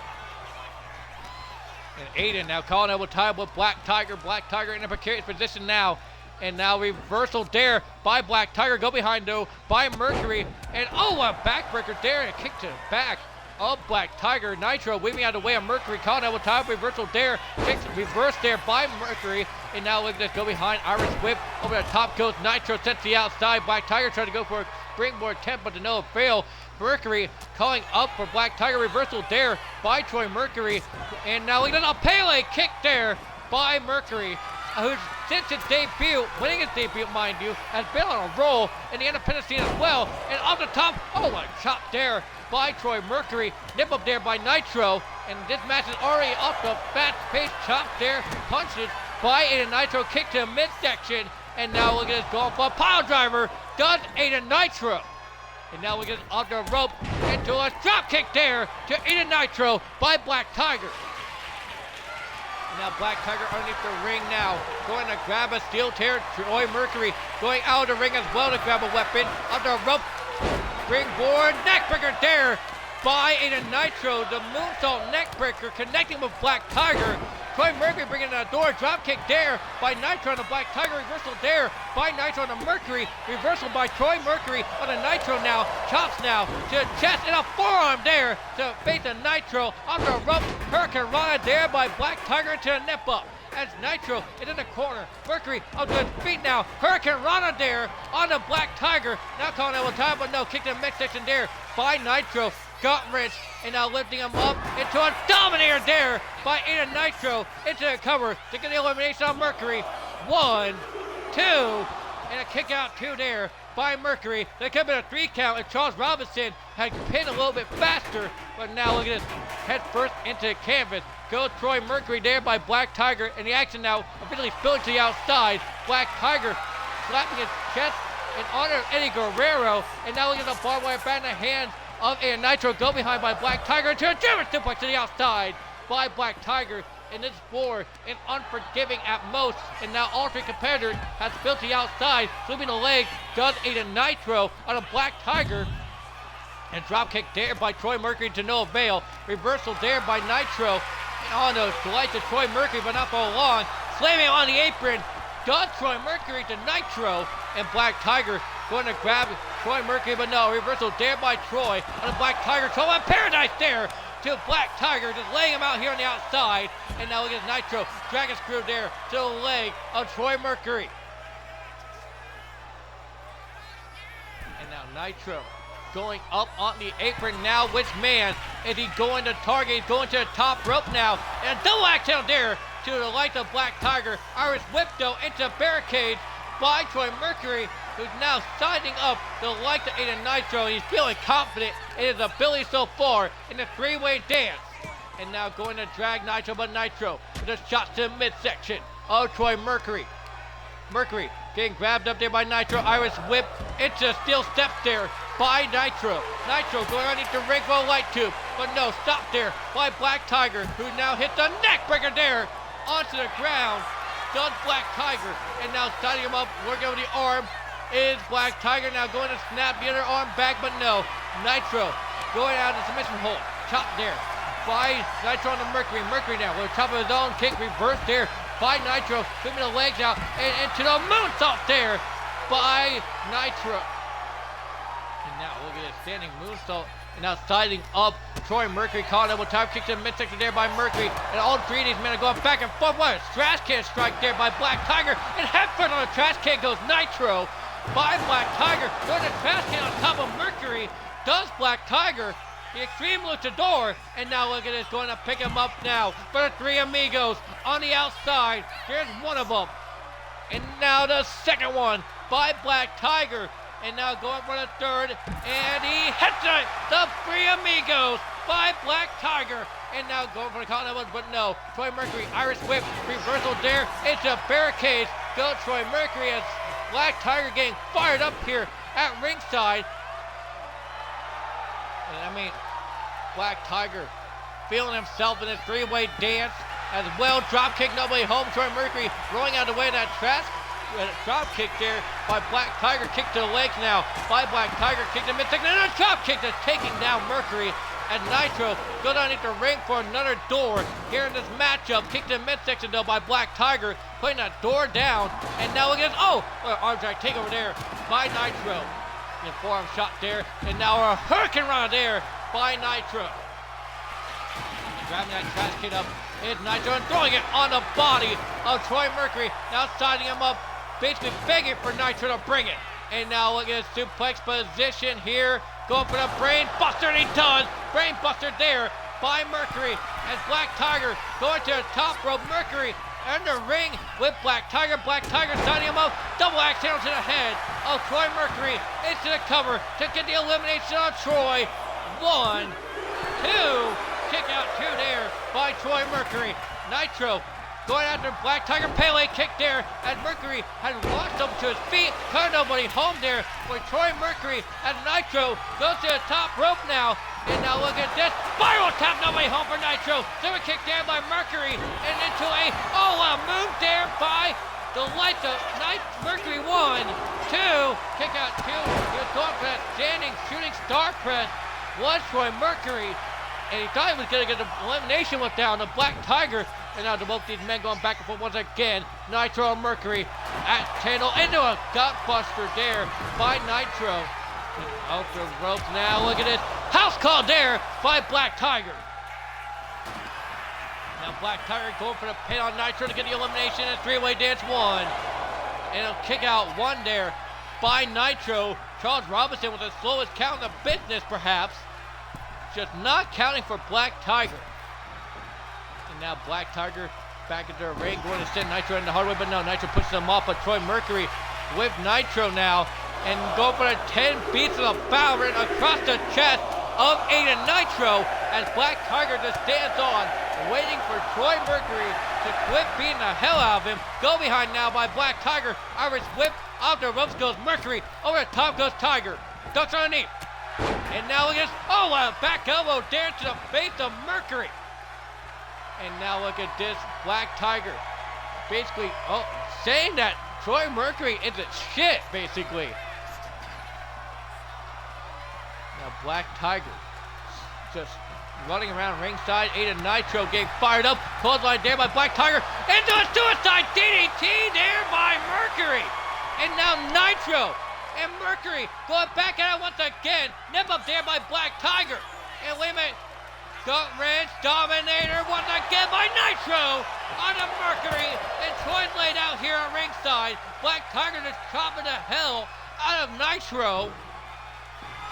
And Aiden now calling elbow tie with Black Tiger. Black Tiger in a precarious position now. And now reversal there by Black Tiger. Go behind though by Mercury. And a backbreaker there and a kick to the back of Black Tiger. Nitro weaving out of the way of Mercury. Calling elbow tie, reversal there. Kicks reverse there by Mercury. And now look at this, go behind Irish whip. Over the top goes Nitro, sets the outside. Black Tiger trying to go for a springboard attempt, but to no avail. Mercury calling up for Black Tiger. Reversal there by Troy Mercury. And now look at a Pele kick there by Mercury, who's since his debut, winning his debut, mind you, has been on a roll in the independent scene as well. And off the top, a chop there by Troy Mercury. Nip up there by Nitro. And this match is already off the fast-paced chop there. Punches by Aiden Nitro. Kick to midsection. And now look at this going for a pile driver. Does Aiden Nitro. And now we get off the rope into a drop kick there to Aiden Nitro by Black Tiger. And now Black Tiger underneath the ring now, going to grab a steel chair. Troy Mercury going out of the ring as well to grab a weapon. Off the rope, springboard neckbreaker there by Aiden Nitro. The moonsault neckbreaker connecting with Black Tiger. Troy Mercury bringing the door, drop kick there by Nitro on the Black Tiger, reversal there by Nitro on the Mercury, reversal by Troy Mercury on the Nitro now, chops now to the chest and a forearm there to face the Nitro on the rope, Hurricane Rana there by Black Tiger to the nip up. As Nitro is in the corner, Mercury up to his feet now, Hurricane Rana there on the Black Tiger, now calling it one time, but no, kick to the midsection there by Nitro. Gut wrench, and now lifting him up into a dominator there by Aiden Nitro into the cover to get the elimination on Mercury. 1, 2, and a kick out 2 there by Mercury. There could have been a 3 count if Charles Robinson had pinned a little bit faster, but now look at this. Head first into the canvas. Goes Troy Mercury there by Black Tiger, and the action now officially spilling to the outside. Black Tiger slapping his chest in honor of Eddie Guerrero, and now look at the barbed wire back in the hands of a Nitro. Go behind by Black Tiger to a German suplex to the outside by Black Tiger. And this war is unforgiving at most, and now all 3 competitors have spilled to the outside, sweeping the leg, does a Nitro on a Black Tiger, and dropkick there by Troy Mercury to no avail. Reversal there by Nitro on the lights of Troy Mercury, but not for long. Slamming on the apron, does Troy Mercury to Nitro, and Black Tiger going to grab Troy Mercury, but no. Reversal there by Troy on a Black Tiger. Troy on Paradise there to Black Tiger, just laying him out here on the outside. And now look at Nitro, Dragon Screw there to the leg of Troy Mercury. And now Nitro going up on the apron now. Which man is he going to target? He's going to the top rope now. And a double axe down there to the light of Black Tiger. Irish whip though into barricades by Troy Mercury, who's now sizing up the light of Aiden Nitro. He's feeling confident in his ability so far in the 3-way dance. And now going to drag Nitro, but Nitro with a shot to the midsection of Troy Mercury. Mercury getting grabbed up there by Nitro. Irish whip into steel steps there by Nitro. Nitro going underneath the ring for a light tube, but no, stop there by Black Tiger, who now hits the neck breaker there onto the ground. Does Black Tiger, and now starting him up, working over the arm is Black Tiger. Now going to snap the other arm back, but no. Nitro going out of the submission hold. Chop there by Nitro on the Mercury. Mercury now with a top of his own kick, reverse there by Nitro, flipping the legs out and into the moonsault there by Nitro. And now look at this standing moonsault, and now siding up Troy Mercury, calling double time kick to the midsection there by Mercury, and all 3 of these men are going back and forth. What a trash can strike there by Black Tiger, and headfirst on the trash can goes Nitro by Black Tiger. Goes the trash can on top of Mercury. Does Black Tiger the Extreme Luchador, and now look at this, going to pick him up now for the 3 amigos on the outside. Here's one of them, and now the second one by Black Tiger, and now going for the third, and he hits it. The 3 amigos by Black Tiger, and now going for the continental, but no. Troy Mercury, Irish whip, reversal there into barricades. Go Troy Mercury as Black Tiger getting fired up here at ringside. And I mean, Black Tiger feeling himself in this 3-way dance as well. Drop kick, nobody home. Troy Mercury rolling out of the way of that trash. Drop kick there by Black Tiger. Kick to the legs now by Black Tiger. Kick to midsection, and a drop kick that's taking down Mercury. And Nitro goes underneath the ring for another door here in this matchup. Kick to midsection though by Black Tiger, putting that door down. And now look at this. Oh, arm drag takeover there by Nitro. And forearm shot there, and now a hurricane run there by Nitro. Grabbing that trash can up is Nitro and throwing it on the body of Troy Mercury. Now siding him up, basically begging for Nitro to bring it. And now look at his suplex position here. Going for the brain buster, and he does. Brain buster there by Mercury as Black Tiger going to the top rope. Mercury in the ring with Black Tiger. Black Tiger signing him up. Double axe handle to the head of Troy Mercury. Into the cover to get the elimination on Troy. 1, 2. Kick out 2 there by Troy Mercury. Nitro going after Black Tiger. Pele kick there as Mercury has launched up to his feet. Cut nobody home there with Troy Mercury as Nitro goes to the top rope now. And now look at this. Spiral tap, nobody home for Nitro. Super kick there by Mercury. And into a moon there by the lights of Mercury. 1, 2. Kick out 2. He's going for that standing shooting star press. Was Troy Mercury. And he thought he was going to get the elimination with down the Black Tiger. And now both these men going back and forth once again. Nitro and Mercury at Channel into a gutbuster there by Nitro. Out the ropes now. Look at this. House call there by Black Tiger. Now Black Tiger going for the pin on Nitro to get the elimination in a 3-way dance. 1. And he'll kick out 1 there by Nitro. Charles Robinson with the slowest count in the business perhaps. Just not counting for Black Tiger. And now Black Tiger back into the ring, going to send Nitro in the hard way, but no, Nitro pushes him off, but Troy Mercury with Nitro now and go for the 10 beats of the Valorant across the chest of Aiden Nitro as Black Tiger just stands on, waiting for Troy Mercury to quit beating the hell out of him. Go behind now by Black Tiger. Irish whip off the ropes goes Mercury. Over the top goes Tiger. Ducks underneath. And now look at this. Oh, a back elbow there to the face of Mercury. And now look at this. Black Tiger basically saying that Troy Mercury isn't shit, basically. Now Black Tiger just running around ringside. Aiden Nitro getting fired up. Clothesline there by Black Tiger. Into a suicide DDT there by Mercury. And now Nitro and Mercury going back at it once again. Nip up there by Black Tiger. And wait a minute. Gut wrench dominator once again by Nitro on the Mercury. And Troy's laid out here on ringside. Black Tiger just chopping the hell out of Nitro.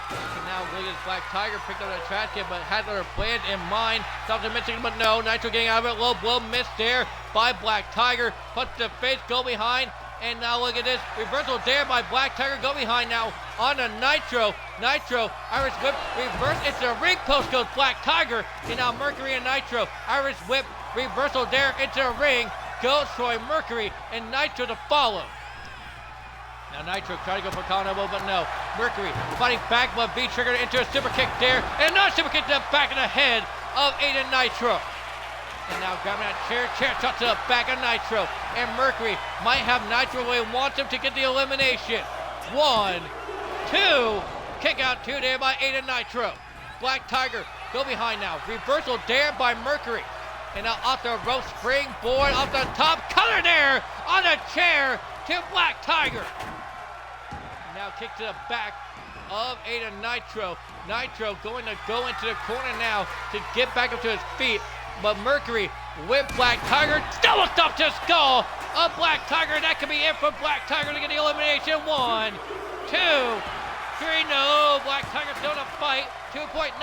And now Williams Black Tiger picked up the trash can, but had their plans in mind. Something missing, but no. Nitro getting out of it. Low blow missed there by Black Tiger. Punch to the face, go behind. And now look at this. Reversal there by Black Tiger. Go behind now on the Nitro. Nitro, Irish whip, reverse. It's the ring post goes Black Tiger. And now Mercury and Nitro. Irish whip, reversal there into the ring. Goes Troy Mercury and Nitro to follow. Now Nitro trying to go for a collar elbow, but no. Mercury fighting back, but B triggered into a super kick there. And another super kick to the back of the head of Aiden Nitro. And now grabbing that chair shot to the back of Nitro. And Mercury might have Nitro where he wants him to get the elimination. 1, 2, kick out 2 there by Aiden Nitro. Black Tiger go behind now. Reversal there by Mercury. And now off the rope springboard off the top. Cutter there on the chair to Black Tiger. Now kick to the back of Aiden Nitro. Nitro going to go into the corner now to get back up to his feet. But Mercury with Black Tiger. Double stop to the skull of Black Tiger. That could be it for Black Tiger to get the elimination. 1, 2, 3. No, Black Tiger still in a fight. 2.9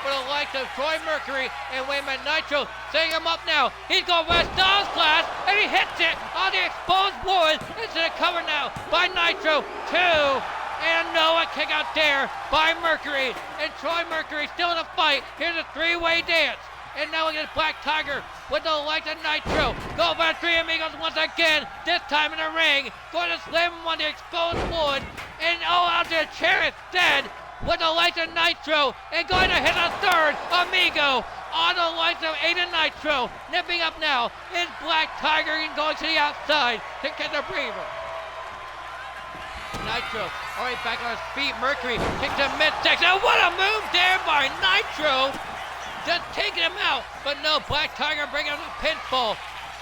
for the likes of Troy Mercury. And wait a minute, Nitro setting him up now. He's going for a Styles Clash, and he hits it on the exposed wood. Into the cover now by Nitro. 2. And no, a kick out there by Mercury. And Troy Mercury still in a fight. Here's a three-way dance. And now we get Black Tiger with the likes of Nitro. Go for the Three Amigos once again. This time in the ring. Going to slam him on the exposed wood. And out to the chair instead with the likes of Nitro. And going to hit a third Amigo on the likes of Aiden Nitro. Nipping up now is Black Tiger and going to the outside to get the breather. Nitro already back on his feet. Mercury kicks to midsection. What a move there by Nitro. Just taking him out, but no, Black Tiger bringing him a pinfall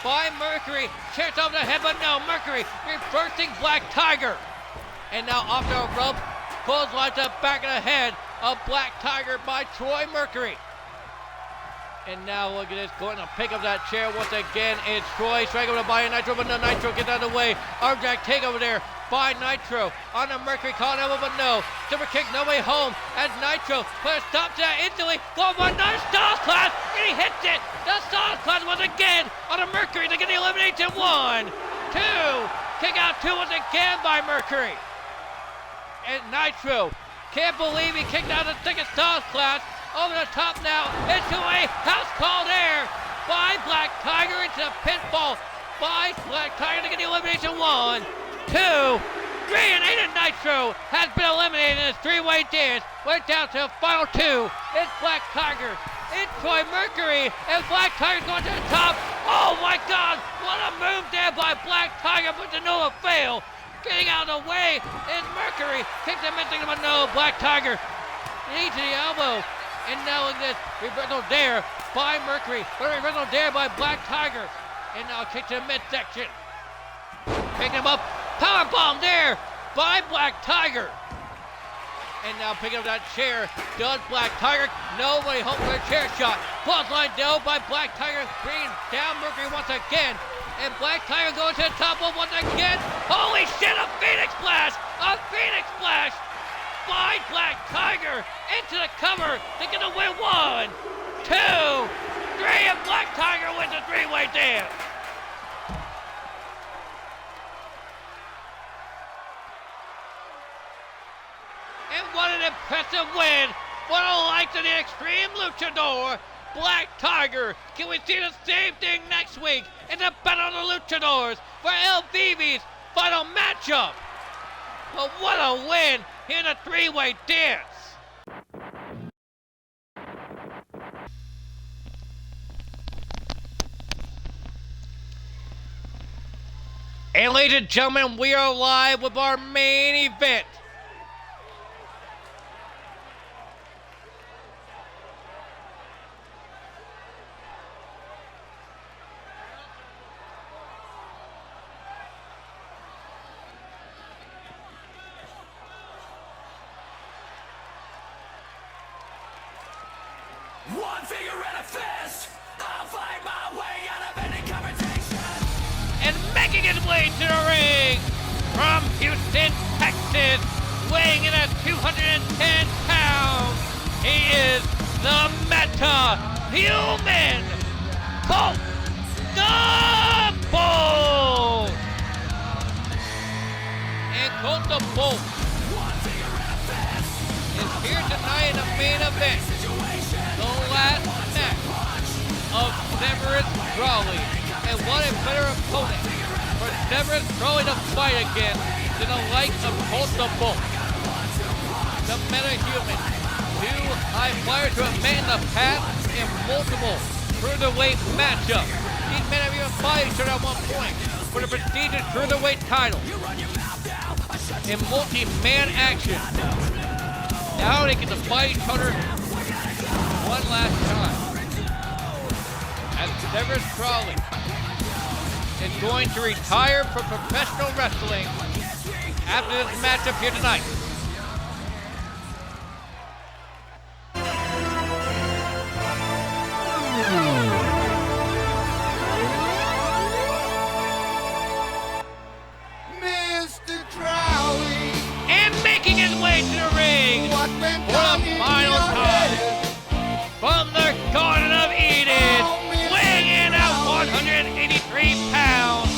by Mercury. Chairs over the head, but no, Mercury reversing Black Tiger. And now off the rope, clothesline to the back of the head of Black Tiger by Troy Mercury. And now look at this, going to pick up that chair once again. It's Troy striking with a body of Nitro, but no, Nitro gets out of the way. Arm drag take over there by Nitro on the Mercury calling elbow, but no. Super kick, no way home as Nitro put a stop to that instantly. Going for another Styles Clash, and he hits it. The Styles Clash once again on the Mercury to get the elimination. 1, 2, kick out 2 once again by Mercury. And Nitro can't believe he kicked out the second Styles Clash. Over the top now into a house call there by Black Tiger into the pinfall by Black Tiger to get the elimination. 1, 2, 3, and Aiden Nitro has been eliminated in this three-way dance. Went down to the final 2. It's Black Tiger, it's Troy Mercury, and Black Tiger going to the top. Oh my God, what a move there by Black Tiger, but to no avail. Getting out of the way is Mercury. Kicks him missing, but no, Black Tiger knee to the elbow. And now look at this, reversal there by Mercury, but a reversal there by Black Tiger. And now kick to the midsection. Picking him up, powerbomb there by Black Tiger. And now picking up that chair, does Black Tiger. Nobody home for a chair shot. Clothesline down by Black Tiger, bringing down Mercury once again. And Black Tiger going to the top one once again. Holy shit, a Phoenix Splash! A Phoenix Splash! By Black Tiger into the cover to get a win. 1, 2, 3, and Black Tiger wins a three-way dance. And what an impressive win for the likes of the Extreme Luchador, Black Tiger. Can we see the same thing next week in the Battle of the Luchadors for El Vivi's final matchup? But what a win in a three-way dance. And ladies and gentlemen, we are live with our main event. One finger and a fist. I'll fight my way out of any confrontation. And making his way to the ring from Houston, Texas, weighing in at 210 pounds, he is the Meta-Human Colt the Bolt. And Colt the Bolt is here tonight in the main event. The last match of Severus Crawley. And what a better opponent for Severus Crawley to fight against than the likes of Colt the Bolt. The Meta-Human, two high flyers who have met in the past in multiple cruiserweight matchups. These men have even fought each other at one point for the prestigious cruiserweight title in multi-man action. Now they get to fight each other one last time. As Severus Crawley is going to retire from professional wrestling after this matchup here tonight. Mr. Crowley. And making his way to the ring for the final time. From the Garden of Eden, weighing in at 183 pounds,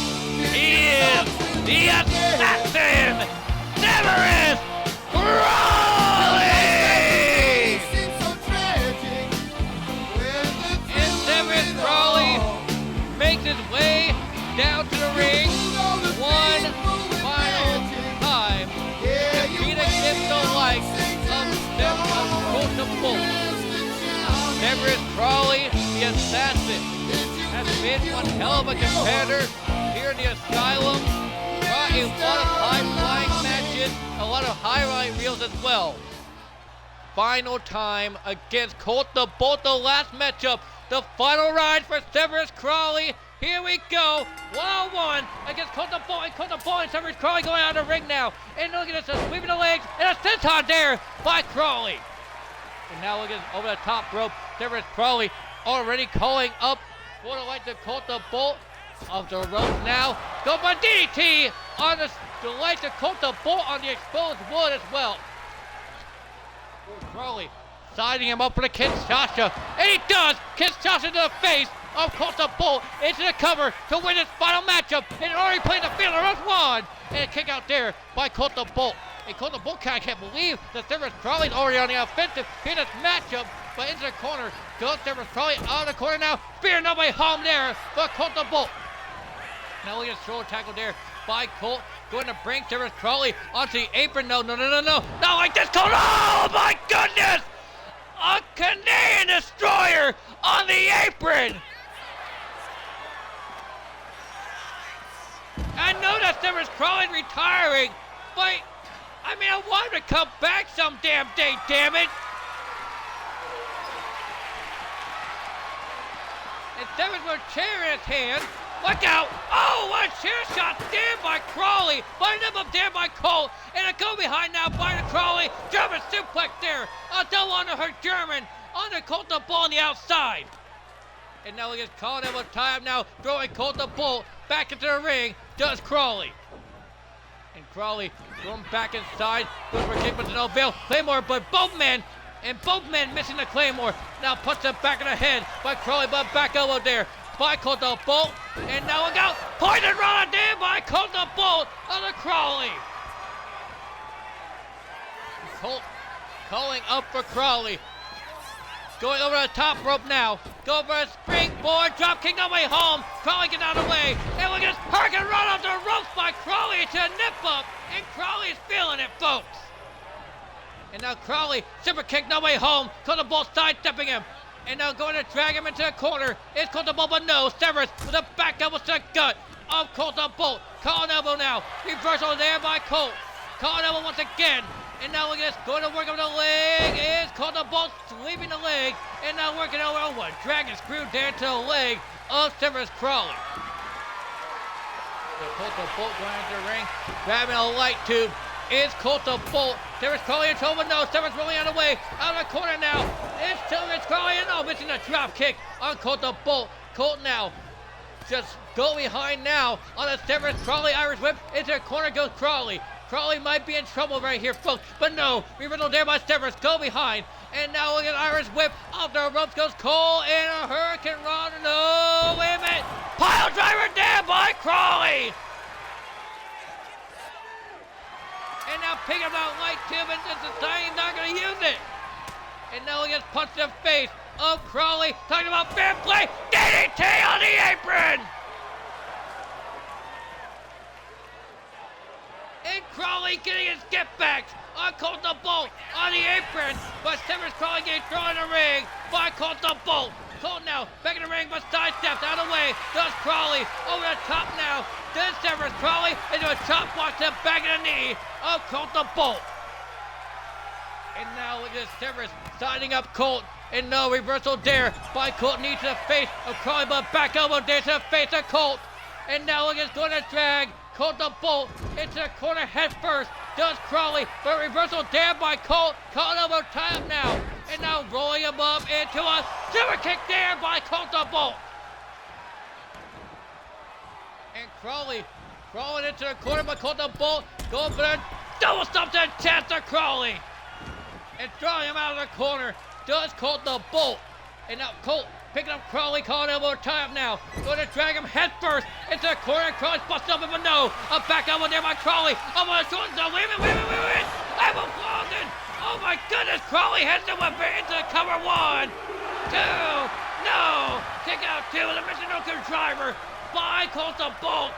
he is the Assassin, Severus Crawley! And Severus Crawley makes his way down to the ring one final time to beat against the likes of Colt the Bolt. Severus Crawley, the Assassin, has been one hell of a competitor here in the Asylum. Brought a lot of high-flying matches, a lot of highlight reels as well. Final time against Colt the Bolt, the last matchup. The final ride for Severus Crawley. Here we go, 1-on-1 against Colt the Bolt, and Colt the Bolt and Severus Crawley going out of the ring now. And look at this, sweeping the legs, and a senton there by Crawley. And now look at over the top rope, Severus Crawley already calling up for the light to Colt the Bolt. Off the rope now, go by DDT on the light to Colt the Bolt on the exposed wood as well. Crawley siding him up for the Kinshasa, and he does! Kinshasa to the face of Colt the Bolt into the cover to win his final matchup, and already playing the field of one, and a kick out there by Colt the Bolt. And Colt the Bolt can't believe that Severus Crawley's already on the offensive in this matchup, but into the corner goes Severus Crawley out of the corner now, spear nobody home there for Colt the Bolt. Now we get a shoulder tackle there by Colt, going to bring Severus Crawley onto the apron. No, like this, Colt, oh my goodness! A Canadian Destroyer on the apron! I know that Severus Crawley's retiring, but I mean, I want him to come back some damn day, damn it! And Severus with a chair in his hand. Look out! Oh, what a chair shot there by Crawley! Lined up there by Colt, and a go behind now by the Crawley. German suplex there. A double under her German. Under Colt the Bolt on the outside. And now he gets caught in with time now, throwing Colt the Bolt back into the ring. Does Crawley. And Crawley going back inside. Goes for a kick, but to no avail. Claymore, but both men missing the Claymore. Now puts it back in the head by Crawley, but back elbow there by Colt the Bolt. And now look out. Poison rod there by Colt the Bolt on the Crawley. Colt calling up for Crawley. Going over the top rope now. Go for a springboard drop kick all the way home. Crawley gets out of the way. And look at this hurricane run off the ropes by Crawley to a nip up. And Crawley's feeling it, folks. And now Crawley, super kick no way home. Caught the Bolt sidestepping him. And now going to drag him into the corner. It's Colt the Bolt, but no. Severus with a back elbow to the gut of Colt the Bolt. Collar elbow now. Reversal there by Colt. Collar elbow once again. And now look at this, going to work over the leg, is Colt the Bolt sweeping the leg, and now working over, oh, what, dragon screw down to the leg of Severus Crawley. So Colt the Bolt going into the ring, grabbing a light tube, is Colt the Bolt. Severus Crawley in trouble, no, Severus rolling out of the way, out of the corner now, it's Severus Crawley, and no, missing a drop kick on Colt the Bolt. Colt now, just go behind now on a Severus Crawley Irish whip, into the corner goes Crawley. Crawley might be in trouble right here, folks, but no. Reversal there by Severus, go behind. And now look at Irish whip. Off the ropes goes Cole in a hurricane run. No, wait a minute. Pile driver there by Crawley. And now picking up that light tube and just deciding he's not going to use it. And now look at this punch to the face of Crawley. Talking about fair play. DDT on the apron. And Crawley getting his get back on Colt the Bolt on the apron, but Severus Crawley getting thrown in the ring by Colt the Bolt. Colt now back in the ring, but sidesteps out of the way. Does Crawley over the top now? Does Severus Crawley into a chop block to the back of the knee of Colt the Bolt. And now it is Severus siding up Colt. And no reversal there by Colt, knee to the face of Crawley, but back elbow there to the face of Colt. And now look, it's going to drag Colt the Bolt into the corner head first. Does Crawley, but reversal there by Colt. Colt elbow tie up now. And now rolling him up into a super kick there by Colt the Bolt. And Crawley crawling into the corner by Colt the Bolt. Going for the double stomp to the chest of Crawley. And throwing him out of the corner. Does Colt the Bolt. And now Colt picking up Crawley, calling elbow tie up now. Going to drag him head first into the corner. Crawley's busted up, but no. A back elbow there by Crawley. Up on the shoulders. No, wait a minute. Elbow closing. Oh my goodness. Crawley heads the weapon into the cover. 1, 2. No. Kick out 2 with a mission no driver by Colt the Bolt.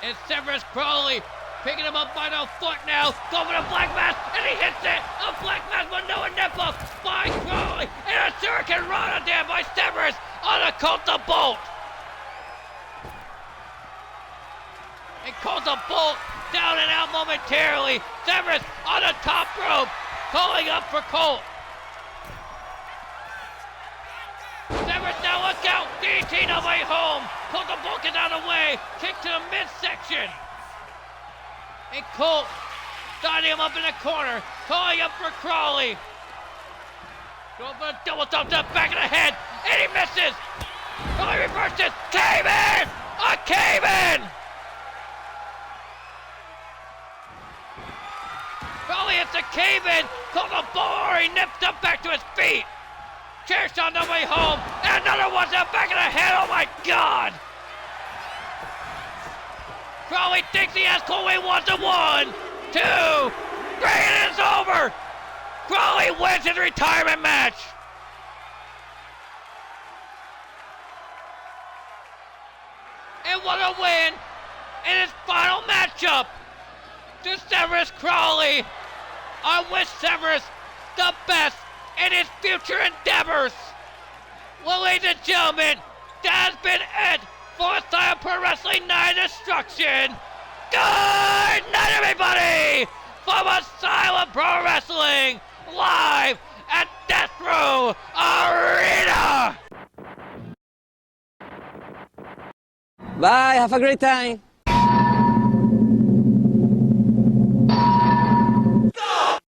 And Severus Crawley picking him up by the foot now. Go for the black mass, and he hits it. A black mass with no nip up by Crawley. And a Hurricane Rana there by Severus on a Colt the Bolt. And Colt the Bolt down and out momentarily. Severus on the top rope, calling up for Colt. Severus now look out. DDT no way home. Colt the Bolt gets out of the way. Kick to the midsection. And Colt starting him up in the corner, calling up for Crawley. Going for a double stomp to the back of the head, and he misses. Crawley reverses. Cave in! A cave in! Crawley hits a cave in. Colt the Bolt, he nips up back to his feet. Chair shot on the way home, and another one to the back of the head. Oh my God! Crawley thinks he has Cole. He wants a 1, 2, 3, and it's over. Crawley wins his retirement match. And what a win in his final matchup to Severus Crawley. I wish Severus the best in his future endeavors. Well, ladies and gentlemen, that has been it for Asylum Pro Wrestling Night of Destruction. Good night, everybody, from Asylum Pro Wrestling, live at Death Row Arena. Bye, have a great time.